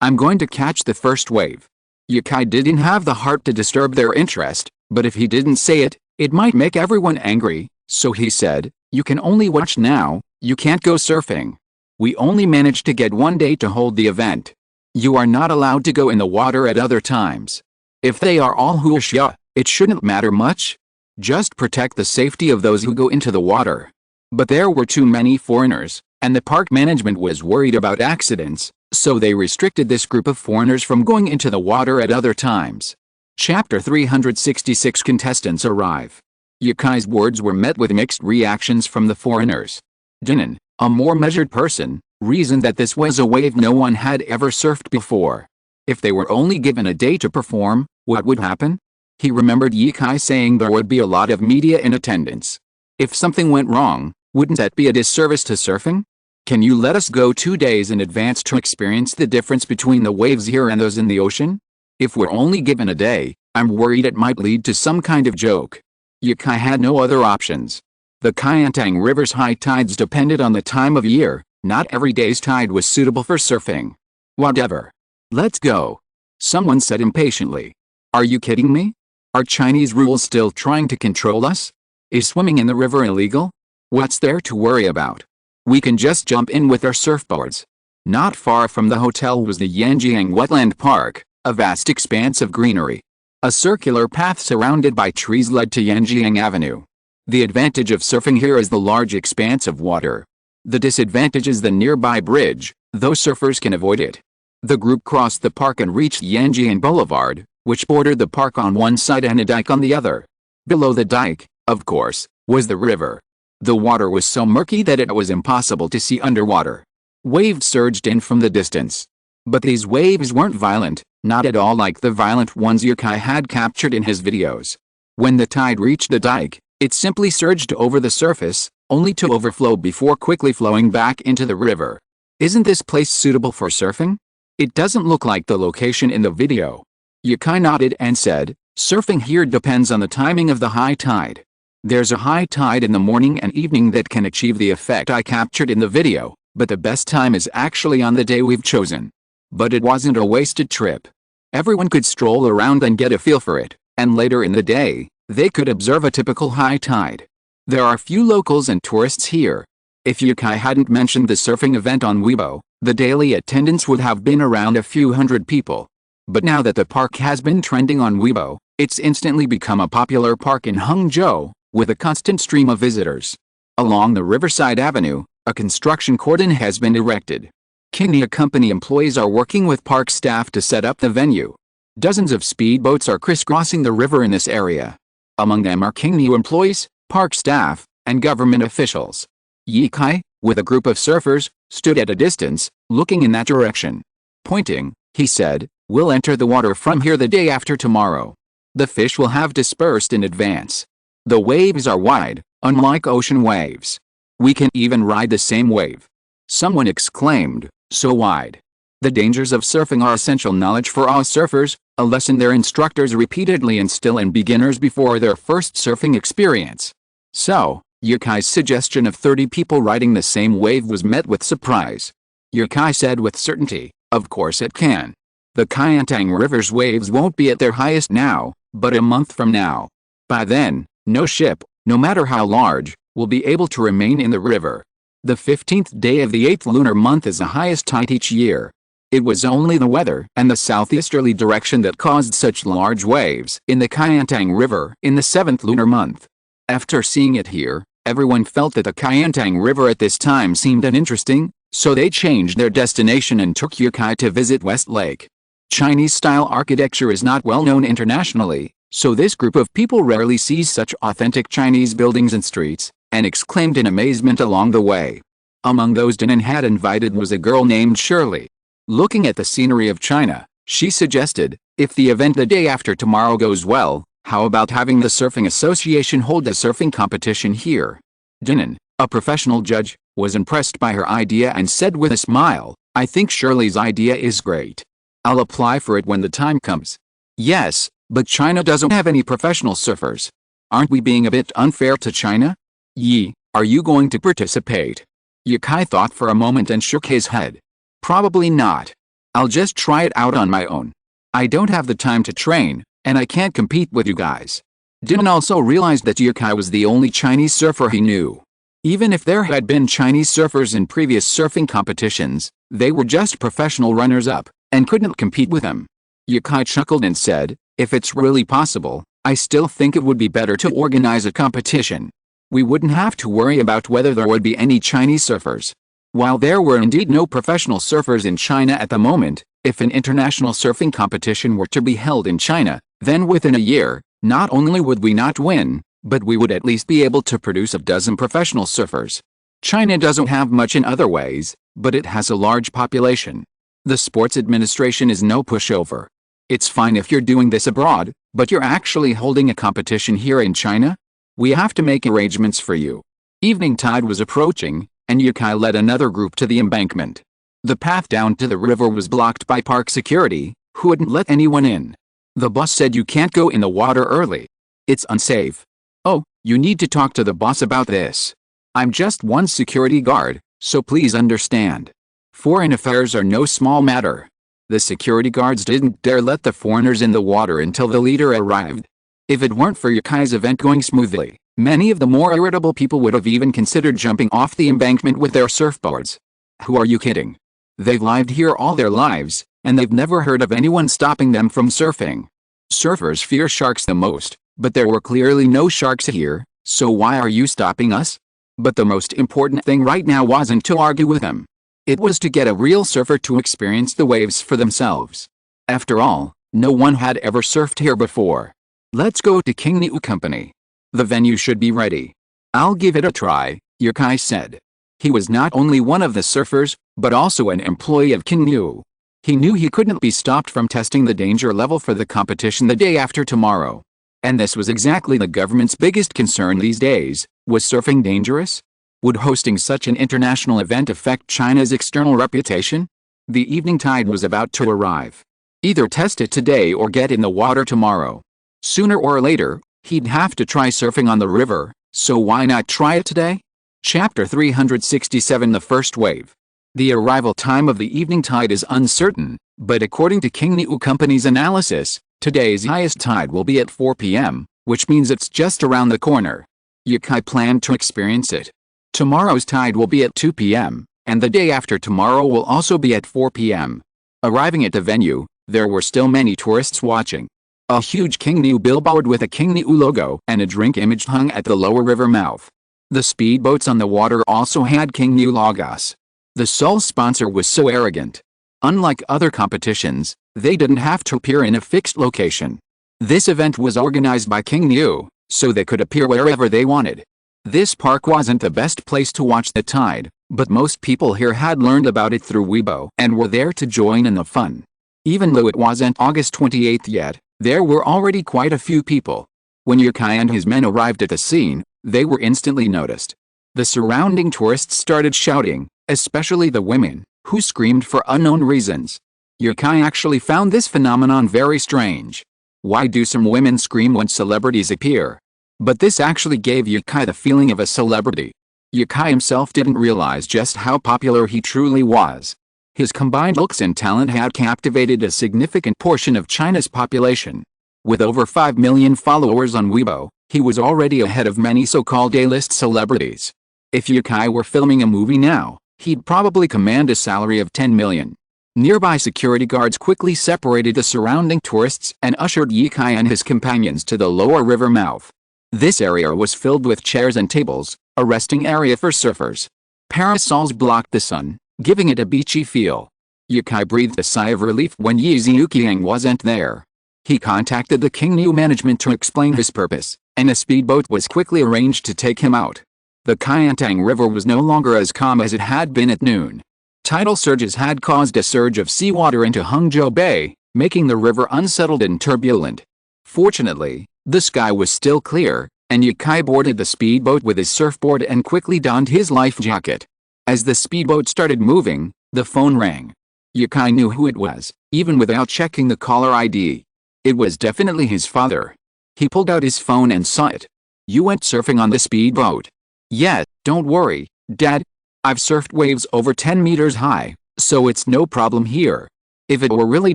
I'm going to catch the first wave." Yukai didn't have the heart to disturb their interest, but if he didn't say it, it might make everyone angry, so he said, "You can only watch now, you can't go surfing. We only managed to get 1 day to hold the event. You are not allowed to go in the water at other times. If they are all Huaxia, it shouldn't matter much. Just protect the safety of those who go into the water." But there were too many foreigners, and the park management was worried about accidents, so they restricted this group of foreigners from going into the water at other times. Chapter 366 Contestants arrive. Yukai's words were met with mixed reactions from the foreigners. Dinan, a more measured person, reasoned that this was a wave no one had ever surfed before. If they were only given a day to perform, what would happen? He remembered Yukai saying there would be a lot of media in attendance. If something went wrong, wouldn't that be a disservice to surfing? Can you let us go 2 days in advance to experience the difference between the waves here and those in the ocean? If we're only given a day, I'm worried it might lead to some kind of joke. Yukai had no other options. The Kayantang River's high tides depended on the time of year. Not every day's tide was suitable for surfing. Whatever. Let's go. Someone said impatiently. Are you kidding me? Are Chinese rules still trying to control us? Is swimming in the river illegal? What's there to worry about? We can just jump in with our surfboards. Not far from the hotel was the Yanjiang Wetland Park, a vast expanse of greenery. A circular path surrounded by trees led to Yanjiang Avenue. The advantage of surfing here is the large expanse of water. The disadvantage is the nearby bridge, though surfers can avoid it. The group crossed the park and reached Yanjiang Boulevard, which bordered the park on one side and a dike on the other. Below the dike, of course, was the river. The water was so murky that it was impossible to see underwater. Waves surged in from the distance. But these waves weren't violent, not at all like the violent ones Yukai had captured in his videos. When the tide reached the dike, it simply surged over the surface, only to overflow before quickly flowing back into the river. Isn't this place suitable for surfing? It doesn't look like the location in the video. Yukai nodded and said, surfing here depends on the timing of the high tide. There's a high tide in the morning and evening that can achieve the effect I captured in the video, but the best time is actually on the day we've chosen. But it wasn't a wasted trip. Everyone could stroll around and get a feel for it, and later in the day, they could observe a typical high tide. There are few locals and tourists here. If Yukai hadn't mentioned the surfing event on Weibo, the daily attendance would have been around a few hundred people. But now that the park has been trending on Weibo, it's instantly become a popular park in Hangzhou, with a constant stream of visitors. Along the Riverside Avenue, a construction cordon has been erected. Kingnia Company employees are working with park staff to set up the venue. Dozens of speedboats are crisscrossing the river in this area. Among them are Kingnia employees, park staff, and government officials. Yikai, with a group of surfers, stood at a distance, looking in that direction. Pointing, he said, "We'll enter the water from here the day after tomorrow. The fish will have dispersed in advance. The waves are wide, unlike ocean waves. We can even ride the same wave." Someone exclaimed, "So wide." The dangers of surfing are essential knowledge for all surfers, a lesson their instructors repeatedly instill in beginners before their first surfing experience. So, Yukai's suggestion of 30 people riding the same wave was met with surprise. Yukai said with certainty, "Of course it can. The Kayantang River's waves won't be at their highest now, but a month from now. By then, no ship, no matter how large, will be able to remain in the river. The 15th day of the 8th lunar month is the highest tide each year. It was only the weather and the southeasterly direction that caused such large waves in the Kayantang River in the 7th lunar month." After seeing it here, everyone felt that the Kayantang River at this time seemed uninteresting, so they changed their destination and took Yukai to visit West Lake. Chinese-style architecture is not well known internationally, so this group of people rarely sees such authentic Chinese buildings and streets, and exclaimed in amazement along the way. Among those Danan had invited was a girl named Shirley. Looking at the scenery of China, she suggested, "If the event the day after tomorrow goes well, how about having the Surfing Association hold a surfing competition here?" Danan, a professional judge, was impressed by her idea and said with a smile, "I think Shirley's idea is great. I'll apply for it when the time comes." "Yes, but China doesn't have any professional surfers. Aren't we being a bit unfair to China?" "Yi, are you going to participate?" Yukai thought for a moment and shook his head. "Probably not. I'll just try it out on my own. I don't have the time to train, and I can't compete with you guys." Danan also realized that Yukai was the only Chinese surfer he knew. Even if there had been Chinese surfers in previous surfing competitions, they were just professional runners-up, and couldn't compete with him. Yukai chuckled and said, "If it's really possible, I still think it would be better to organize a competition. We wouldn't have to worry about whether there would be any Chinese surfers." While there were indeed no professional surfers in China at the moment, if an international surfing competition were to be held in China, then within a year, not only would we not win, but we would at least be able to produce a dozen professional surfers. China doesn't have much in other ways, but it has a large population. The sports administration is no pushover. It's fine if you're doing this abroad, but you're actually holding a competition here in China? We have to make arrangements for you. Evening tide was approaching, and Yukai led another group to the embankment. The path down to the river was blocked by park security, who wouldn't let anyone in. The boss said you can't go in the water early. It's unsafe. "Oh, you need to talk to the boss about this. I'm just one security guard, so please understand. Foreign affairs are no small matter." The security guards didn't dare let the foreigners in the water until the leader arrived. If it weren't for Yukai's event going smoothly, many of the more irritable people would have even considered jumping off the embankment with their surfboards. Who are you kidding? They've lived here all their lives, and they've never heard of anyone stopping them from surfing. Surfers fear sharks the most, but there were clearly no sharks here, so why are you stopping us? But the most important thing right now wasn't to argue with them. It was to get a real surfer to experience the waves for themselves. After all, no one had ever surfed here before. "Let's go to Kingnia Company. The venue should be ready. I'll give it a try," Yukai said. He was not only one of the surfers, but also an employee of Kingnia. He knew he couldn't be stopped from testing the danger level for the competition the day after tomorrow. And this was exactly the government's biggest concern these days. Was surfing dangerous? Would hosting such an international event affect China's external reputation? The evening tide was about to arrive. Either test it today or get in the water tomorrow. Sooner or later, he'd have to try surfing on the river, so why not try it today? Chapter 367 The First Wave. The arrival time of the evening tide is uncertain, but according to King Niu Company's analysis, today's highest tide will be at 4 p.m., which means it's just around the corner. Yukai planned to experience it. Tomorrow's tide will be at 2 p.m., and the day after tomorrow will also be at 4 p.m. Arriving at the venue, there were still many tourists watching. A huge King Niu billboard with a King Niu logo and a drink image hung at the lower river mouth. The speedboats on the water also had King Niu logos. The sole sponsor was so arrogant. Unlike other competitions, they didn't have to appear in a fixed location. This event was organized by King Niu, so they could appear wherever they wanted. This park wasn't the best place to watch the tide, but most people here had learned about it through Weibo and were there to join in the fun. Even though it wasn't August 28th yet, there were already quite a few people. When Yukai and his men arrived at the scene, they were instantly noticed. The surrounding tourists started shouting, especially the women, who screamed for unknown reasons. Yukai actually found this phenomenon very strange. Why do some women scream when celebrities appear? But this actually gave Yukai the feeling of a celebrity. Yukai himself didn't realize just how popular he truly was. His combined looks and talent had captivated a significant portion of China's population. With over 5 million followers on Weibo, he was already ahead of many so-called A-list celebrities. If Yukai were filming a movie now, he'd probably command a salary of 10 million. Nearby security guards quickly separated the surrounding tourists and ushered Yukai and his companions to the lower river mouth. This area was filled with chairs and tables, a resting area for surfers. Parasols blocked the sun, giving it a beachy feel. Yukai breathed a sigh of relief when Yi Ziuqiang wasn't there. He contacted the King Niu management to explain his purpose, and a speedboat was quickly arranged to take him out. The Qiantang River was no longer as calm as it had been at noon. Tidal surges had caused a surge of seawater into Hangzhou Bay, making the river unsettled and turbulent. Fortunately, the sky was still clear, and Yukai boarded the speedboat with his surfboard and quickly donned his life jacket. As the speedboat started moving, the phone rang. Yukai knew who it was, even without checking the caller ID. It was definitely his father. He pulled out his phone and saw it. "You went surfing on the speedboat?" "Yeah, don't worry, Dad. I've surfed waves over 10 meters high, so it's no problem here. If it were really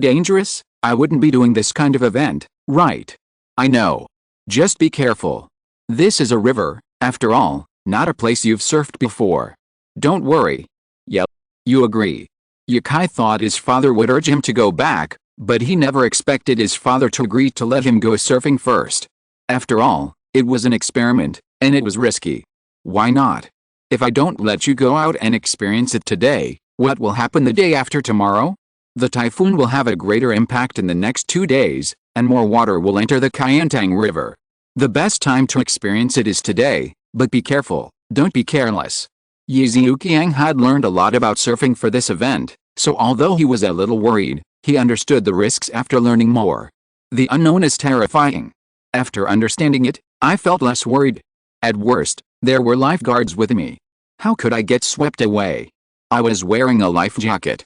dangerous, I wouldn't be doing this kind of event, right?" "I know. Just be careful. This is a river, after all, not a place you've surfed before. Don't worry." "Yep. You agree." Yukai thought his father would urge him to go back, but he never expected his father to agree to let him go surfing first. After all, it was an experiment, and it was risky. "Why not? If I don't let you go out and experience it today, what will happen the day after tomorrow? The typhoon will have a greater impact in the next 2 days, and more water will enter the Qiantang River. The best time to experience it is today, but be careful, don't be careless." Yi Ziuqiang had learned a lot about surfing for this event, so although he was a little worried, he understood the risks after learning more. The unknown is terrifying. After understanding it, I felt less worried. At worst, there were lifeguards with me. How could I get swept away? I was wearing a life jacket.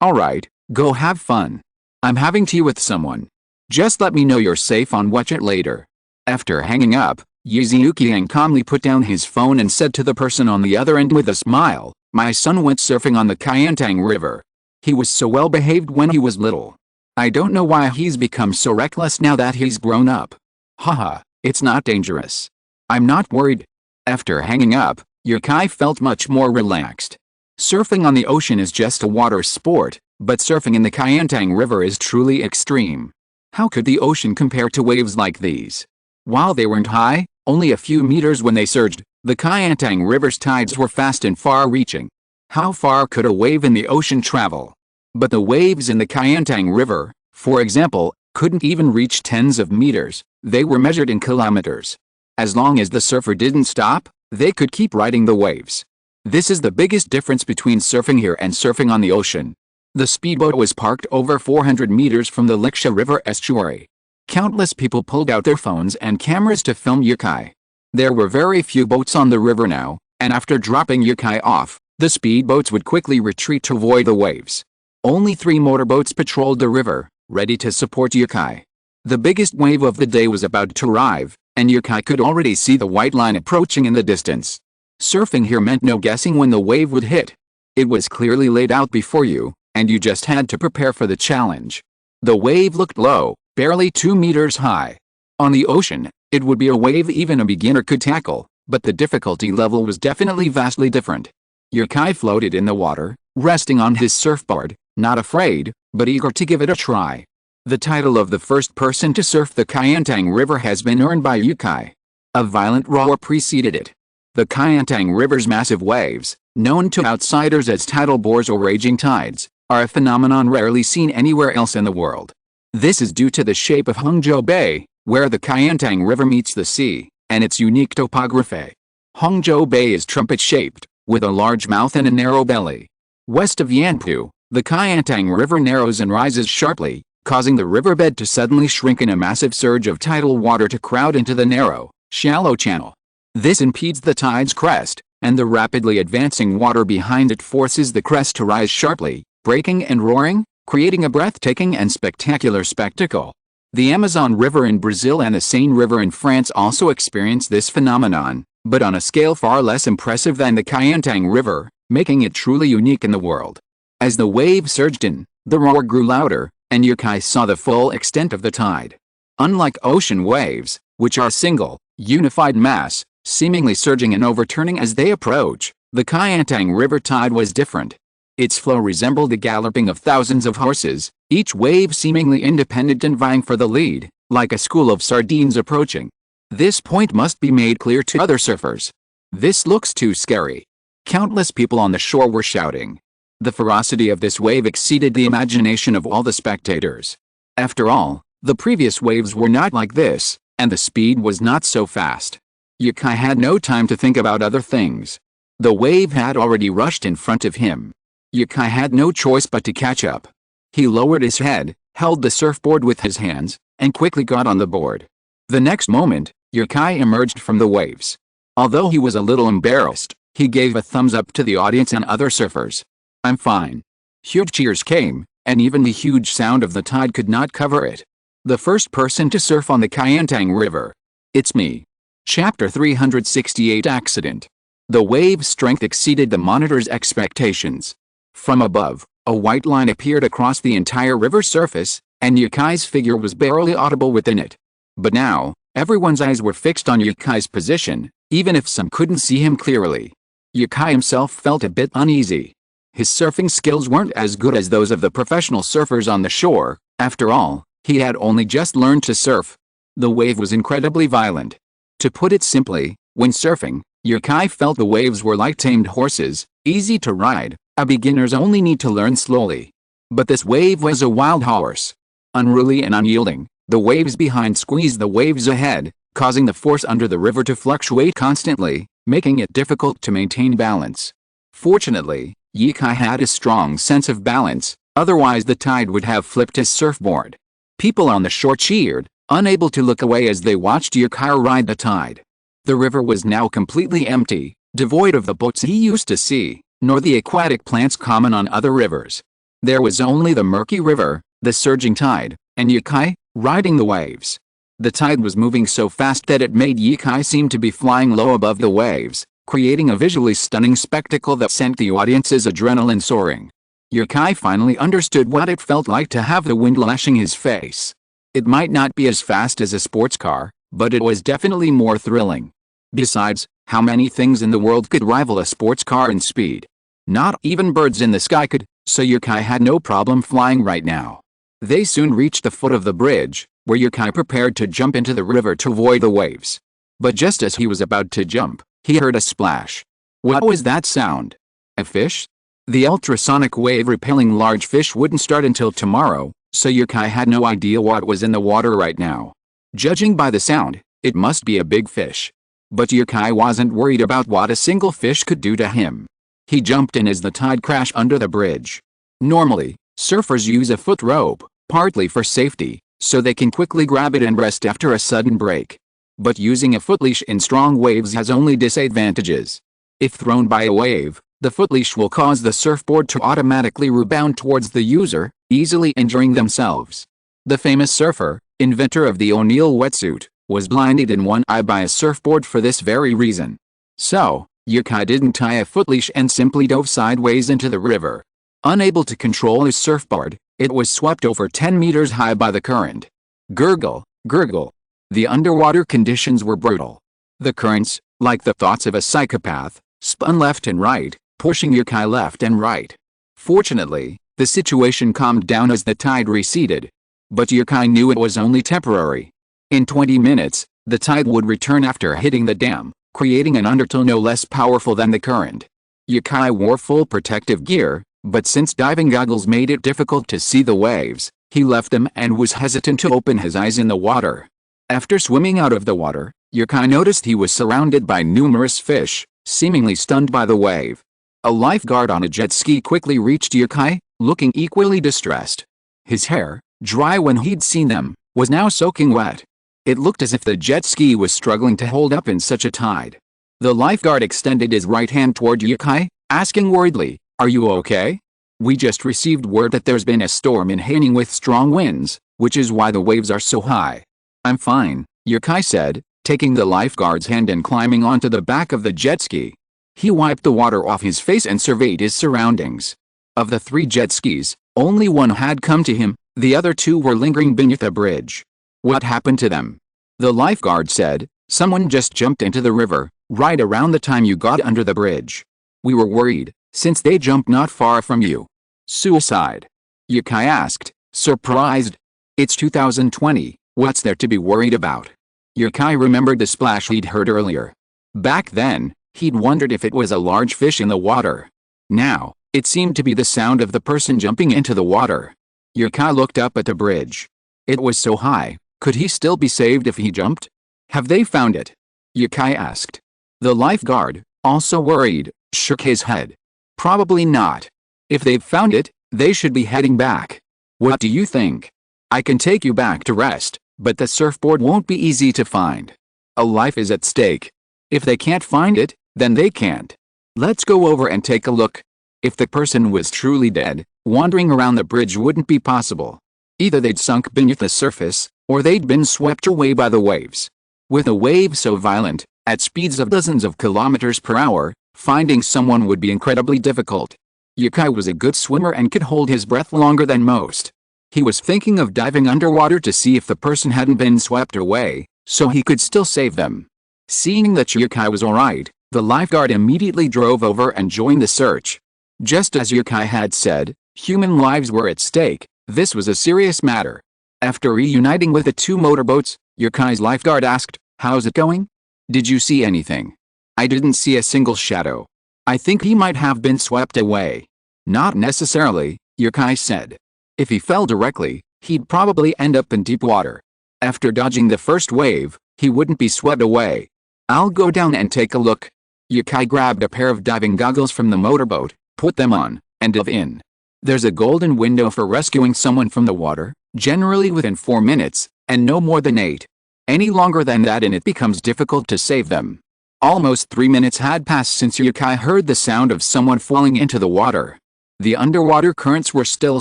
Alright, go have fun. I'm having tea with someone. Just let me know you're safe on watch it later. After hanging up, Yi Ziuqiang calmly put down his phone and said to the person on the other end with a smile, "My son went surfing on the Qiantang River. He was so well behaved when he was little. I don't know why he's become so reckless now that he's grown up. Haha, it's not dangerous. I'm not worried." After hanging up, Yukai felt much more relaxed. Surfing on the ocean is just a water sport, but surfing in the Qiantang River is truly extreme. How could the ocean compare to waves like these? While they weren't high, only a few meters when they surged, the Qiantang River's tides were fast and far-reaching. How far could a wave in the ocean travel? But the waves in the Qiantang River, for example, couldn't even reach tens of meters, they were measured in kilometers. As long as the surfer didn't stop, they could keep riding the waves. This is the biggest difference between surfing here and surfing on the ocean. The speedboat was parked over 400 meters from the Liksha River estuary. Countless people pulled out their phones and cameras to film Yukai. There were very few boats on the river now, and after dropping Yukai off, The speedboats would quickly retreat to avoid the waves. Only 3 motorboats patrolled the river, ready to support Yukai. The biggest wave of the day was about to arrive, and Yukai could already see the white line approaching in the distance. Surfing here meant no guessing when the wave would hit. It was clearly laid out before you, and you just had to prepare for the challenge. The wave looked low, barely 2 meters high. On the ocean, it would be a wave even a beginner could tackle, but the difficulty level was definitely vastly different. Yukai floated in the water, resting on his surfboard, not afraid, but eager to give it a try. The title of the first person to surf the Kayentang River has been earned by Yukai. A violent roar preceded it. The Kayentang River's massive waves, known to outsiders as tidal bores or raging tides, are a phenomenon rarely seen anywhere else in the world. This is due to the shape of Hongzhou Bay, where the Kayentang River meets the sea, and its unique topography. Hongzhou Bay is trumpet-shaped, with a large mouth and a narrow belly. West of Yanpu, the Kayentang River narrows and rises sharply, causing the riverbed to suddenly shrink in a massive surge of tidal water to crowd into the narrow, shallow channel. This impedes the tide's crest, and the rapidly advancing water behind it forces the crest to rise sharply, breaking and roaring, creating a breathtaking and spectacular spectacle. The Amazon River in Brazil and the Seine River in France also experience this phenomenon, but on a scale far less impressive than the Kayentang River, making it truly unique in the world. As the wave surged in, the roar grew louder, and Yukai saw the full extent of the tide. Unlike ocean waves, which are single, unified mass, seemingly surging and overturning as they approach, the Kayentang River tide was different. Its flow resembled the galloping of thousands of horses, each wave seemingly independent and vying for the lead, like a school of sardines approaching. This point must be made clear to other surfers. This looks too scary. Countless people on the shore were shouting. The ferocity of this wave exceeded the imagination of all the spectators. After all, the previous waves were not like this, and the speed was not so fast. Yukai had no time to think about other things. The wave had already rushed in front of him. Yukai had no choice but to catch up. He lowered his head, held the surfboard with his hands, and quickly got on the board. The next moment, Yukai emerged from the waves. Although he was a little embarrassed, he gave a thumbs up to the audience and other surfers. "I'm fine." Huge cheers came, and even the huge sound of the tide could not cover it. The first person to surf on the Kayentang River. It's me. Chapter 368 Accident. The wave's strength exceeded the monitor's expectations. From above, a white line appeared across the entire river surface, and Yukai's figure was barely audible within it. But now, everyone's eyes were fixed on Yukai's position, even if some couldn't see him clearly. Yukai himself felt a bit uneasy. His surfing skills weren't as good as those of the professional surfers on the shore. After all, he had only just learned to surf. The wave was incredibly violent. To put it simply, when surfing, Yukai felt the waves were like tamed horses, easy to ride. Beginners only need to learn slowly. But this wave was a wild horse. Unruly and unyielding, the waves behind squeezed the waves ahead, causing the force under the river to fluctuate constantly, making it difficult to maintain balance. Fortunately, Yukai had a strong sense of balance, otherwise the tide would have flipped his surfboard. People on the shore cheered, unable to look away as they watched Yukai ride the tide. The river was now completely empty, devoid of the boats he used to see, nor the aquatic plants common on other rivers. There was only the murky river, the surging tide, and Yukai, riding the waves. The tide was moving so fast that it made Yukai seem to be flying low above the waves, creating a visually stunning spectacle that sent the audience's adrenaline soaring. Yukai finally understood what it felt like to have the wind lashing his face. It might not be as fast as a sports car, but it was definitely more thrilling. Besides, how many things in the world could rival a sports car in speed? Not even birds in the sky could, so Yukai had no problem flying right now. They soon reached the foot of the bridge, where Yukai prepared to jump into the river to avoid the waves. But just as he was about to jump, he heard a splash. What was that sound? A fish? The ultrasonic wave repelling large fish wouldn't start until tomorrow, so Yukai had no idea what was in the water right now. Judging by the sound, it must be a big fish. But Yukai wasn't worried about what a single fish could do to him. He jumped in as the tide crashed under the bridge. Normally, surfers use a foot rope, partly for safety, so they can quickly grab it and rest after a sudden break. But using a foot leash in strong waves has only disadvantages. If thrown by a wave, The footleash will cause the surfboard to automatically rebound towards the user, easily injuring themselves. The famous surfer, inventor of the O'Neill wetsuit, was blinded in one eye by a surfboard for this very reason. So, Yukai didn't tie a footleash and simply dove sideways into the river. Unable to control his surfboard, it was swept over 10 meters high by the current. Gurgle, gurgle. The underwater conditions were brutal. The currents, like the thoughts of a psychopath, spun left and right, pushing Yukai left and right. Fortunately, the situation calmed down as the tide receded. But Yukai knew it was only temporary. In 20 minutes, the tide would return after hitting the dam, creating an undertow no less powerful than the current. Yukai wore full protective gear, but since diving goggles made it difficult to see the waves, he left them and was hesitant to open his eyes in the water. After swimming out of the water, Yukai noticed he was surrounded by numerous fish, seemingly stunned by the wave. A lifeguard on a jet ski quickly reached Yukai, looking equally distressed. His hair, dry when he'd seen them, was now soaking wet. It looked as if the jet ski was struggling to hold up in such a tide. The lifeguard extended his right hand toward Yukai, asking worriedly, "Are you okay? We just received word that there's been a storm in Haining with strong winds, which is why the waves are so high." "I'm fine," Yukai said, taking the lifeguard's hand and climbing onto the back of the jet ski. He wiped the water off his face and surveyed his surroundings. Of the 3 jet skis, only one had come to him, the other 2 were lingering beneath a bridge. "What happened to them?" The lifeguard said, "Someone just jumped into the river, right around the time you got under the bridge. We were worried, since they jumped not far from you." "Suicide?" Yukai asked, surprised. "It's 2020, what's there to be worried about?" Yukai remembered the splash he'd heard earlier. Back then, he'd wondered if it was a large fish in the water. Now, it seemed to be the sound of the person jumping into the water. Yukai looked up at the bridge. It was so high, could he still be saved if he jumped? "Have they found it?" Yukai asked. The lifeguard, also worried, shook his head. "Probably not. If they've found it, they should be heading back. What do you think? I can take you back to rest, but the surfboard won't be easy to find. A life is at stake. If they can't find it, then they can't. Let's go over and take a look." If the person was truly dead, wandering around the bridge wouldn't be possible. Either they'd sunk beneath the surface, or they'd been swept away by the waves. With a wave so violent, at speeds of dozens of kilometers per hour, finding someone would be incredibly difficult. Yukai was a good swimmer and could hold his breath longer than most. He was thinking of diving underwater to see if the person hadn't been swept away, so he could still save them. Seeing that Yukai was alright, the lifeguard immediately drove over and joined the search. Just as Yukai had said, human lives were at stake. This was a serious matter. After reuniting with the 2 motorboats, Yukai's lifeguard asked, "How's it going? Did you see anything?" "I didn't see a single shadow. I think he might have been swept away." "Not necessarily," Yukai said. "If he fell directly, he'd probably end up in deep water. After dodging the first wave, he wouldn't be swept away. I'll go down and take a look." Yukai grabbed a pair of diving goggles from the motorboat, put them on, and dove in. There's a golden window for rescuing someone from the water, generally within 4 minutes, and no more than 8. Any longer than that and it becomes difficult to save them. Almost 3 minutes had passed since Yukai heard the sound of someone falling into the water. The underwater currents were still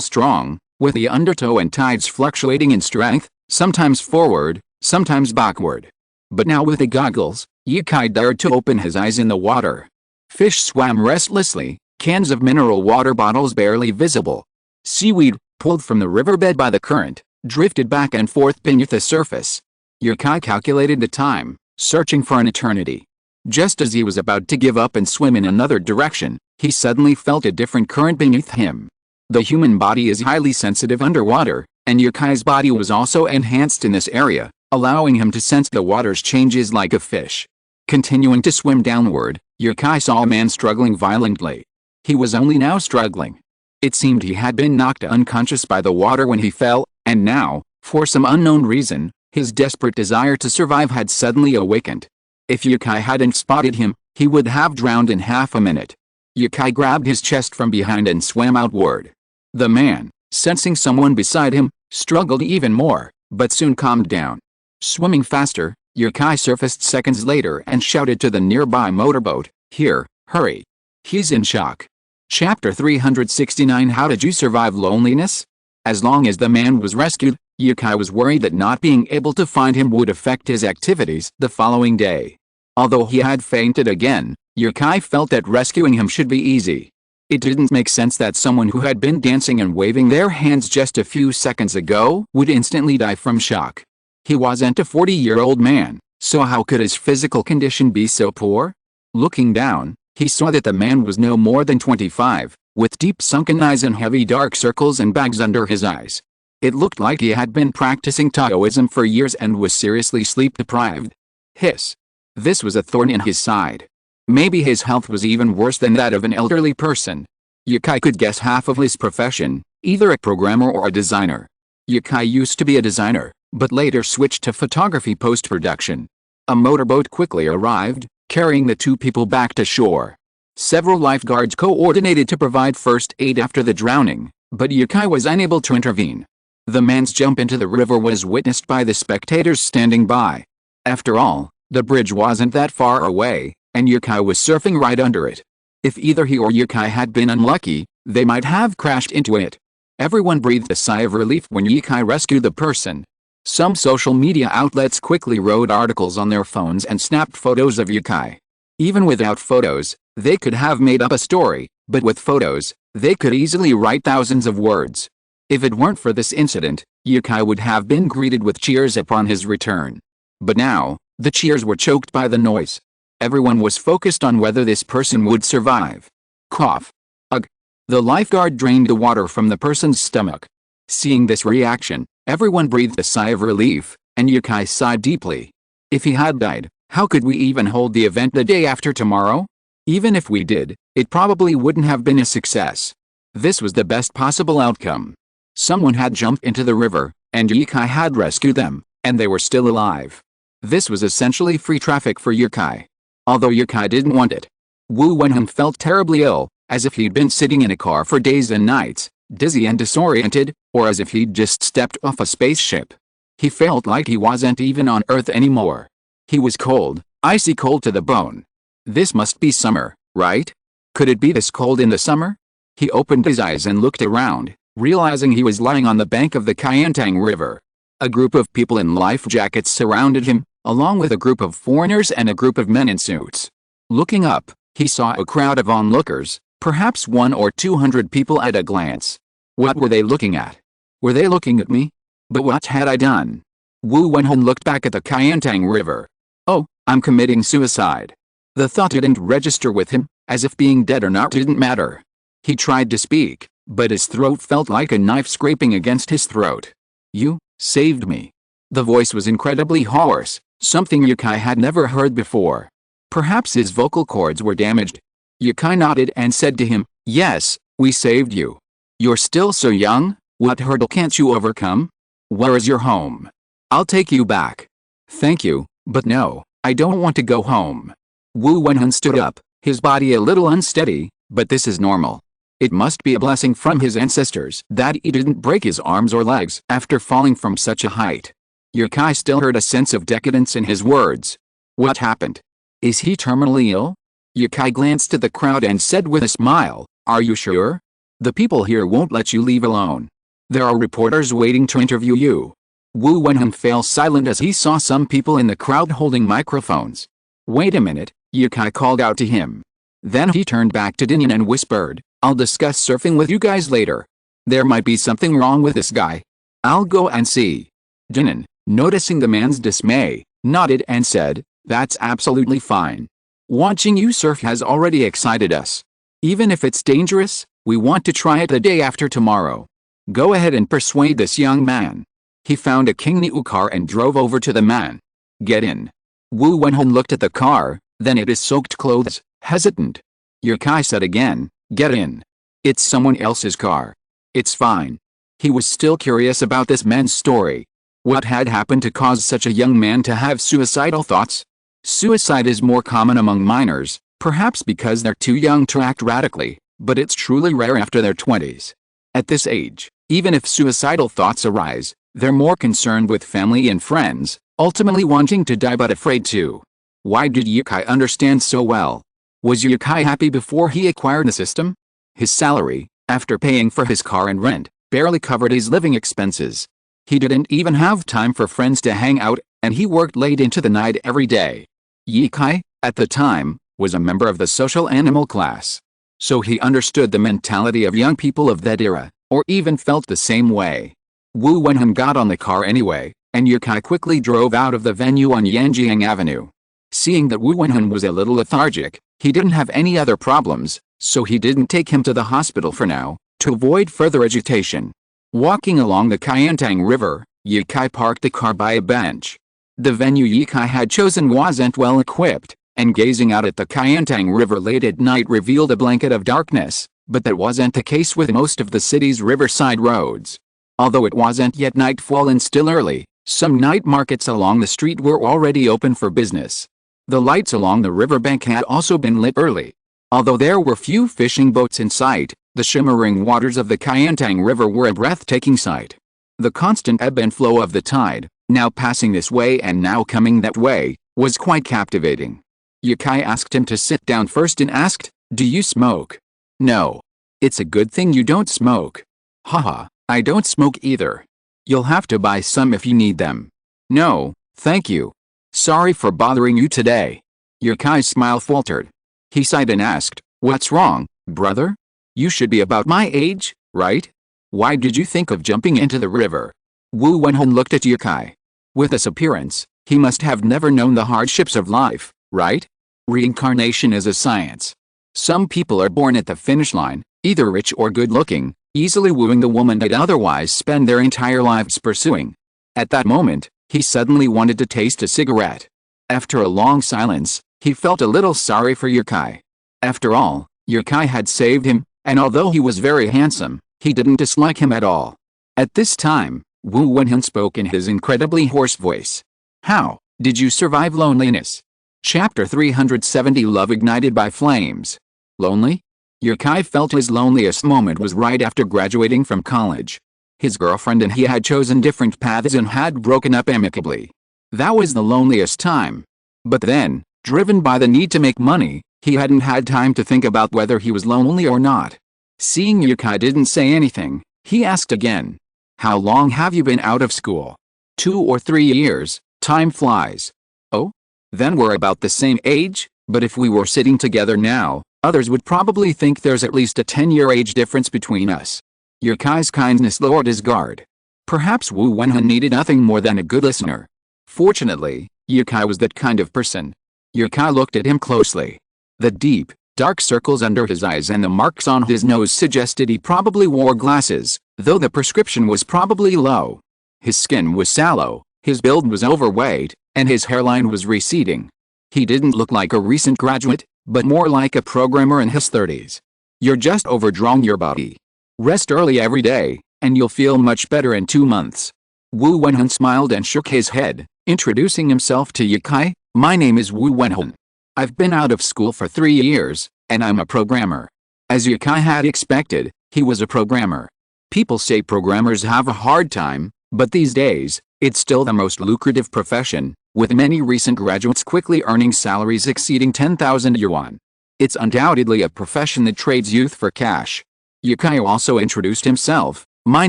strong, with the undertow and tides fluctuating in strength, sometimes forward, sometimes backward. But now with the goggles, Yukai dared to open his eyes in the water. Fish swam restlessly, cans of mineral water bottles barely visible. Seaweed, pulled from the riverbed by the current, drifted back and forth beneath the surface. Yukai calculated the time, searching for an eternity. Just as he was about to give up and swim in another direction, he suddenly felt a different current beneath him. The human body is highly sensitive underwater, and Yukai's body was also enhanced in this area, allowing him to sense the water's changes like a fish. Continuing to swim downward, Yukai saw a man struggling violently. He was only now struggling. It seemed he had been knocked unconscious by the water when he fell, and now, for some unknown reason, his desperate desire to survive had suddenly awakened. If Yukai hadn't spotted him, he would have drowned in half a minute. Yukai grabbed his chest from behind and swam outward. The man, sensing someone beside him, struggled even more, but soon calmed down. Swimming faster, Yukai surfaced seconds later and shouted to the nearby motorboat, "Here, hurry." He's in shock. Chapter 369 How did you survive loneliness? As long as the man was rescued, Yukai was worried that not being able to find him would affect his activities the following day. Although he had fainted again, Yukai felt that rescuing him should be easy. It didn't make sense that someone who had been dancing and waving their hands just a few seconds ago would instantly die from shock. He wasn't a 40-year-old man, so how could his physical condition be so poor? Looking down, he saw that the man was no more than 25, with deep sunken eyes and heavy dark circles and bags under his eyes. It looked like he had been practicing Taoism for years and was seriously sleep-deprived. Hiss. This was a thorn in his side. Maybe his health was even worse than that of an elderly person. Yukai could guess half of his profession, either a programmer or a designer. Yukai used to be a designer, but later switched to photography post-production. A motorboat quickly arrived, carrying the two people back to shore. Several lifeguards coordinated to provide first aid after the drowning, but Yukai was unable to intervene. The man's jump into the river was witnessed by the spectators standing by. After all, the bridge wasn't that far away, and Yukai was surfing right under it. If either he or Yukai had been unlucky, they might have crashed into it. Everyone breathed a sigh of relief when Yukai rescued the person. Some social media outlets quickly wrote articles on their phones and snapped photos of Yukai. Even without photos, they could have made up a story, but with photos, they could easily write thousands of words. If it weren't for this incident, Yukai would have been greeted with cheers upon his return. But now, the cheers were choked by the noise. Everyone was focused on whether this person would survive. Cough. Ugh. The lifeguard drained the water from the person's stomach. Seeing this reaction, everyone breathed a sigh of relief, and Yukai sighed deeply. If he had died, how could we even hold the event the day after tomorrow? Even if we did, it probably wouldn't have been a success. This was the best possible outcome. Someone had jumped into the river, and Yukai had rescued them, and they were still alive. This was essentially free traffic for Yukai. Although Yukai didn't want it. Wu Wenheng felt terribly ill, as if he'd been sitting in a car for days and nights, dizzy and disoriented, or as if he'd just stepped off a spaceship. He felt like he wasn't even on Earth anymore. He was cold, icy cold to the bone. This must be summer, right? Could it be this cold in the summer? He opened his eyes and looked around, realizing he was lying on the bank of the Kyantang River. A group of people in life jackets surrounded him, along with a group of foreigners and a group of men in suits. Looking up, he saw a crowd of onlookers, perhaps 100 or 200 people at a glance. What were they looking at? Were they looking at me? But what had I done? Wu Wenheng looked back at the Kyantang River. Oh, I'm committing suicide. The thought didn't register with him, as if being dead or not didn't matter. He tried to speak, but his throat felt like a knife scraping against his throat. You saved me. The voice was incredibly hoarse, something Yukai had never heard before. Perhaps his vocal cords were damaged. Yukai nodded and said to him, "Yes, we saved you. You're still so young, what hurdle can't you overcome? Where is your home? I'll take you back." "Thank you, but no, I don't want to go home." Wu Wenheng stood up, his body a little unsteady, but this is normal. It must be a blessing from his ancestors that he didn't break his arms or legs after falling from such a height. Yukai still heard a sense of decadence in his words. What happened? Is he terminally ill? Yukai glanced at the crowd and said with a smile, "Are you sure? The people here won't let you leave alone. There are reporters waiting to interview you." Wu Wenheng fell silent as he saw some people in the crowd holding microphones. "Wait a minute," Yukai called out to him. Then he turned back to Dinian and whispered, "I'll discuss surfing with you guys later. There might be something wrong with this guy. I'll go and see." Dinian, noticing the man's dismay, nodded and said, "That's absolutely fine. Watching you surf has already excited us. Even if it's dangerous, we want to try it the day after tomorrow. Go ahead and persuade this young man." He found a King Niu car and drove over to the man. "Get in." Wu Wenheng looked at the car, then at his soaked clothes, hesitant. Yukai said again, "Get in. It's someone else's car. It's fine." He was still curious about this man's story. What had happened to cause such a young man to have suicidal thoughts? Suicide is more common among minors, perhaps because they're too young to act radically, but it's truly rare after their 20s. At this age, even if suicidal thoughts arise, they're more concerned with family and friends, ultimately wanting to die but afraid to. Why did Yukai understand so well? Was Yukai happy before he acquired the system? His salary, after paying for his car and rent, barely covered his living expenses. He didn't even have time for friends to hang out, and he worked late into the night every day. Yukai, at the time, was a member of the social animal class. So he understood the mentality of young people of that era, or even felt the same way. Wu Wenhun got on the car anyway, and Yukai quickly drove out of the venue on Yanjiang Avenue. Seeing that Wu Wenhun was a little lethargic, he didn't have any other problems, so he didn't take him to the hospital for now, to avoid further agitation. Walking along the Kayantang River, Yukai parked the car by a bench. The venue Yukai had chosen wasn't well equipped, and gazing out at the Kayantang River late at night revealed a blanket of darkness, but that wasn't the case with most of the city's riverside roads. Although it wasn't yet nightfall and still early, some night markets along the street were already open for business. The lights along the riverbank had also been lit early. Although there were few fishing boats in sight, the shimmering waters of the Kayantang River were a breathtaking sight. The constant ebb and flow of the tide, now passing this way and now coming that way, was quite captivating. Yukai asked him to sit down first and asked, "Do you smoke?" "No. It's a good thing you don't smoke." "Haha, I don't smoke either. You'll have to buy some if you need them." "No, thank you. Sorry for bothering you today." Yukai's smile faltered. He sighed and asked, "What's wrong, brother? You should be about my age, right? Why did you think of jumping into the river?" Wu Wenhun looked at Yukai. With this appearance, he must have never known the hardships of life, right? Reincarnation is a science. Some people are born at the finish line, either rich or good-looking, easily wooing the woman they'd otherwise spend their entire lives pursuing. At that moment, he suddenly wanted to taste a cigarette. After a long silence, he felt a little sorry for Yukai. After all, Yukai had saved him, and although he was very handsome, he didn't dislike him at all. At this time, Wu Wenhun spoke in his incredibly hoarse voice. "How did you survive loneliness?" Chapter 370 Love Ignited by Flames. Lonely? Yukai felt his loneliest moment was right after graduating from college. His girlfriend and he had chosen different paths and had broken up amicably. That was the loneliest time. But then, driven by the need to make money, he hadn't had time to think about whether he was lonely or not. Seeing Yukai didn't say anything, he asked again. "How long have you been out of school?" 2 or 3 years, time flies." "Oh? Then we're about the same age, but if we were sitting together now, others would probably think there's at least a 10-year age difference between us." Yukai's kindness lowered his guard. Perhaps Wu Wenhun needed nothing more than a good listener. Fortunately, Yukai was that kind of person. Yukai looked at him closely. The deep, dark circles under his eyes and the marks on his nose suggested he probably wore glasses, though the prescription was probably low. His skin was sallow, his build was overweight, and his hairline was receding. He didn't look like a recent graduate, but more like a programmer in his 30s. "You're just overdrawing your body. Rest early every day, and you'll feel much better in 2 months." Wu Wenhun smiled and shook his head, introducing himself to Yukai. "My name is Wu Wenhun. I've been out of school for 3 years, and I'm a programmer." As Yukai had expected, he was a programmer. People say programmers have a hard time, but these days, it's still the most lucrative profession, with many recent graduates quickly earning salaries exceeding 10,000 yuan. It's undoubtedly a profession that trades youth for cash. Yukai also introduced himself. "My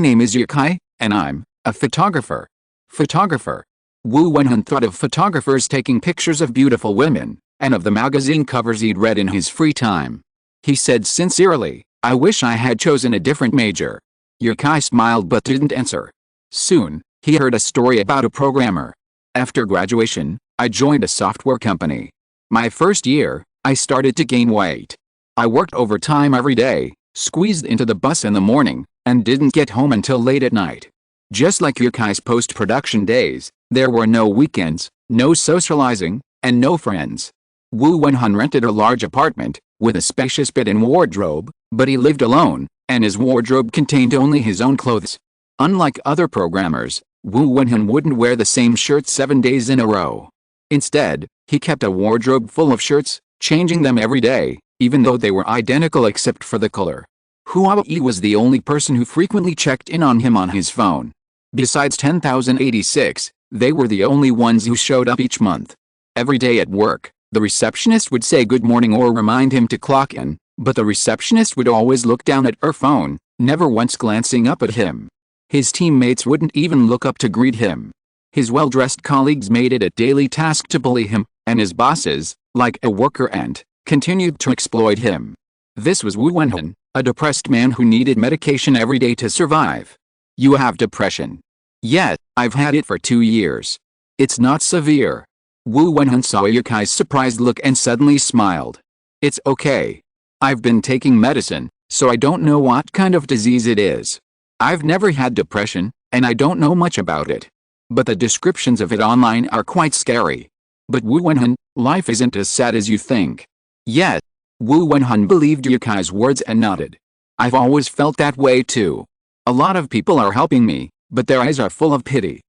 name is Yukai, and I'm a photographer." Photographer? Wu Wenhun thought of photographers taking pictures of beautiful women, and of the magazine covers he'd read in his free time. He said sincerely, "I wish I had chosen a different major." Yukai smiled but didn't answer. Soon, he heard a story about a programmer. "After graduation, I joined a software company. My first year, I started to gain weight. I worked overtime every day, squeezed into the bus in the morning, and didn't get home until late at night. Just like Yukai's post-production days, there were no weekends, no socializing, and no friends." Wu Wenhun rented a large apartment, with a spacious bed and wardrobe, but he lived alone, and his wardrobe contained only his own clothes. Unlike other programmers, Wu Wenhun wouldn't wear the same shirt 7 days in a row. Instead, he kept a wardrobe full of shirts, changing them every day, even though they were identical except for the color. Huawei was the only person who frequently checked in on him on his phone. Besides 10,086, they were the only ones who showed up each month. Every day at work, The receptionist would say good morning or remind him to clock in, but the receptionist would always look down at her phone, never once glancing up at him. His teammates wouldn't even look up to greet him. His well-dressed colleagues made it a daily task to bully him, and his bosses, like a worker ant, continued to exploit him. This was Wu Wenhan, a depressed man who needed medication every day to survive. You have depression. Yeah, I've had it for 2 years. It's not severe. Wu Wenhan saw Yukai's surprised look and suddenly smiled. It's okay. I've been taking medicine, so I don't know what kind of disease it is. I've never had depression, and I don't know much about it. But the descriptions of it online are quite scary. But Wu Wenhan, life isn't as sad as you think. Yet, Wu Wenhan believed Yukai's words and nodded. I've always felt that way too. A lot of people are helping me, but their eyes are full of pity.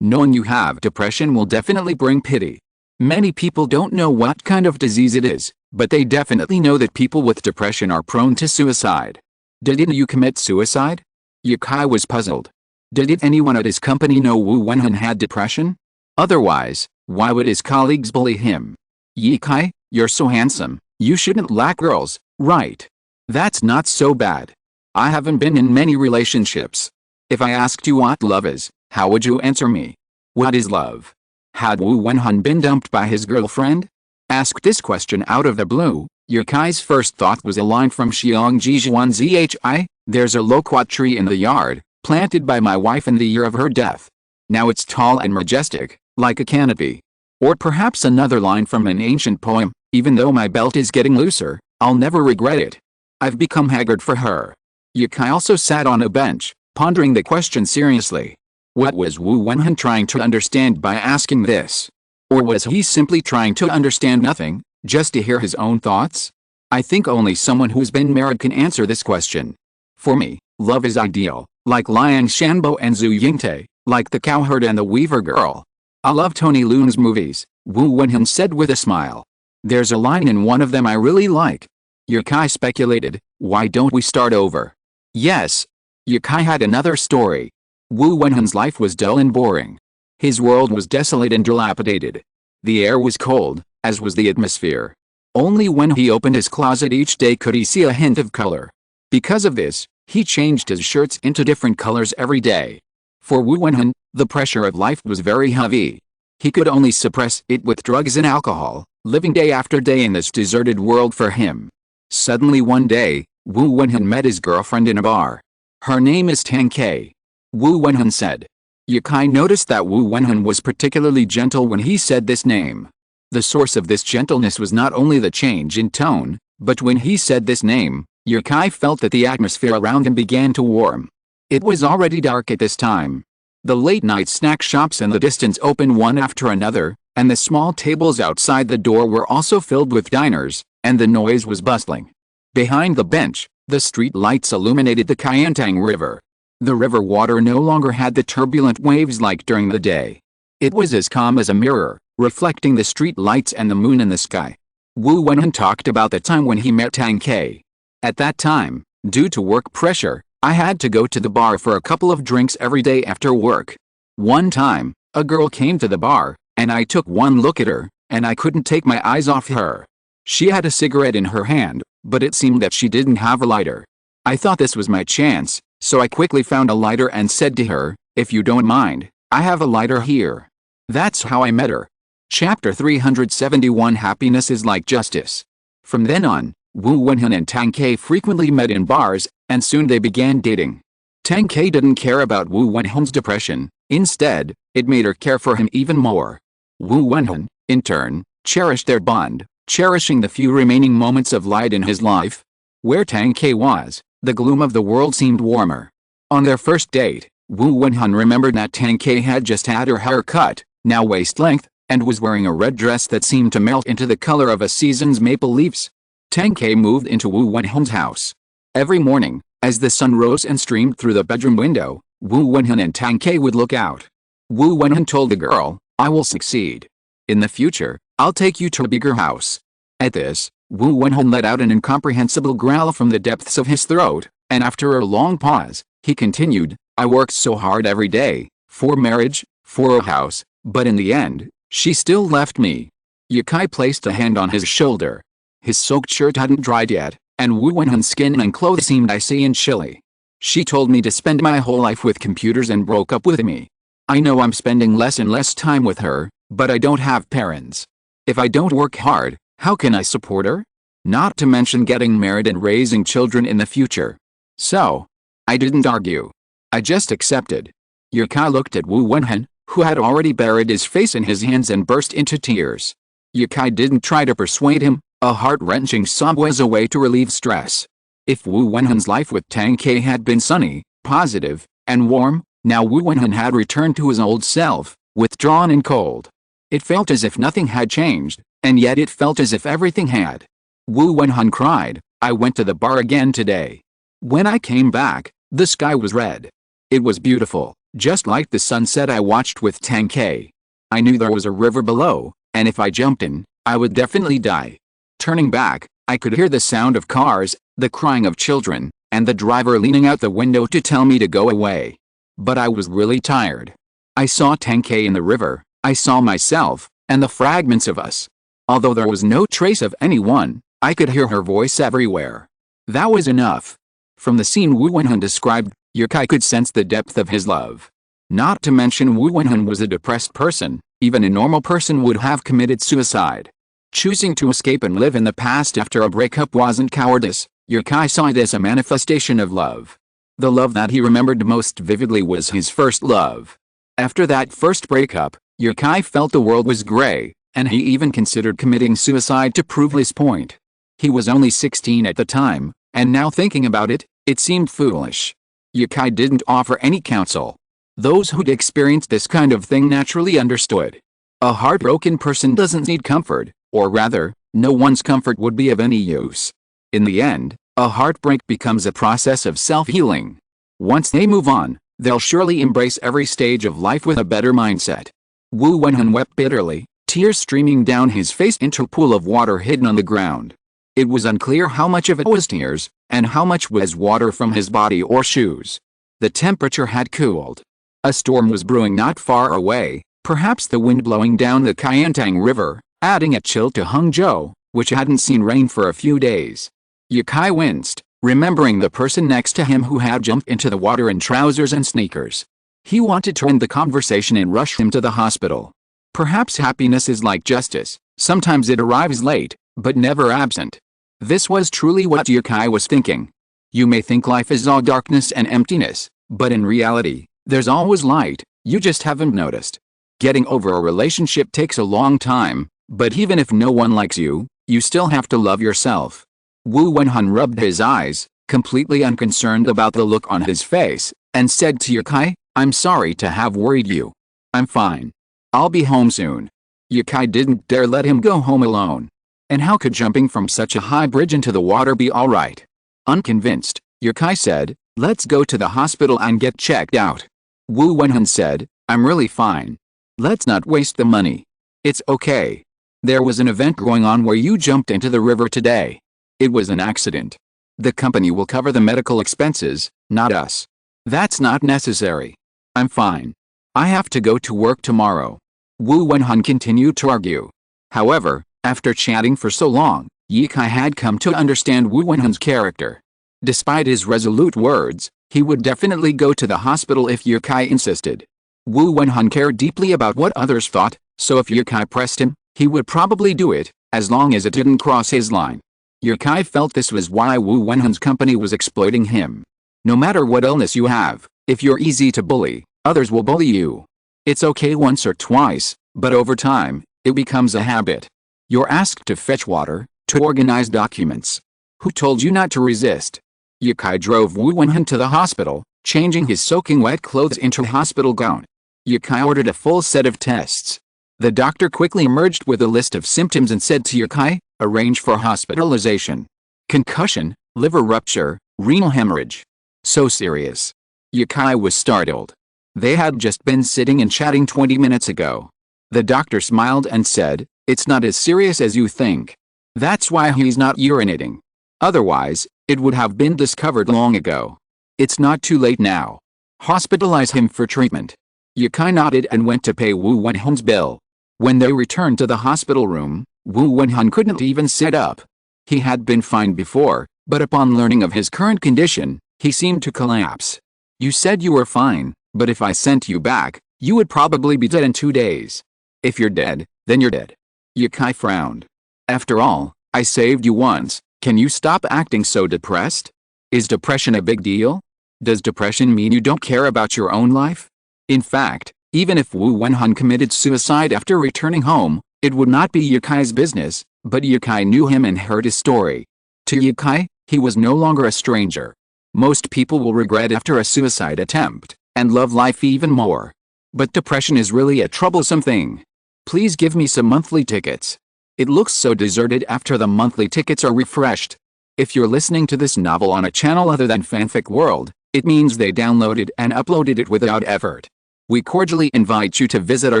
Knowing you have depression will definitely bring pity. Many people don't know what kind of disease it is, but they definitely know that people with depression are prone to suicide. Didn't you commit suicide? Yukai was puzzled. Did anyone at his company know Wu Wenhan had depression? Otherwise, why would his colleagues bully him? Yukai, you're so handsome, you shouldn't lack girls, right? That's not so bad. I haven't been in many relationships. If I asked you what love is, how would you answer me? What is love? Had Wu Wenhan been dumped by his girlfriend? Asked this question out of the blue, Yukai's first thought was a line from Xiong Zhuan Zhi. There's a loquat tree in the yard, planted by my wife in the year of her death. Now it's tall and majestic, like a canopy. Or perhaps another line from an ancient poem, even though my belt is getting looser, I'll never regret it. I've become haggard for her. Yukai also sat on a bench, pondering the question seriously. What was Wu Wenhan trying to understand by asking this? Or was he simply trying to understand nothing, just to hear his own thoughts? I think only someone who's been married can answer this question. For me, love is ideal, like Liang Shanbo and Zhu Yingtai, like the cowherd and the weaver girl. I love Tony Leung's movies, Wu Wenhan said with a smile. There's a line in one of them I really like. Yukai speculated, why don't we start over? Yes. Yukai had another story. Wu Wenhan's life was dull and boring. His world was desolate and dilapidated. The air was cold, as was the atmosphere. Only when he opened his closet each day could he see a hint of color. Because of this, he changed his shirts into different colors every day. For Wu Wenhan, the pressure of life was very heavy. He could only suppress it with drugs and alcohol, living day after day in this deserted world for him. Suddenly one day, Wu Wenhan met his girlfriend in a bar. Her name is Tang Kei. Wu Wenhan said. Yukai noticed that Wu Wenhan was particularly gentle when he said this name. The source of this gentleness was not only the change in tone, but when he said this name, Yukai felt that the atmosphere around him began to warm. It was already dark at this time. The late-night snack shops in the distance opened one after another, and the small tables outside the door were also filled with diners, and the noise was bustling. Behind the bench, the street lights illuminated the Kayantang River. The river water no longer had the turbulent waves like during the day. It was as calm as a mirror, reflecting the street lights and the moon in the sky. Wu Wenhan talked about the time when he met Tang Kei. At that time, due to work pressure, I had to go to the bar for a couple of drinks every day after work. One time, a girl came to the bar, and I took one look at her, and I couldn't take my eyes off her. She had a cigarette in her hand, but it seemed that she didn't have a lighter. I thought this was my chance, so I quickly found a lighter and said to her, if you don't mind, I have a lighter here. That's how I met her. Chapter 371 Happiness is like justice. From then on, Wu Wenhan and Tang Kei frequently met in bars, and soon they began dating. Tang Kei didn't care about Wu Wenhan's depression, instead, it made her care for him even more. Wu Wenhan, in turn, cherished their bond, cherishing the few remaining moments of light in his life. Where Tang Kei was, the gloom of the world seemed warmer. On their first date, Wu Wenhan remembered that Tang Kei had just had her hair cut, now waist-length, and was wearing a red dress that seemed to melt into the color of a season's maple leaves. Tang Kei moved into Wu Wenhan's house. Every morning, as the sun rose and streamed through the bedroom window, Wu Wenhan and Tang Kei would look out. Wu Wenhan told the girl, I will succeed. In the future, I'll take you to a bigger house. At this, Wu Wenhan let out an incomprehensible growl from the depths of his throat, and after a long pause, he continued, I worked so hard every day, for marriage, for a house, but in the end, she still left me. Yukai placed a hand on his shoulder. His soaked shirt hadn't dried yet, and Wu Wenhan's skin and clothes seemed icy and chilly. She told me to spend my whole life with computers and broke up with me. I know I'm spending less and less time with her, but I don't have parents. If I don't work hard, how can I support her? Not to mention getting married and raising children in the future. So, I didn't argue. I just accepted. Yukai looked at Wu Wenhan, who had already buried his face in his hands and burst into tears. Yukai didn't try to persuade him, a heart-wrenching sob was a way to relieve stress. If Wu Wenhan's life with Tang Ke had been sunny, positive, and warm, now Wu Wenhan had returned to his old self, withdrawn and cold. It felt as if nothing had changed, and yet it felt as if everything had. Wu Wenhan cried, I went to the bar again today. When I came back, the sky was red. It was beautiful, just like the sunset I watched with Tang Ke. I knew there was a river below, and if I jumped in, I would definitely die. Turning back, I could hear the sound of cars, the crying of children, and the driver leaning out the window to tell me to go away. But I was really tired. I saw Tang Ke in the river, I saw myself, and the fragments of us. Although there was no trace of anyone, I could hear her voice everywhere. That was enough. From the scene Wu Wenhan described, Yukai could sense the depth of his love. Not to mention Wu Wenhan was a depressed person, even a normal person would have committed suicide. Choosing to escape and live in the past after a breakup wasn't cowardice, Yukai saw it as a manifestation of love. The love that he remembered most vividly was his first love. After that first breakup, Yukai felt the world was gray, and he even considered committing suicide to prove his point. He was only 16 at the time, and now thinking about it, it seemed foolish. Yukai didn't offer any counsel. Those who'd experienced this kind of thing naturally understood. A heartbroken person doesn't need comfort, or rather, no one's comfort would be of any use. In the end, a heartbreak becomes a process of self-healing. Once they move on, they'll surely embrace every stage of life with a better mindset. Wu Wenhan wept bitterly, tears streaming down his face into a pool of water hidden on the ground. It was unclear how much of it was tears, and how much was water from his body or shoes. The temperature had cooled. A storm was brewing not far away, perhaps the wind blowing down the Kayantang River, adding a chill to Hangzhou, which hadn't seen rain for a few days. Yukai winced, remembering the person next to him who had jumped into the water in trousers and sneakers. He wanted to end the conversation and rush him to the hospital. Perhaps happiness is like justice, sometimes it arrives late, but never absent. This was truly what Yukai was thinking. You may think life is all darkness and emptiness, but in reality, there's always light, you just haven't noticed. Getting over a relationship takes a long time, but even if no one likes you, you still have to love yourself. Wu Wenhan rubbed his eyes, completely unconcerned about the look on his face, and said to Yukai, I'm sorry to have worried you. I'm fine. I'll be home soon. Yukai didn't dare let him go home alone. And how could jumping from such a high bridge into the water be alright? Unconvinced, Yukai said, let's go to the hospital and get checked out. Wu Wenhan said, I'm really fine. Let's not waste the money. It's okay. There was an event going on where you jumped into the river today. It was an accident. The company will cover the medical expenses, not us. That's not necessary. I'm fine. I have to go to work tomorrow. Wu Wenhan continued to argue. However, after chatting for so long, Yukai had come to understand Wu Wenhan's character. Despite his resolute words, he would definitely go to the hospital if Yukai insisted. Wu Wenhan cared deeply about what others thought, so if Yukai pressed him, he would probably do it, as long as it didn't cross his line. Yukai felt this was why Wu Wenhan's company was exploiting him. No matter what illness you have, if you're easy to bully, others will bully you. It's okay once or twice, but over time, it becomes a habit. You're asked to fetch water, to organize documents. Who told you not to resist? Yukai drove Wu Wenhan to the hospital, changing his soaking wet clothes into a hospital gown. Yukai ordered a full set of tests. The doctor quickly emerged with a list of symptoms and said to Yukai, arrange for hospitalization. Concussion, liver rupture, renal hemorrhage. So serious. Yukai was startled. They had just been sitting and chatting 20 minutes ago. The doctor smiled and said, it's not as serious as you think. That's why he's not urinating. Otherwise, it would have been discovered long ago. It's not too late now. Hospitalize him for treatment. Yukai nodded and went to pay Wu Wenhan's bill. When they returned to the hospital room, Wu Wenhun couldn't even sit up. He had been fine before, but upon learning of his current condition, he seemed to collapse. You said you were fine, but if I sent you back, you would probably be dead in 2 days. If you're dead, then you're dead. Yukai frowned. After all, I saved you once. Can you stop acting so depressed? Is depression a big deal? Does depression mean you don't care about your own life? In fact, even if Wu Wenhun committed suicide after returning home, it would not be Yukai's business, but Yukai knew him and heard his story. To Yukai, he was no longer a stranger. Most people will regret after a suicide attempt, and love life even more. But depression is really a troublesome thing. Please give me some monthly tickets. It looks so deserted after the monthly tickets are refreshed. If you're listening to this novel on a channel other than Fanfic World, it means they downloaded and uploaded it without effort. We cordially invite you to visit our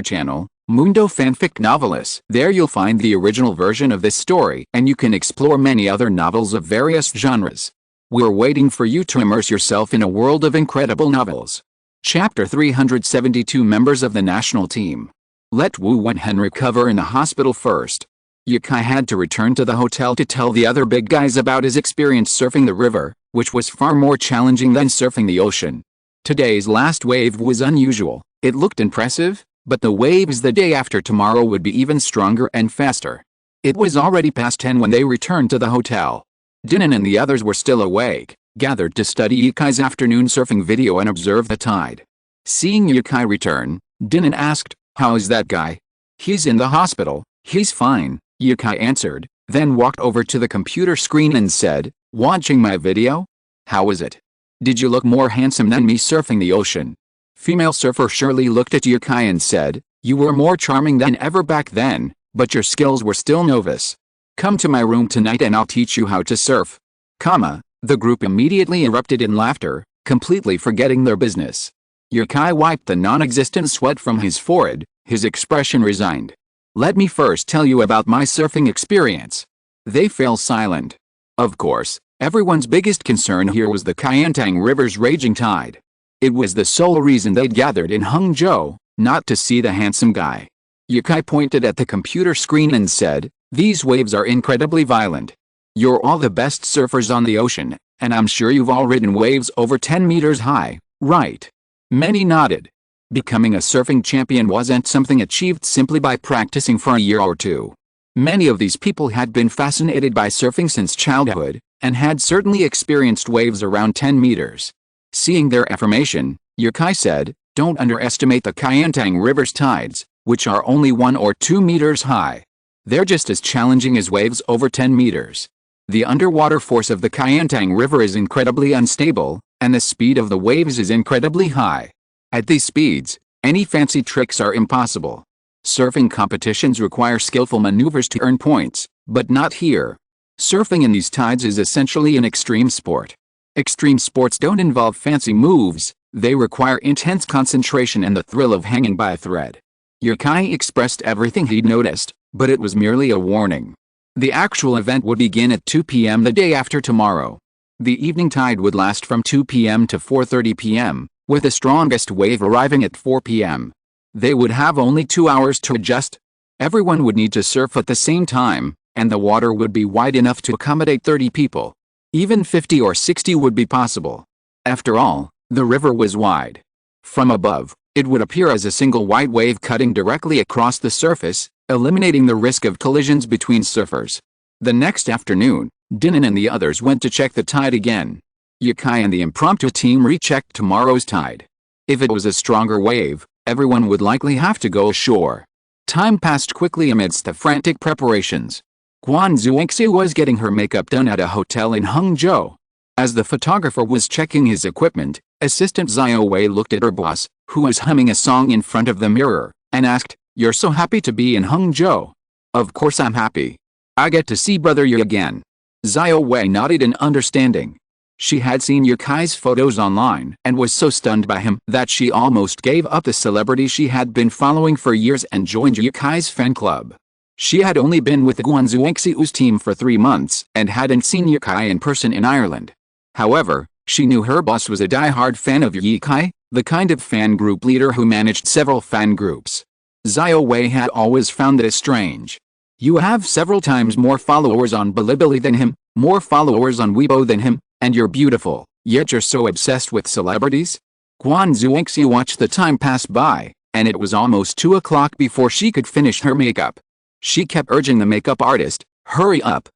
channel, Mundo Fanfic Novelis. There you'll find the original version of this story, and you can explore many other novels of various genres. We're waiting for you to immerse yourself in a world of incredible novels. Chapter 372 Members of the National Team. Let Wu Wenhun recover in the hospital first. Yukai had to return to the hotel to tell the other big guys about his experience surfing the river, which was far more challenging than surfing the ocean. Today's last wave was unusual. It looked impressive, but the waves the day after tomorrow would be even stronger and faster. It was already past 10 when they returned to the hotel. Dinan and the others were still awake, gathered to study Yukai's afternoon surfing video and observe the tide. Seeing Yukai return, Dinan asked, "How's that guy?" "He's in the hospital, he's fine," Yukai answered, then walked over to the computer screen and said, "Watching my video? How was it? Did you look more handsome than me surfing the ocean?" Female surfer Shirley looked at Yukai and said, "You were more charming than ever back then, but your skills were still novice. Come to my room tonight and I'll teach you how to surf." The group immediately erupted in laughter, completely forgetting their business. Yukai wiped the non-existent sweat from his forehead, his expression resigned. "Let me first tell you about my surfing experience." They fell silent. Of course, everyone's biggest concern here was the Kayantang River's raging tide. It was the sole reason they'd gathered in Hangzhou, not to see the handsome guy. Yukai pointed at the computer screen and said, "These waves are incredibly violent. You're all the best surfers on the ocean, and I'm sure you've all ridden waves over 10 meters high, right?" Many nodded. Becoming a surfing champion wasn't something achieved simply by practicing for a year or two. Many of these people had been fascinated by surfing since childhood, and had certainly experienced waves around 10 meters. Seeing their affirmation, Yukai said, "Don't underestimate the Kayantang River's tides, which are only 1 or 2 meters high. They're just as challenging as waves over 10 meters. The underwater force of the Kayantang River is incredibly unstable, and the speed of the waves is incredibly high. At these speeds, any fancy tricks are impossible. Surfing competitions require skillful maneuvers to earn points, but not here. Surfing in these tides is essentially an extreme sport. Extreme sports don't involve fancy moves, they require intense concentration and the thrill of hanging by a thread." Yukai expressed everything he'd noticed, but it was merely a warning. The actual event would begin at 2 p.m. the day after tomorrow. The evening tide would last from 2 p.m. to 4:30 p.m., with the strongest wave arriving at 4 p.m. They would have only 2 hours to adjust. Everyone would need to surf at the same time, and the water would be wide enough to accommodate 30 people. Even 50 or 60 would be possible. After all, the river was wide. From above, it would appear as a single white wave cutting directly across the surface, eliminating the risk of collisions between surfers. The next afternoon, Dinan and the others went to check the tide again. Yukai and the impromptu team rechecked tomorrow's tide. If it was a stronger wave, everyone would likely have to go ashore. Time passed quickly amidst the frantic preparations. Guan Zuixi was getting her makeup done at a hotel in Hangzhou. As the photographer was checking his equipment, assistant Xiao Wei looked at her boss, who was humming a song in front of the mirror, and asked, "You're so happy to be in Hangzhou?" "Of course I'm happy. I get to see Brother Yu again." Xiao Wei nodded in understanding. She had seen Yukai's photos online and was so stunned by him that she almost gave up the celebrity she had been following for years and joined Yukai's fan club. She had only been with the Guan Zuixiu's team for 3 months and hadn't seen Yukai in person in Ireland. However, she knew her boss was a die-hard fan of Yukai, the kind of fan group leader who managed several fan groups. Xiao Wei had always found this strange. You have several times more followers on Bilibili than him, more followers on Weibo than him, and you're beautiful, yet you're so obsessed with celebrities? Guan Zuixi watched the time pass by, and it was almost 2 o'clock before she could finish her makeup. She kept urging the makeup artist, hurry up,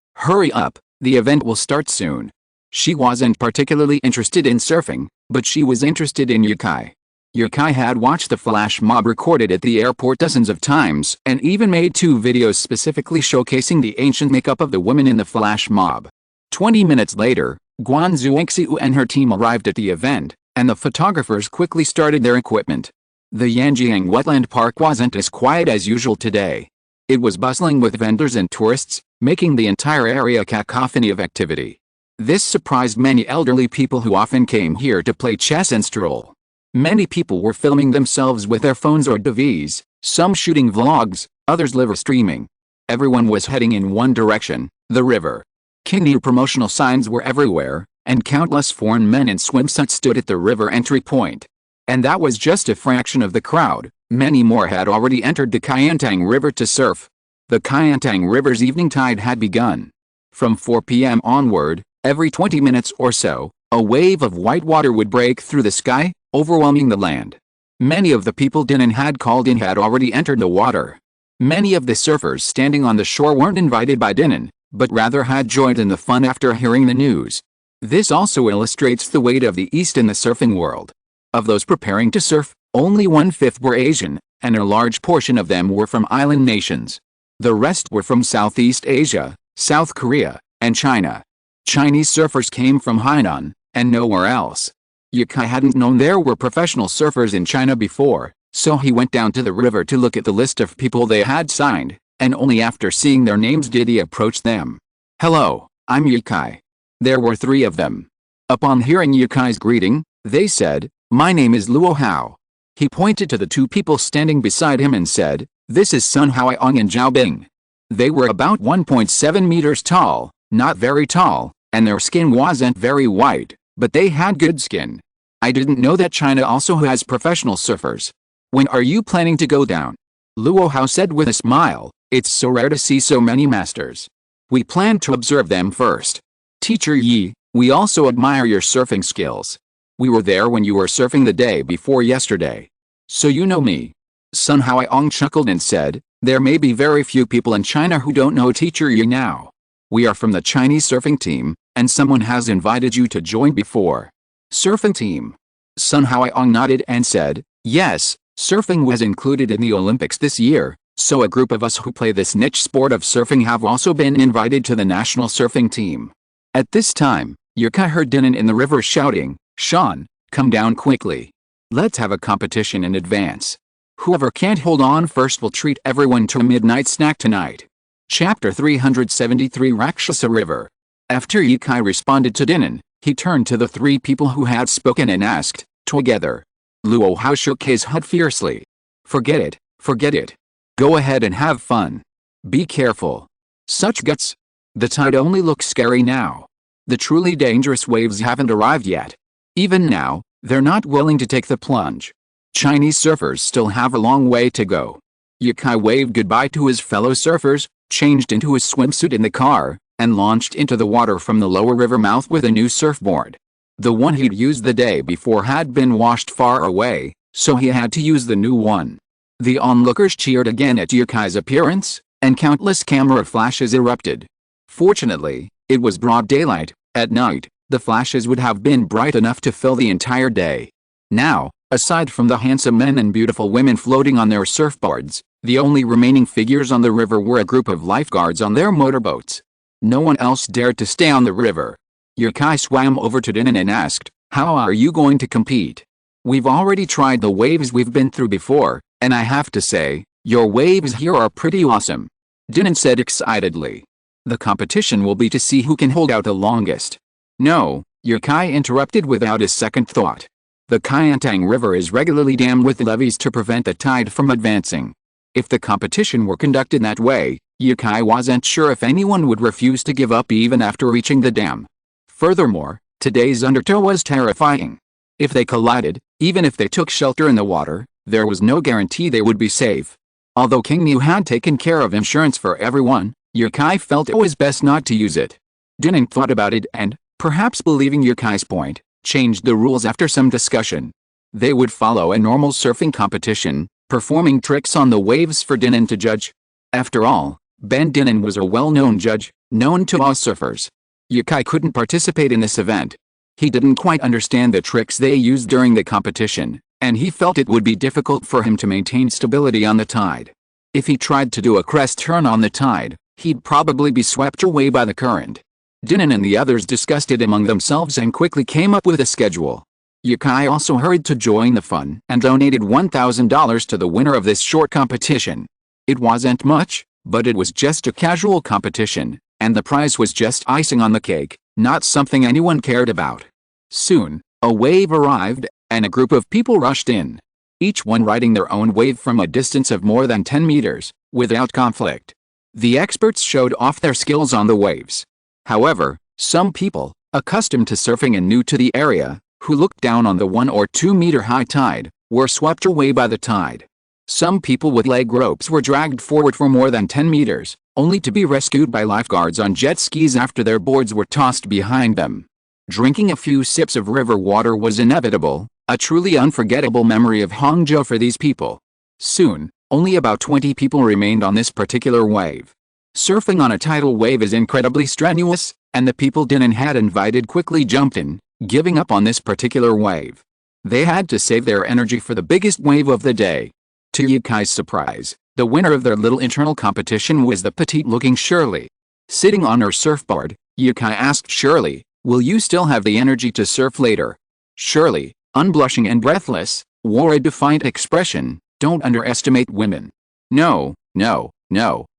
the event will start soon. She wasn't particularly interested in surfing, but she was interested in Yukai. Yukai had watched the flash mob recorded at the airport dozens of times and even made 2 videos specifically showcasing the ancient makeup of the women in the flash mob. 20 minutes later, Guan Zuixiu and her team arrived at the event, and the photographers quickly started their equipment. The Yanjiang Wetland Park wasn't as quiet as usual today. It was bustling with vendors and tourists, making the entire area a cacophony of activity. This surprised many elderly people who often came here to play chess and stroll. Many people were filming themselves with their phones or DVs, some shooting vlogs, others live streaming. Everyone was heading in one direction, the river. Kinyu promotional signs were everywhere, and countless foreign men in swimsuits stood at the river entry point. And that was just a fraction of the crowd. Many more had already entered the Kayantang River to surf. The Kayantang River's evening tide had begun. From 4 p.m. onward, every 20 minutes or so, a wave of white water would break through the sky, overwhelming the land. Many of the people Dinan had called in had already entered the water. Many of the surfers standing on the shore weren't invited by Dinan, but rather had joined in the fun after hearing the news. This also illustrates the weight of the East in the surfing world. Of those preparing to surf, only 1/5 were Asian, and a large portion of them were from island nations. The rest were from Southeast Asia, South Korea, and China. Chinese surfers came from Hainan, and nowhere else. Yukai hadn't known there were professional surfers in China before, so he went down to the river to look at the list of people they had signed, and only after seeing their names did he approach them. "Hello, I'm Yukai." There were 3 of them. Upon hearing Yukai's greeting, they said, "My name is Luo Hao." He pointed to the 2 people standing beside him and said, "This is Sun Haoyong and Zhao Bing." They were about 1.7 meters tall, not very tall, and their skin wasn't very white, but they had good skin. "I didn't know that China also has professional surfers. When are you planning to go down?" Luo Hao said with a smile, "It's so rare to see so many masters. We plan to observe them first. Teacher Yi, we also admire your surfing skills. We were there when you were surfing the day before yesterday. So you know me." Sun Haoyong chuckled and said, "There may be very few people in China who don't know Teacher Yi now. We are from the Chinese surfing team, and someone has invited you to join before." "Surfing team?" Sun Haoyong nodded and said, "Yes, surfing was included in the Olympics this year, so a group of us who play this niche sport of surfing have also been invited to the national surfing team." At this time, Yukai heard Dinan in the river shouting, "Sean, come down quickly. Let's have a competition in advance. Whoever can't hold on first will treat everyone to a midnight snack tonight." Chapter 373 Rakshasa River. After Yukai responded to Dinan, he turned to the 3 people who had spoken and asked, together. Luo Hao shook his head fiercely. Forget it. Go ahead and have fun. Be careful. Such guts. The tide only looks scary now. The truly dangerous waves haven't arrived yet. Even now, they're not willing to take the plunge. Chinese surfers still have a long way to go. Yukai waved goodbye to his fellow surfers, changed into his swimsuit in the car, and launched into the water from the lower river mouth with a new surfboard. The one he'd used the day before had been washed far away, so he had to use the new one. The onlookers cheered again at Yukai's appearance, and countless camera flashes erupted. Fortunately, it was broad daylight. At night, the flashes would have been bright enough to fill the entire day. Now, aside from the handsome men and beautiful women floating on their surfboards, the only remaining figures on the river were a group of lifeguards on their motorboats. No one else dared to stay on the river. Yukai swam over to Dinan and asked, "How are you going to compete? We've already tried the waves we've been through before, and I have to say, your waves here are pretty awesome." Dinan said excitedly. "The competition will be to see who can hold out the longest." "No," Yukai interrupted without a second thought. "The Kayantang River is regularly dammed with levees to prevent the tide from advancing. If the competition were conducted that way, Yukai wasn't sure if anyone would refuse to give up even after reaching the dam. Furthermore, today's undertow was terrifying. If they collided, even if they took shelter in the water, there was no guarantee they would be safe. Although King Mu had taken care of insurance for everyone, Yukai felt it was best not to use it. Dinan thought about it and, perhaps believing Yukai's point, changed the rules after some discussion. They would follow a normal surfing competition, performing tricks on the waves for Dinan to judge. After all, Ben Dinan was a well-known judge, known to all surfers. Yukai couldn't participate in this event. He didn't quite understand the tricks they used during the competition, and he felt it would be difficult for him to maintain stability on the tide. If he tried to do a crest turn on the tide, he'd probably be swept away by the current. Dinan and the others discussed it among themselves and quickly came up with a schedule. Yukai also hurried to join the fun and donated $1,000 to the winner of this short competition. It wasn't much, but it was just a casual competition, and the prize was just icing on the cake, not something anyone cared about. Soon, a wave arrived, and a group of people rushed in. Each one riding their own wave from a distance of more than 10 meters, without conflict. The experts showed off their skills on the waves. However, some people, accustomed to surfing and new to the area, who looked down on the 1 or 2 meter high tide, were swept away by the tide. Some people with leg ropes were dragged forward for more than 10 meters, only to be rescued by lifeguards on jet skis after their boards were tossed behind them. Drinking a few sips of river water was inevitable, a truly unforgettable memory of Hangzhou for these people. Soon, only about 20 people remained on this particular wave. Surfing on a tidal wave is incredibly strenuous, and the people Dinan had invited quickly jumped in, giving up on this particular wave. They had to save their energy for the biggest wave of the day. To Yukai's surprise, the winner of their little internal competition was the petite-looking Shirley. Sitting on her surfboard, Yukai asked Shirley, "Will you still have the energy to surf later?" Shirley, unblushing and breathless, wore a defiant expression, "Don't underestimate women." No,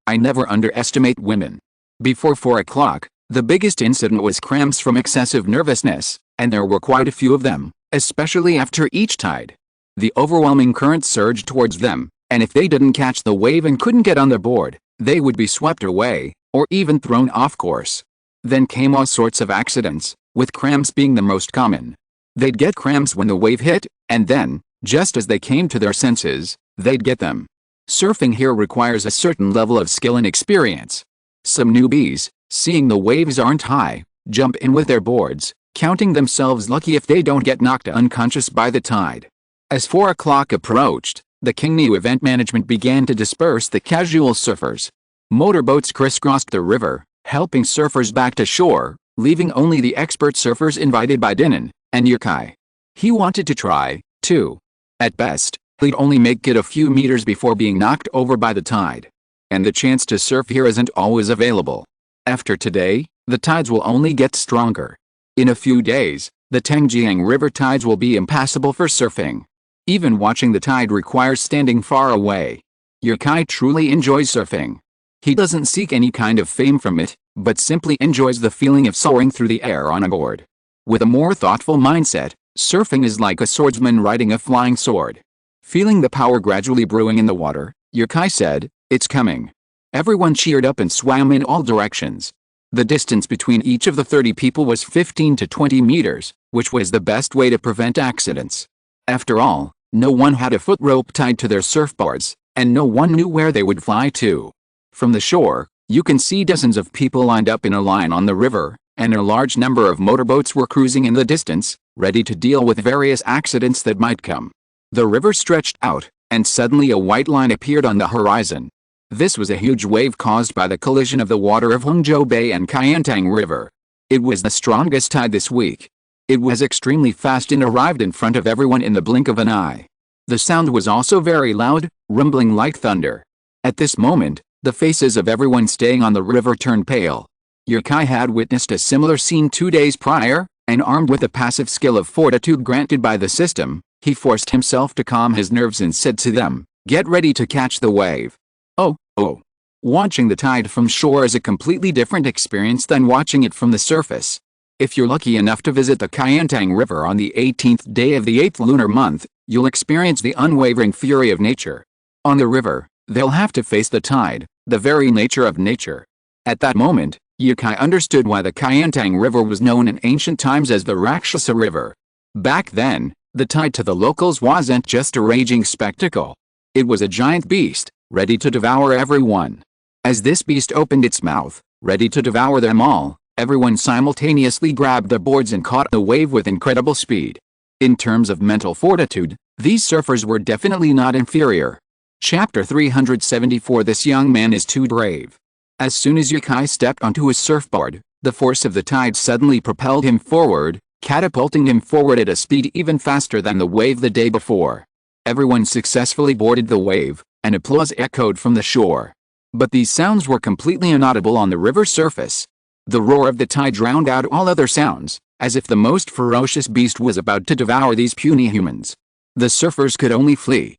I never underestimate women." Before 4 o'clock, the biggest incident was cramps from excessive nervousness, and there were quite a few of them, especially after each tide. The overwhelming current surged towards them, and if they didn't catch the wave and couldn't get on the board, they would be swept away, or even thrown off course. Then came all sorts of accidents, with cramps being the most common. They'd get cramps when the wave hit, and then, just as they came to their senses, they'd get them. Surfing here requires a certain level of skill and experience. Some newbies, seeing the waves aren't high, jump in with their boards, counting themselves lucky if they don't get knocked unconscious by the tide. As 4 o'clock approached, the Kingnu event management began to disperse the casual surfers. Motorboats crisscrossed the river, helping surfers back to shore, leaving only the expert surfers invited by Dinan and Yukai. He wanted to try, too. At best, he'd only make it a few meters before being knocked over by the tide. And the chance to surf here isn't always available. After today, the tides will only get stronger. In a few days, the Tangjiang River tides will be impassable for surfing. Even watching the tide requires standing far away. Yukai truly enjoys surfing. He doesn't seek any kind of fame from it, but simply enjoys the feeling of soaring through the air on a board. With a more thoughtful mindset, surfing is like a swordsman riding a flying sword. Feeling the power gradually brewing in the water, Yukai said, "It's coming." Everyone cheered up and swam in all directions. The distance between each of the 30 people was 15 to 20 meters, which was the best way to prevent accidents. After all, no one had a foot rope tied to their surfboards, and no one knew where they would fly to. From the shore, you can see dozens of people lined up in a line on the river, and a large number of motorboats were cruising in the distance, ready to deal with various accidents that might come. The river stretched out, and suddenly a white line appeared on the horizon. This was a huge wave caused by the collision of the water of Hangzhou Bay and Qiantang River. It was the strongest tide this week. It was extremely fast and arrived in front of everyone in the blink of an eye. The sound was also very loud, rumbling like thunder. At this moment, the faces of everyone staying on the river turned pale. Yukai had witnessed a similar scene 2 days prior, and armed with the passive skill of fortitude granted by the system, he forced himself to calm his nerves and said to them, "Get ready to catch the wave." Oh. Watching the tide from shore is a completely different experience than watching it from the surface. If you're lucky enough to visit the Qiantang River on the 18th day of the 8th lunar month, you'll experience the unwavering fury of nature. On the river, they'll have to face the tide, the very nature of nature. At that moment, Yukai understood why the Qiantang River was known in ancient times as the Rakshasa River. Back then, the tide to the locals wasn't just a raging spectacle. It was a giant beast, ready to devour everyone. As this beast opened its mouth, ready to devour them all, everyone simultaneously grabbed the boards and caught the wave with incredible speed. In terms of mental fortitude, these surfers were definitely not inferior. Chapter 374. This young man is too brave. As soon as Yukai stepped onto his surfboard, the force of the tide suddenly propelled him forward, catapulting him forward at a speed even faster than the wave the day before. Everyone successfully boarded the wave, and applause echoed from the shore. But these sounds were completely inaudible on the river's surface. The roar of the tide drowned out all other sounds, as if the most ferocious beast was about to devour these puny humans. The surfers could only flee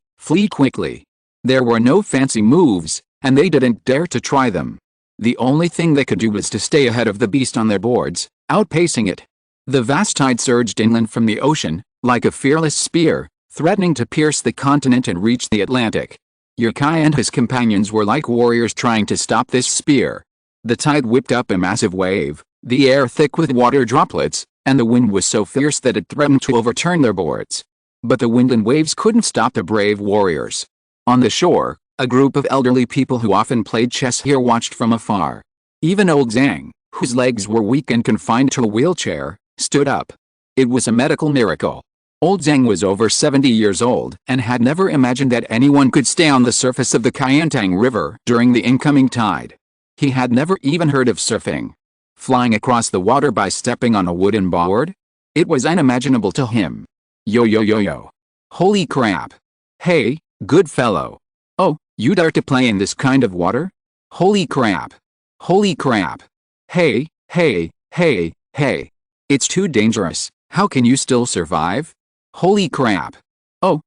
quickly. There were no fancy moves, and they didn't dare to try them. The only thing they could do was to stay ahead of the beast on their boards, outpacing it. The vast tide surged inland from the ocean, like a fearless spear, threatening to pierce the continent and reach the Atlantic. Yukai and his companions were like warriors trying to stop this spear. The tide whipped up a massive wave, the air thick with water droplets, and the wind was so fierce that it threatened to overturn their boards. But the wind and waves couldn't stop the brave warriors. On the shore, a group of elderly people who often played chess here watched from afar. Even old Zhang, whose legs were weak and confined to a wheelchair, stood up. It was a medical miracle. Old Zhang was over 70 years old and had never imagined that anyone could stay on the surface of the Kayantang River during the incoming tide. He had never even heard of surfing. Flying across the water by stepping on a wooden board? It was unimaginable to him. Yo yo yo yo. Holy crap. Hey, good fellow. Oh, you dare to play in this kind of water? Holy crap. Holy crap. Hey, hey, hey, hey. It's too dangerous. How can you still survive? Holy crap. Oh,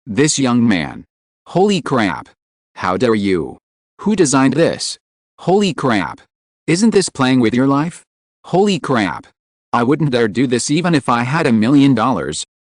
this young man. Holy crap. How dare you? Who designed this? Holy crap. Isn't this playing with your life? Holy crap. I wouldn't dare do this even if I had $1 million.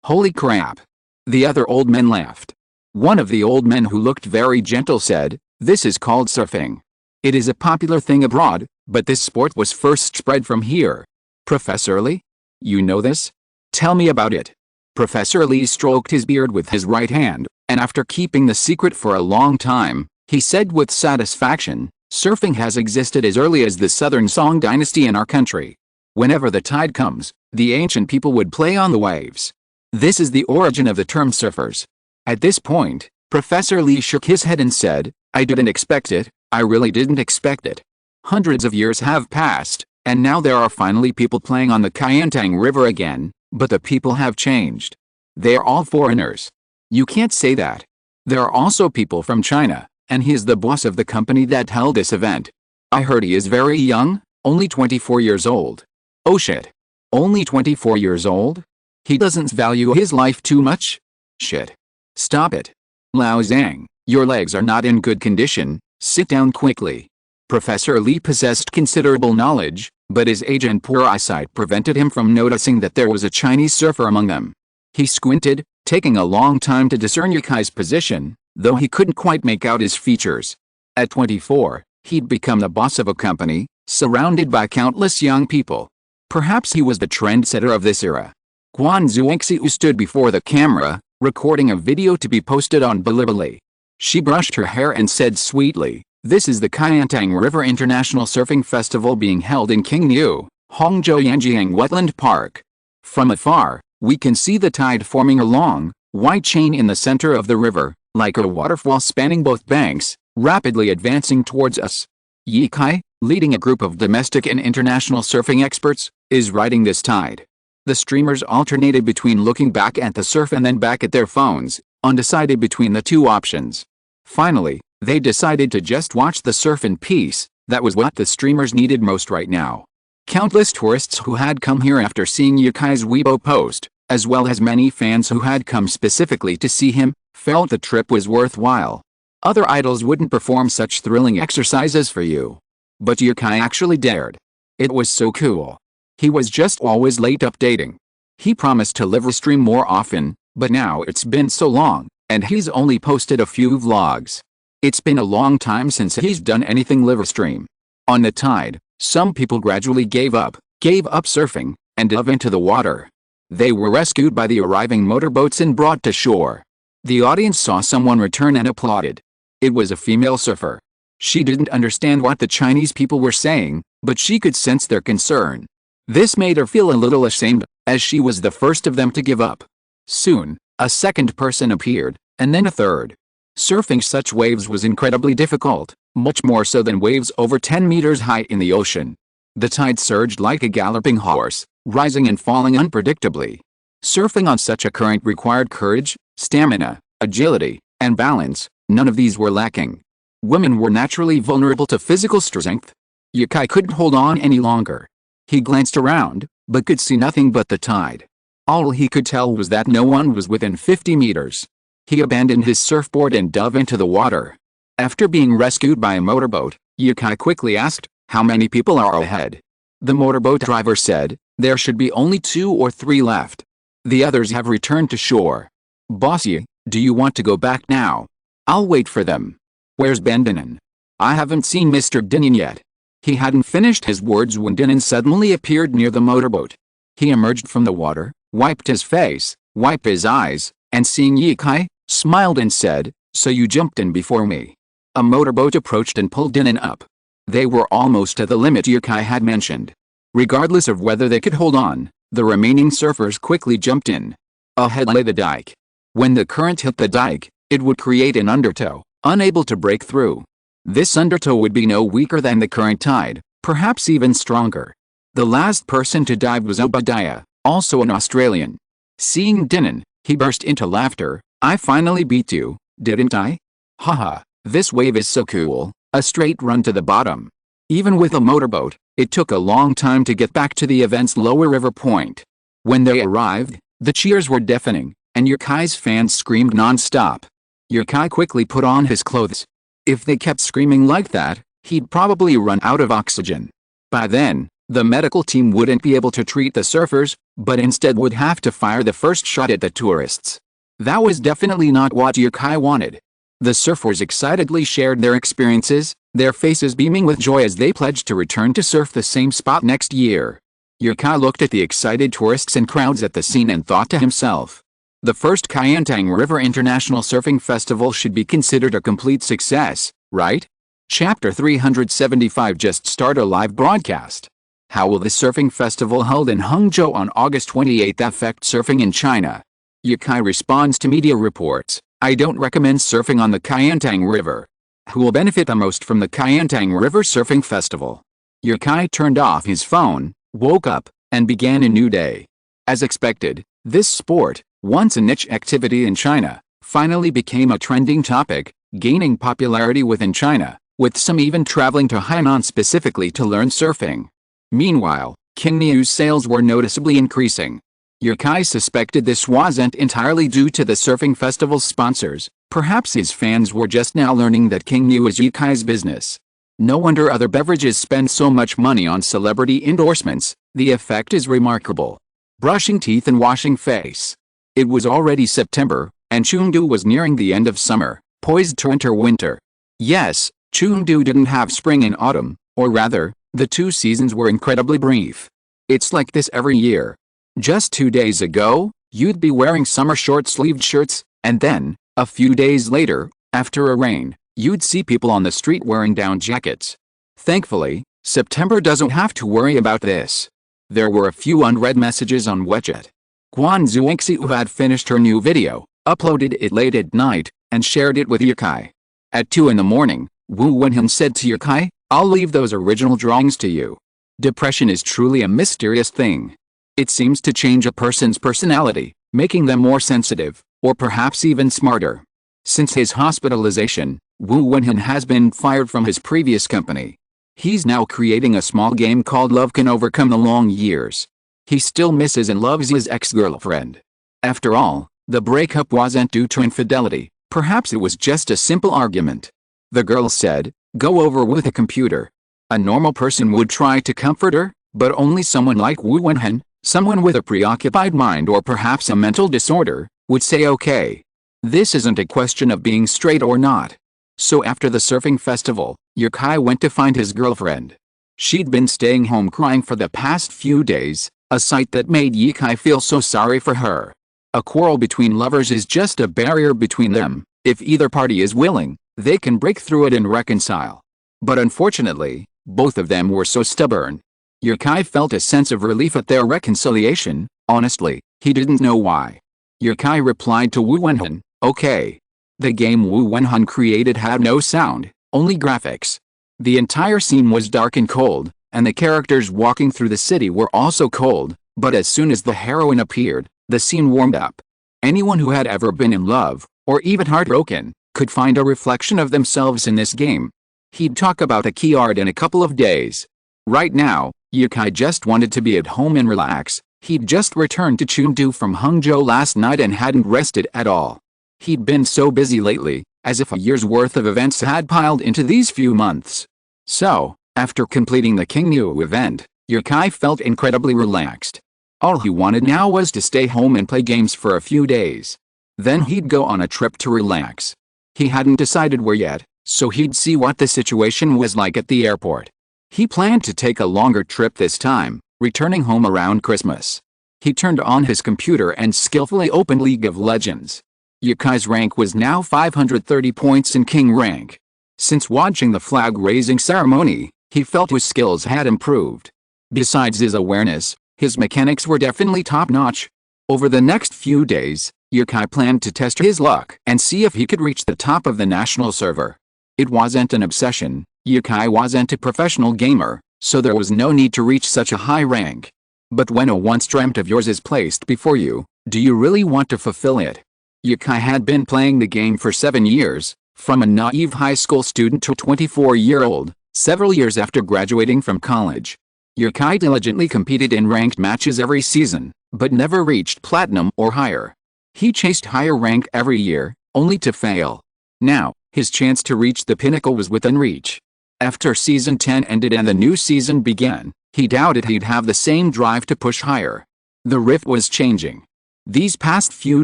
Holy crap. The other old men laughed. One of the old men who looked very gentle said, "This is called surfing. It is a popular thing abroad, but this sport was first spread from here." Professor Lee? You know this? Tell me about it. Professor Lee stroked his beard with his right hand, and after keeping the secret for a long time, he said with satisfaction, "Surfing has existed as early as the Southern Song dynasty in our country. Whenever the tide comes, the ancient people would play on the waves. This is the origin of the term surfers." At this point, Professor Lee shook his head and said, "I didn't expect it, I really didn't expect it. Hundreds of years have passed, and now there are finally people playing on the Kayantang River again, but the people have changed. They are all foreigners." You can't say that. There are also people from China, and he is the boss of the company that held this event. I heard he is very young, only 24 years old. Oh shit. Only 24 years old? He doesn't value his life too much? Shit. Stop it. Lao Zhang, your legs are not in good condition, sit down quickly. Professor Lee possessed considerable knowledge, but his age and poor eyesight prevented him from noticing that there was a Chinese surfer among them. He squinted, taking a long time to discern Yukai's position, though he couldn't quite make out his features. At 24, he'd become the boss of a company, surrounded by countless young people. Perhaps he was the trendsetter of this era. Guan Zuixiu stood before the camera, recording a video to be posted on Bilibili. She brushed her hair and said sweetly, "This is the Kayantang River International Surfing Festival being held in Qingniu, Hongzhou Yanjiang Wetland Park. From afar, we can see the tide forming a long, white chain in the center of the river, like a waterfall spanning both banks, rapidly advancing towards us. Yi Kai, leading a group of domestic and international surfing experts, is riding this tide." The streamers alternated between looking back at the surf and then back at their phones, undecided between the two options. Finally, they decided to just watch the surf in peace. That was what the streamers needed most right now. Countless tourists who had come here after seeing Yukai's Weibo post, as well as many fans who had come specifically to see him, felt the trip was worthwhile. Other idols wouldn't perform such thrilling exercises for you. But Yukai actually dared. It was so cool. He was just always late updating. He promised to live stream more often, but now it's been so long, and he's only posted a few vlogs. It's been a long time since he's done anything live stream. On the tide, some people gradually gave up surfing, and dove into the water. They were rescued by the arriving motorboats and brought to shore. The audience saw someone return and applauded. It was a female surfer. She didn't understand what the Chinese people were saying, but she could sense their concern. This made her feel a little ashamed, as she was the first of them to give up. Soon, a second person appeared, and then a third. Surfing such waves was incredibly difficult, much more so than waves over 10 meters high in the ocean. The tide surged like a galloping horse, rising and falling unpredictably. Surfing on such a current required courage, stamina, agility, and balance. None of these were lacking. Women were naturally vulnerable to physical strength. Yukai couldn't hold on any longer. He glanced around, but could see nothing but the tide. All he could tell was that no one was within 50 meters. He abandoned his surfboard and dove into the water. After being rescued by a motorboat, Yukai quickly asked, "How many people are ahead?" The motorboat driver said, "There should be only 2 or 3 left. The others have returned to shore." "Bossy, do you want to go back now?" "I'll wait for them." "Where's Bendenin?" "I haven't seen Mr. Dinin yet." He hadn't finished his words when Dinin suddenly appeared near the motorboat. He emerged from the water, wiped his face, wiped his eyes, and seeing Yukai, smiled and said, "So you jumped in before me." A motorboat approached and pulled Dinin up. They were almost at the limit Yukai had mentioned. Regardless of whether they could hold on, the remaining surfers quickly jumped in. Ahead lay the dike. When the current hit the dike, it would create an undertow, unable to break through. This undertow would be no weaker than the current tide, perhaps even stronger. The last person to dive was Obadiah, also an Australian. Seeing Dinin, he burst into laughter. "I finally beat you, didn't I? Haha, this wave is so cool, a straight run to the bottom." Even with a motorboat, it took a long time to get back to the event's lower river point. When they arrived, the cheers were deafening, and Yukai's fans screamed non-stop. Yukai quickly put on his clothes. If they kept screaming like that, he'd probably run out of oxygen. By then, the medical team wouldn't be able to treat the surfers, but instead would have to fire the first shot at the tourists. That was definitely not what Yukai wanted. The surfers excitedly shared their experiences, their faces beaming with joy as they pledged to return to surf the same spot next year. Yukai looked at the excited tourists and crowds at the scene and thought to himself, the first Kayentang River International Surfing Festival should be considered a complete success, right? Chapter 375 just start a live broadcast. How will the surfing festival held in Hangzhou on August 28 affect surfing in China? Yukai responds to media reports, "I don't recommend surfing on the Kayentang River." Who will benefit the most from the Kayentang River Surfing Festival? Yukai turned off his phone, woke up, and began a new day. As expected, this sport, once a niche activity in China, finally became a trending topic, gaining popularity within China, with some even traveling to Hainan specifically to learn surfing. Meanwhile, King Niu's sales were noticeably increasing. Yukai suspected this wasn't entirely due to the surfing festival's sponsors. Perhaps his fans were just now learning that King Niu is Yukai's business. No wonder other beverages spend so much money on celebrity endorsements. The effect is remarkable. Brushing teeth and washing face. It was already September, and Chengdu was nearing the end of summer, poised to enter winter. Yes, Chengdu didn't have spring and autumn, or rather, the 2 seasons were incredibly brief. It's like this every year. Just 2 days ago, you'd be wearing summer short-sleeved shirts, and then, a few days later, after a rain, you'd see people on the street wearing down jackets. Thankfully, September doesn't have to worry about this. There were a few unread messages on WeChat. Guan Zuixi, who had finished her new video, uploaded it late at night, and shared it with Yukai. At 2 in the morning, Wu Wenhan said to Yukai, "I'll leave those original drawings to you." Depression is truly a mysterious thing. It seems to change a person's personality, making them more sensitive, or perhaps even smarter. Since his hospitalization, Wu Wenhan has been fired from his previous company. He's now creating a small game called Love Can Overcome the Long Years. He still misses and loves his ex-girlfriend. After all, the breakup wasn't due to infidelity, perhaps it was just a simple argument. The girl said, "Go over with a computer." A normal person would try to comfort her, but only someone like Wu Wenhan, someone with a preoccupied mind or perhaps a mental disorder, would say okay. This isn't a question of being straight or not. So after the surfing festival, Yukai went to find his girlfriend. She'd been staying home crying for the past few days, a sight that made Yukai feel so sorry for her. A quarrel between lovers is just a barrier between them. If either party is willing, they can break through it and reconcile. But unfortunately, both of them were so stubborn. Yukai felt a sense of relief at their reconciliation. Honestly, he didn't know why. Yukai replied to Wu Wenhun, "Okay." The game Wu Wenhun created had no sound, only graphics. The entire scene was dark and cold, and the characters walking through the city were also cold, but as soon as the heroine appeared, the scene warmed up. Anyone who had ever been in love, or even heartbroken, could find a reflection of themselves in this game. He'd talk about the key art in a couple of days. Right now, Yukai just wanted to be at home and relax. He'd just returned to Chengdu from Hangzhou last night and hadn't rested at all. He'd been so busy lately, as if a year's worth of events had piled into these few months. So, after completing the Qingyu event, Yukai felt incredibly relaxed. All he wanted now was to stay home and play games for a few days. Then he'd go on a trip to relax. He hadn't decided where yet, so he'd see what the situation was like at the airport. He planned to take a longer trip this time, returning home around Christmas. He turned on his computer and skillfully opened League of Legends. Yukai's rank was now 530 points in King rank. Since watching the flag-raising ceremony, he felt his skills had improved. Besides his awareness, his mechanics were definitely top-notch. Over the next few days, Yukai planned to test his luck and see if he could reach the top of the national server. It wasn't an obsession. Yukai wasn't a professional gamer, so there was no need to reach such a high rank. But when a once dreamt of yours is placed before you, do you really want to fulfill it? Yukai had been playing the game for 7 years, from a naive high school student to a 24-year-old, several years after graduating from college. Yukai diligently competed in ranked matches every season, but never reached platinum or higher. He chased higher rank every year, only to fail. Now, his chance to reach the pinnacle was within reach. After Season 10 ended and the new season began, he doubted he'd have the same drive to push higher. The rift was changing. These past few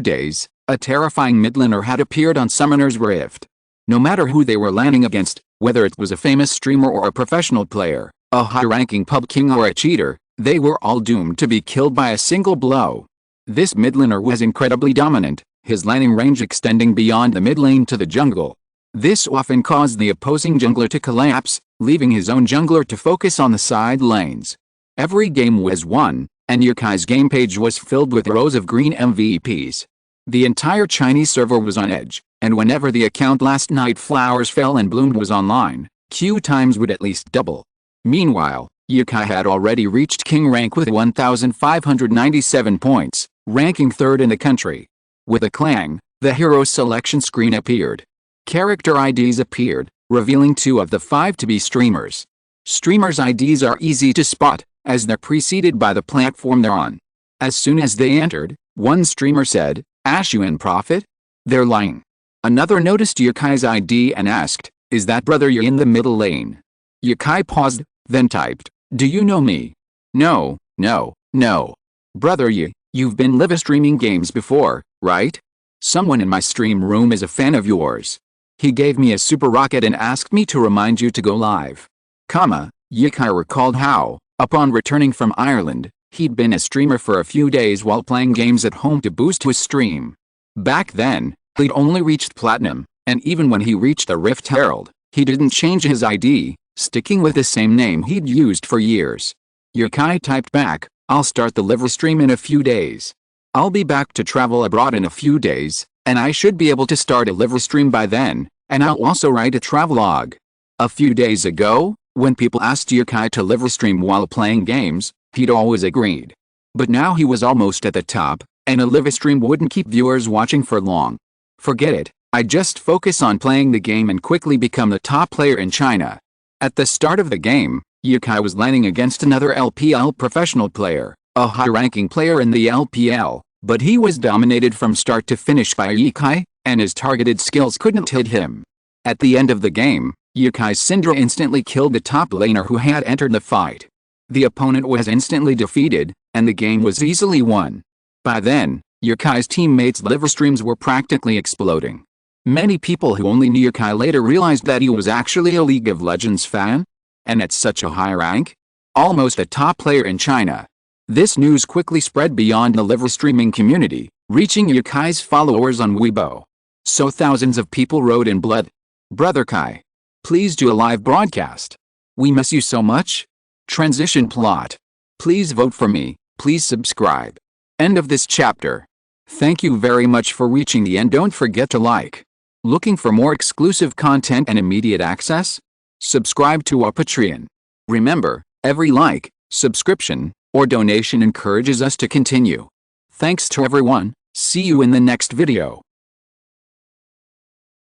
days, a terrifying midlaner had appeared on Summoner's Rift. No matter who they were landing against, whether it was a famous streamer or a professional player, a high-ranking pub king or a cheater, they were all doomed to be killed by a single blow. This midlaner was incredibly dominant, his landing range extending beyond the mid lane to the jungle. This often caused the opposing jungler to collapse, leaving his own jungler to focus on the side lanes. Every game was won, and Yukai's game page was filled with rows of green MVPs. The entire Chinese server was on edge, and whenever the account Last Night Flowers Fell and Bloomed was online, queue times would at least double. Meanwhile, Yukai had already reached King rank with 1,597 points, ranking third in the country. With a clang, the hero selection screen appeared. Character IDs appeared, revealing 2 of the 5 to be streamers. Streamers' IDs are easy to spot, as they're preceded by the platform they're on. As soon as they entered, one streamer said, "Ashuan Prophet?" They're lying. Another noticed Yukai's ID and asked, "Is that brother you in the middle lane?" Yukai paused, then typed, "Do you know me?" No. Brother you've been live streaming games before, right? Someone in my stream room is a fan of yours. He gave me a super rocket and asked me to remind you to go live. Yukai recalled how, upon returning from Ireland, he'd been a streamer for a few days while playing games at home to boost his stream. Back then, he'd only reached platinum, and even when he reached the Rift Herald, he didn't change his ID, sticking with the same name he'd used for years. Yukai typed back, "I'll start the live stream in a few days. I'll be back to travel abroad in a few days, and I should be able to start a live stream by then, and I'll also write a travelogue." A few days ago, when people asked Yukai to live stream while playing games, he'd always agreed. But now he was almost at the top, and a live stream wouldn't keep viewers watching for long. Forget it, I just focus on playing the game and quickly become the top player in China. At the start of the game, Yukai was landing against another LPL professional player, a high-ranking player in the LPL, but he was dominated from start to finish by Yukai, and his targeted skills couldn't hit him. At the end of the game, Yukai's Syndra instantly killed the top laner who had entered the fight. The opponent was instantly defeated, and the game was easily won. By then, Yukai's teammates' live streams were practically exploding. Many people who only knew Yukai later realized that he was actually a League of Legends fan, and at such a high rank, almost a top player in China. This news quickly spread beyond the live streaming community, reaching Yukai's followers on Weibo. So thousands of people wrote in blood. Brother Kai. Please do a live broadcast. We miss you so much. Transition plot. Please vote for me. Please subscribe. End of this chapter. Thank you very much for reaching the end. Don't forget to like. Looking for more exclusive content and immediate access? Subscribe to our Patreon. Remember, every like, subscription, or donation encourages us to continue. Thanks to everyone. See you in the next video.